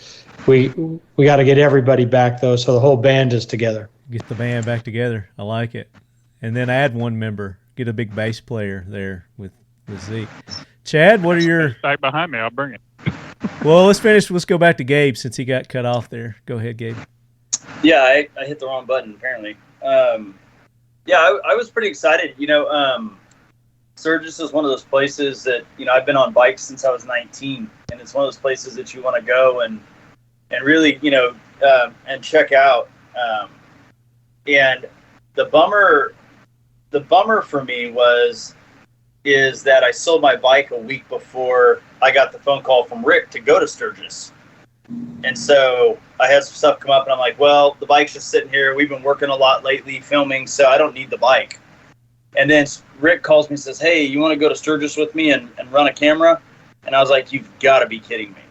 We got to get everybody back though, so the whole band is together. Get the band back together. I like it. And then add one member. Get a big bass player there with Zeke. Chad, what are your... Back behind me, I'll bring it. Well, let's finish. Let's go back to Gabe since he got cut off there. Go ahead, Gabe. Yeah, I hit the wrong button, apparently. I was pretty excited. Sturgis is one of those places that, I've been on bikes since I was 19, and it's one of those places that you want to go and really, and check out. And the bummer for me is that I sold my bike a week before I got the phone call from Rick to go to Sturgis. And so I had some stuff come up, and I'm like, well, the bike's just sitting here. We've been working a lot lately filming, so I don't need the bike. And then Rick calls me and says, hey, you want to go to Sturgis with me and run a camera? And I was like, you've got to be kidding me.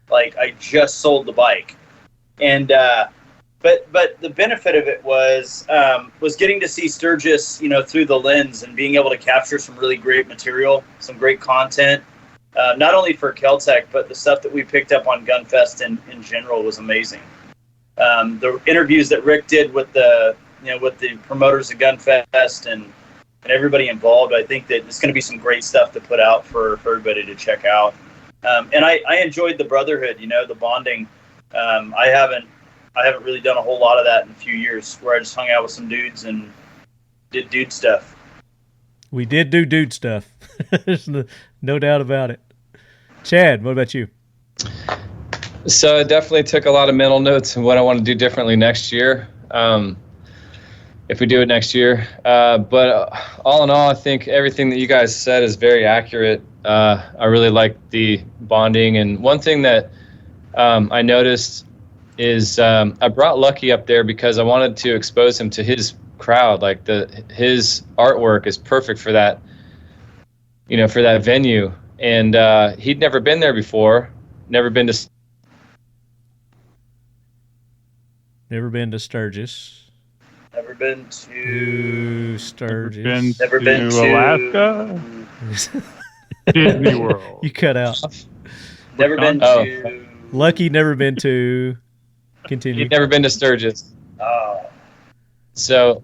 Like, I just sold the bike. And but the benefit of it was getting to see Sturgis, through the lens and being able to capture some really great material, some great content, not only for Kel Tec, but the stuff that we picked up on Gunfest in general was amazing. The interviews that Rick did with the promoters of Gunfest and everybody involved, I think that it's going to be some great stuff to put out for everybody to check out. And I enjoyed the brotherhood, the bonding. I haven't really done a whole lot of that in a few years, where I just hung out with some dudes and did dude stuff. We did do dude stuff. There's no doubt about it. Chad, what about you? So I definitely took a lot of mental notes on what I want to do differently next year, if we do it next year. But all in all, I think everything that you guys said is very accurate. I really like the bonding. And one thing that I noticed is I brought Lucky up there because I wanted to expose him to his crowd. Like his artwork is perfect for that, for that venue. And he'd never been there before, never been to Sturgis. Never been to Sturgis. Never been to Alaska. Disney World. You cut out. Never been to... Lucky, never been to... Continue. He'd never been to Sturgis. Oh. So,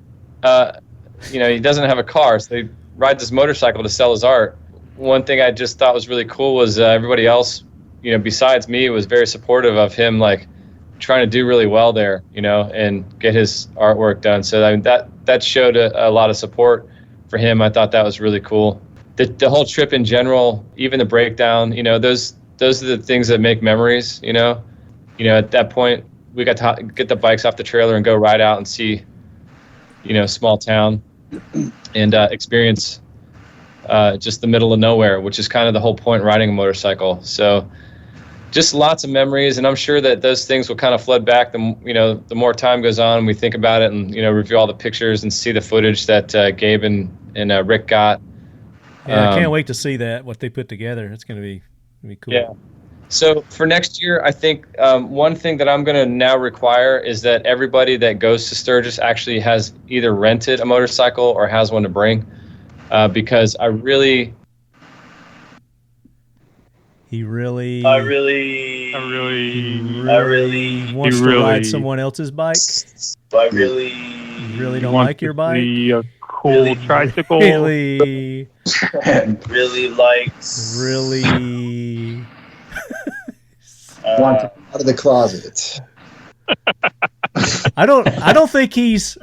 he doesn't have a car, so he rides his motorcycle to sell his art. One thing I just thought was really cool was everybody else, besides me, was very supportive of him, like, trying to do really well there, and get his artwork done. So I mean, that showed a lot of support for him. I thought that was really cool. The whole trip in general, even the breakdown, those are the things that make memories. At that point, we got to get the bikes off the trailer and go ride out and see, small town, and experience just the middle of nowhere, which is kind of the whole point riding a motorcycle. So just lots of memories, and I'm sure that those things will kind of flood back. The more time goes on, and we think about it, and review all the pictures and see the footage that Gabe and Rick got. Yeah, I can't wait to see that, what they put together. It's going to be cool. Yeah. So for next year, I think one thing that I'm going to now require is that everybody that goes to Sturgis actually has either rented a motorcycle or has one to bring, because I really wants to ride someone else's bike. I really don't like your bike. A cool tricycle. Really likes. Want to come out of the closet. I don't think he's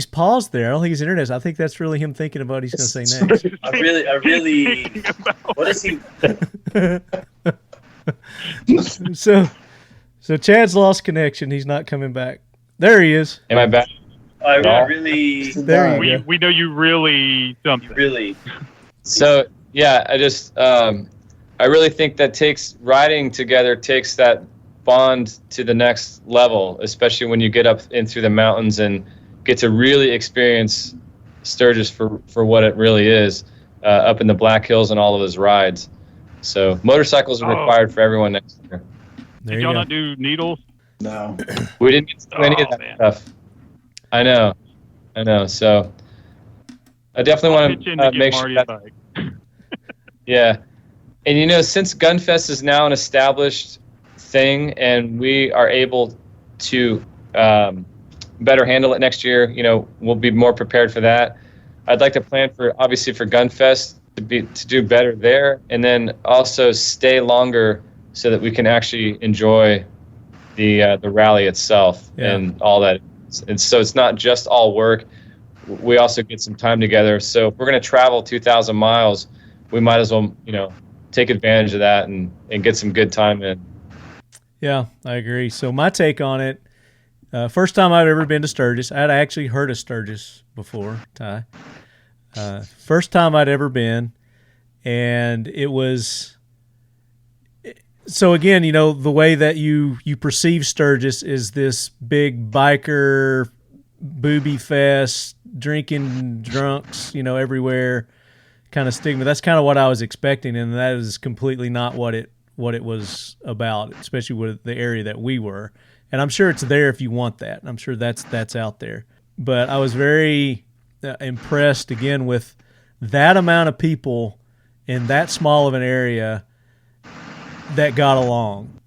paused there. I don't think he's interested. I think that's really him thinking about what he's going to say next. I really. What is he? So Chad's lost connection. He's not coming back. There he is. Am I back? I Yeah. really, There you go. We know you really something. really. So yeah, I really think that riding together takes that bond to the next level, especially when you get up in through the mountains and get to really experience Sturgis for what it really is, up in the Black Hills and all of those rides. So motorcycles are required for everyone next year. There Did you y'all go. not do needles? No. We didn't get to do any of that man. stuff. I know. So I definitely I'll want pitch in to to make get sure Marty that, a bike. yeah. And since Gunfest is now an established thing and we are able to better handle it next year, we'll be more prepared for that. I'd like to plan for Gunfest to do better there, and then also stay longer so that we can actually enjoy the rally itself and all that. And so it's not just all work. We also get some time together. So if we're going to travel 2,000 miles, we might as well, take advantage of that and get some good time in. Yeah, I agree. So my take on it, first time I've ever been to Sturgis. I'd actually heard of Sturgis before, Ty. First time I'd ever been, and it was... So again, the way that you perceive Sturgis is this big biker, booby fest, drinking drunks, everywhere kind of stigma. That's kind of what I was expecting, and that is completely not what it was about, especially with the area that we were. And I'm sure it's there if you want that. I'm sure that's out there. But I was very impressed again with that amount of people in that small of an area that got along.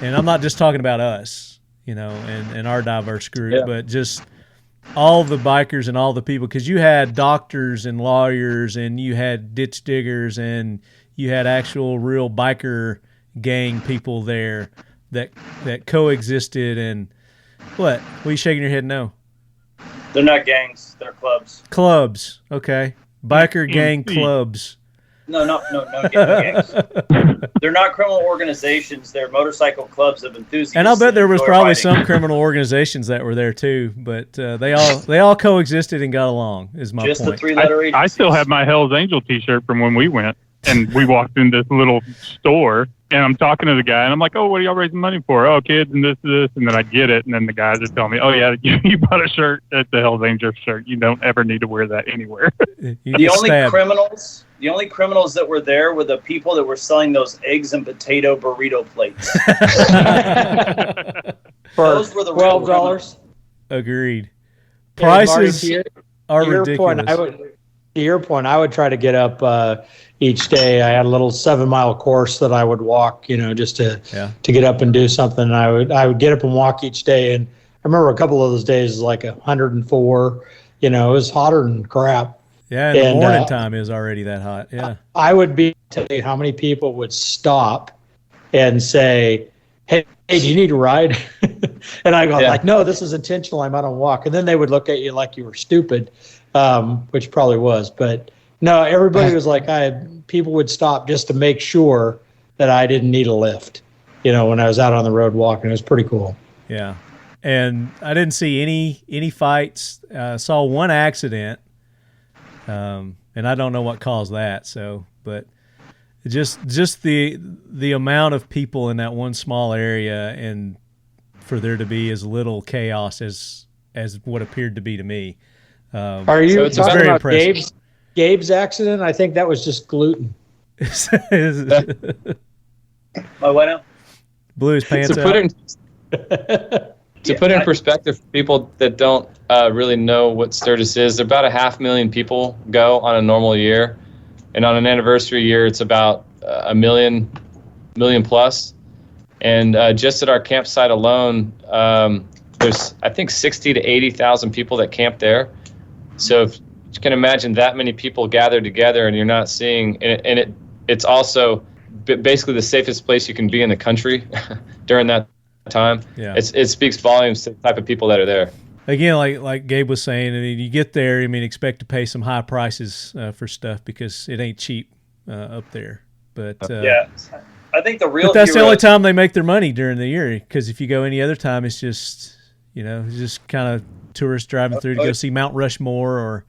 And I'm not just talking about us, and our diverse group, but just all the bikers and all the people, because you had doctors and lawyers and you had ditch diggers and you had actual real biker gang people there that coexisted. And what are you shaking your head? No, They're not gangs. They're clubs. Okay. Biker gang clubs. No gangs. They're not criminal organizations. They're motorcycle clubs of enthusiasts. And I'll bet there was enjoy probably riding. some criminal organizations that were there too, but they all coexisted and got along. Is my Just point. the three-letter agencies. I still have my Hell's Angel T-shirt from when we went, and we walked in this little store, and I'm talking to the guy, and I'm like, "Oh, what are y'all raising money for? Oh, kids, and this, and then I get it, and then the guys are telling me, "Oh yeah, you bought a shirt at the Hell's Angel shirt. You don't ever need to wear that anywore." The only criminals that were there were the people that were selling those eggs and potato burrito plates. Those were the real $12. Agreed. Hey, Marty, Prices are ridiculous. To your point, I would try to get up each day. I had a little 7-mile course that I would walk, just to get up and do something. And I would get up and walk each day. And I remember a couple of those days, like 104. It was hotter than crap. Yeah, and the morning time is already that hot. Yeah, I would be tell you how many people would stop and say, "Hey, do you need a ride?" And I go like, "No, this is intentional. I'm out on a walk." And then they would look at you like you were stupid, which probably was. But no, everybody was like, people would stop just to make sure that I didn't need a lift. When I was out on the road walking, it was pretty cool. Yeah, and I didn't see any fights. Saw one accident. And I don't know what caused that. So, but just the amount of people in that one small area, and for there to be as little chaos as what appeared to be to me. Are you talking about Gabe's accident? I think that was just gluten. My what now? Blew his pants out. To put in perspective for people that don't really know what Sturgis is, about 500,000 people go on a normal year. And on an anniversary year, it's about a million plus. And just at our campsite alone, there's, I think, 60 to 80,000 people that camp there. So if you can imagine that many people gathered together and you're not seeing, and it's also basically the safest place you can be in the country during that time. Yeah, it speaks volumes to the type of people that are there. Again, like Gabe was saying, I mean, you get there, expect to pay some high prices for stuff because it ain't cheap up there. But I think the real. But that's the only time they make their money during the year, because if you go any other time, it's just just kind of tourists driving through to go see Mount Rushmore or,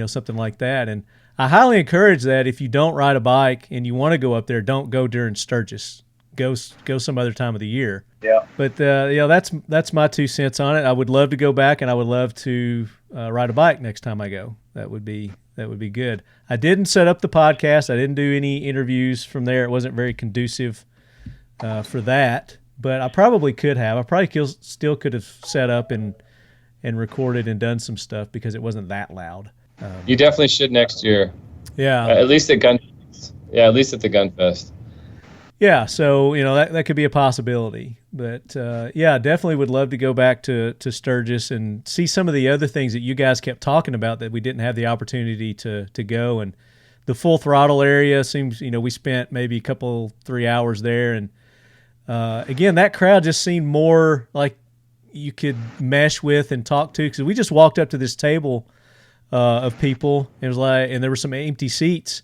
something like that. And I highly encourage that if you don't ride a bike and you want to go up there, don't go during Sturgis. Go some other time of the year. Yeah. But that's my 2 cents on it. I would love to go back, and I would love to ride a bike next time I go. That would be good. I didn't set up the podcast. I didn't do any interviews from there. It wasn't very conducive for that. But I probably could have. I probably still could have set up and recorded and done some stuff because it wasn't that loud. You definitely should next year. Yeah. At least at Gunfest. Yeah, at least at the Gunfest. Yeah, so that could be a possibility, but definitely would love to go back to Sturgis and see some of the other things that you guys kept talking about that we didn't have the opportunity to go. And the Full Throttle area seems, we spent maybe 3 hours there, and again, that crowd just seemed more like you could mesh with and talk to, because we just walked up to this table of people, and it was like, and there were some empty seats.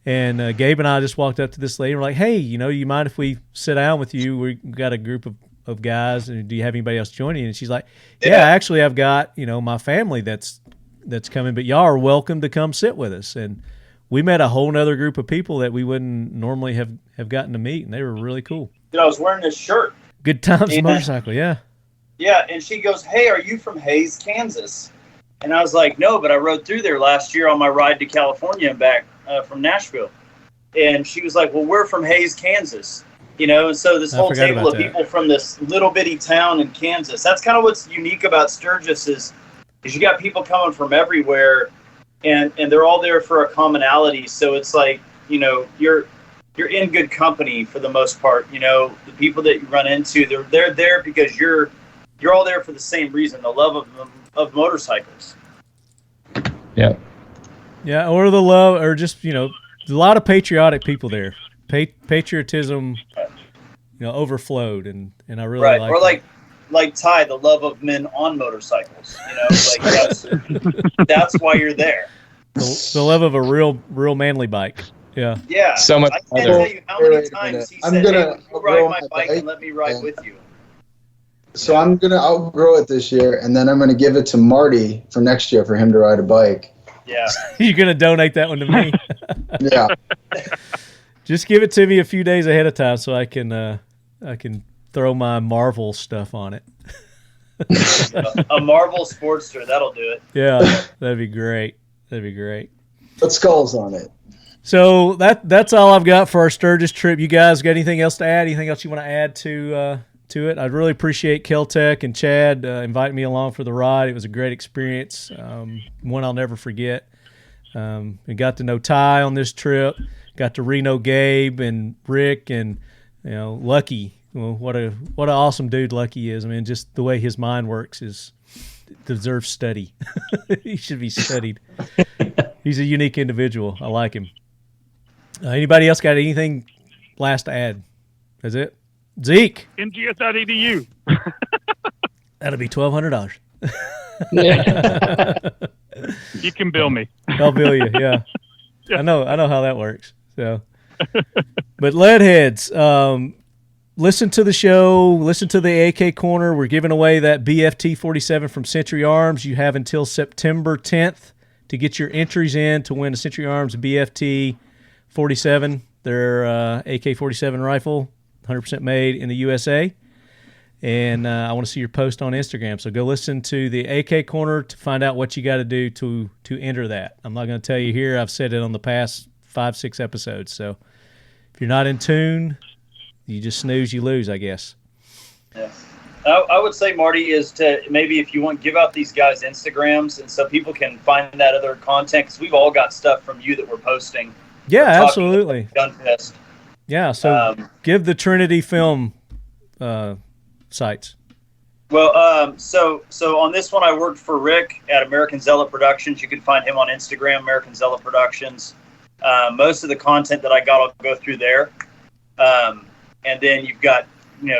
And Gabe and I just walked up to this lady and we're like, hey, you mind if we sit down with you? We've got a group of guys, and do you have anybody else joining? And she's like, yeah, actually I've got, my family that's coming, but y'all are welcome to come sit with us. And we met a whole nother group of people that we wouldn't normally have gotten to meet, and they were really cool. I was wearing this shirt. Good Times Motorcycle, yeah. Yeah, and she goes, hey, are you from Hays, Kansas? And I was like, no, but I rode through there last year on my ride to California and back from Nashville. And she was like, well, we're from Hays, Kansas. And so this whole table of people from this little bitty town in Kansas. That's kind of what's unique about Sturgis is you got people coming from everywhere, and they're all there for a commonality. So it's like, you're in good company for the most part. The people that you run into, they're there because you're all there for the same reason, the love of motorcycles. Yeah. Yeah, or the love, or just, a lot of patriotic people there. Patriotism, overflowed, and I really like or that. like Ty, the love of men on motorcycles. That's why you're there. The love of a real manly bike. Yeah. Yeah. So much. I can't tell you how many times he said, hey, will you ride my bike and let me ride with you? So I'm going to outgrow it this year, and then I'm going to give it to Marty for next year for him to ride a bike. Yeah. You're going to donate that one to me? Yeah. Just give it to me a few days ahead of time so I can throw my Marvel stuff on it. a Marvel Sportster, that'll do it. Yeah, that'd be great. Put skulls on it. So that's all I've got for our Sturgis trip. You guys got anything else to add? Anything else you want to add to it? I'd really appreciate Kel Tec and Chad inviting me along for the ride. It was a great experience, one I'll never forget. We got to know Ty on this trip. Got to re-know Gabe and Rick and Lucky. Well, what an awesome dude Lucky is. I mean, just the way his mind works deserves study. He should be studied. He's a unique individual. I like him. Anybody else got anything last to add? That's it. Zeke. MGS.edu. That'll be $1,200. You can bill me. I'll bill you. Yeah. I know how that works. So, but Leadheads, listen to the show. Listen to the AK Corner. We're giving away that BFT 47 from Century Arms. You have until September 10th to get your entries in to win a Century Arms BFT 47. Their AK-47 rifle, 100% made in the USA. And I want to see your post on Instagram. So go listen to the AK Corner to find out what you got to do to enter that. I'm not going to tell you here. I've said it on the past 5-6 episodes. So if you're not in tune, you just snooze, you lose, I guess. Yeah. I would say, Marty, is to maybe if you want, give out these guys' Instagrams and so people can find that other content, because we've all got stuff from you that we're posting. Yeah, absolutely. Gunfest. Yeah, so give the Trinity Film sites. Well, so on this one, I worked for Rick at American Zealot Productions. You can find him on Instagram, American Zealot Productions. Most of the content that I got, I'll go through there. And then you've got,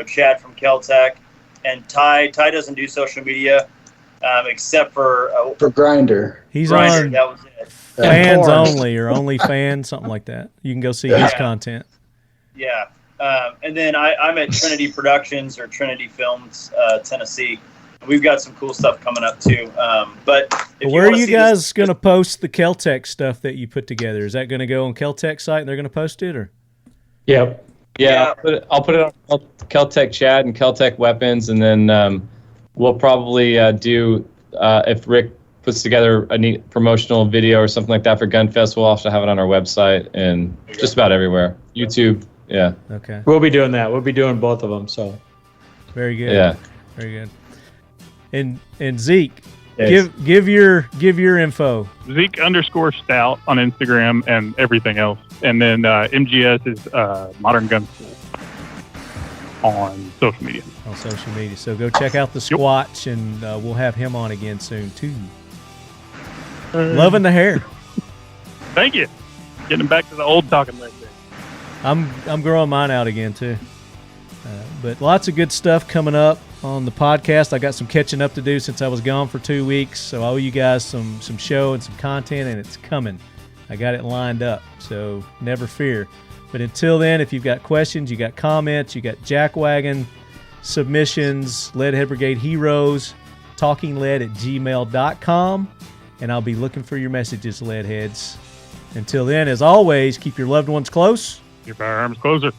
Chad from Kel Tec, and Ty. Ty doesn't do social media, except for Grindr. He's Grindr, on that was it. Fans Only or Only Fans, something like that. You can go see his content. Yeah. And then I'm at Trinity Productions or Trinity Films, Tennessee. we've got some cool stuff coming up too. But if where are you see guys going to post the Kel Tec stuff that you put together? Is that going to go on Kel Tec site and they're going to post it, or? Yep. Yeah, I'll put it on Kel Tec Chat and Kel Tec Weapons, and then we'll probably do if Rick puts together a neat promotional video or something like that for Gunfest. We'll also have it on our website and just about everywhere. YouTube, yeah. Okay. We'll be doing that. We'll be doing both of them. So. Very good. Yeah. Very good. And Zeke, Yes. give your info. Zeke_Stout on Instagram and everything else. And then MGS is Modern Gun School on social media. On social media. So go check out the Squatch, and we'll have him on again soon too. Loving the hair. Thank you. Getting back to the old talking like that. I'm growing mine out again too. But lots of good stuff coming up on the podcast. I got some catching up to do since I was gone for 2 weeks, so I owe you guys some show and some content, and it's coming. I got it lined up, so never fear. But until then, if you've got questions, you got comments, you got jackwagon submissions, Leadhead Brigade Heroes, talkinglead@gmail.com, and I'll be looking for your messages, Leadheads. Until then, as always, keep your loved ones close. Your firearms closer.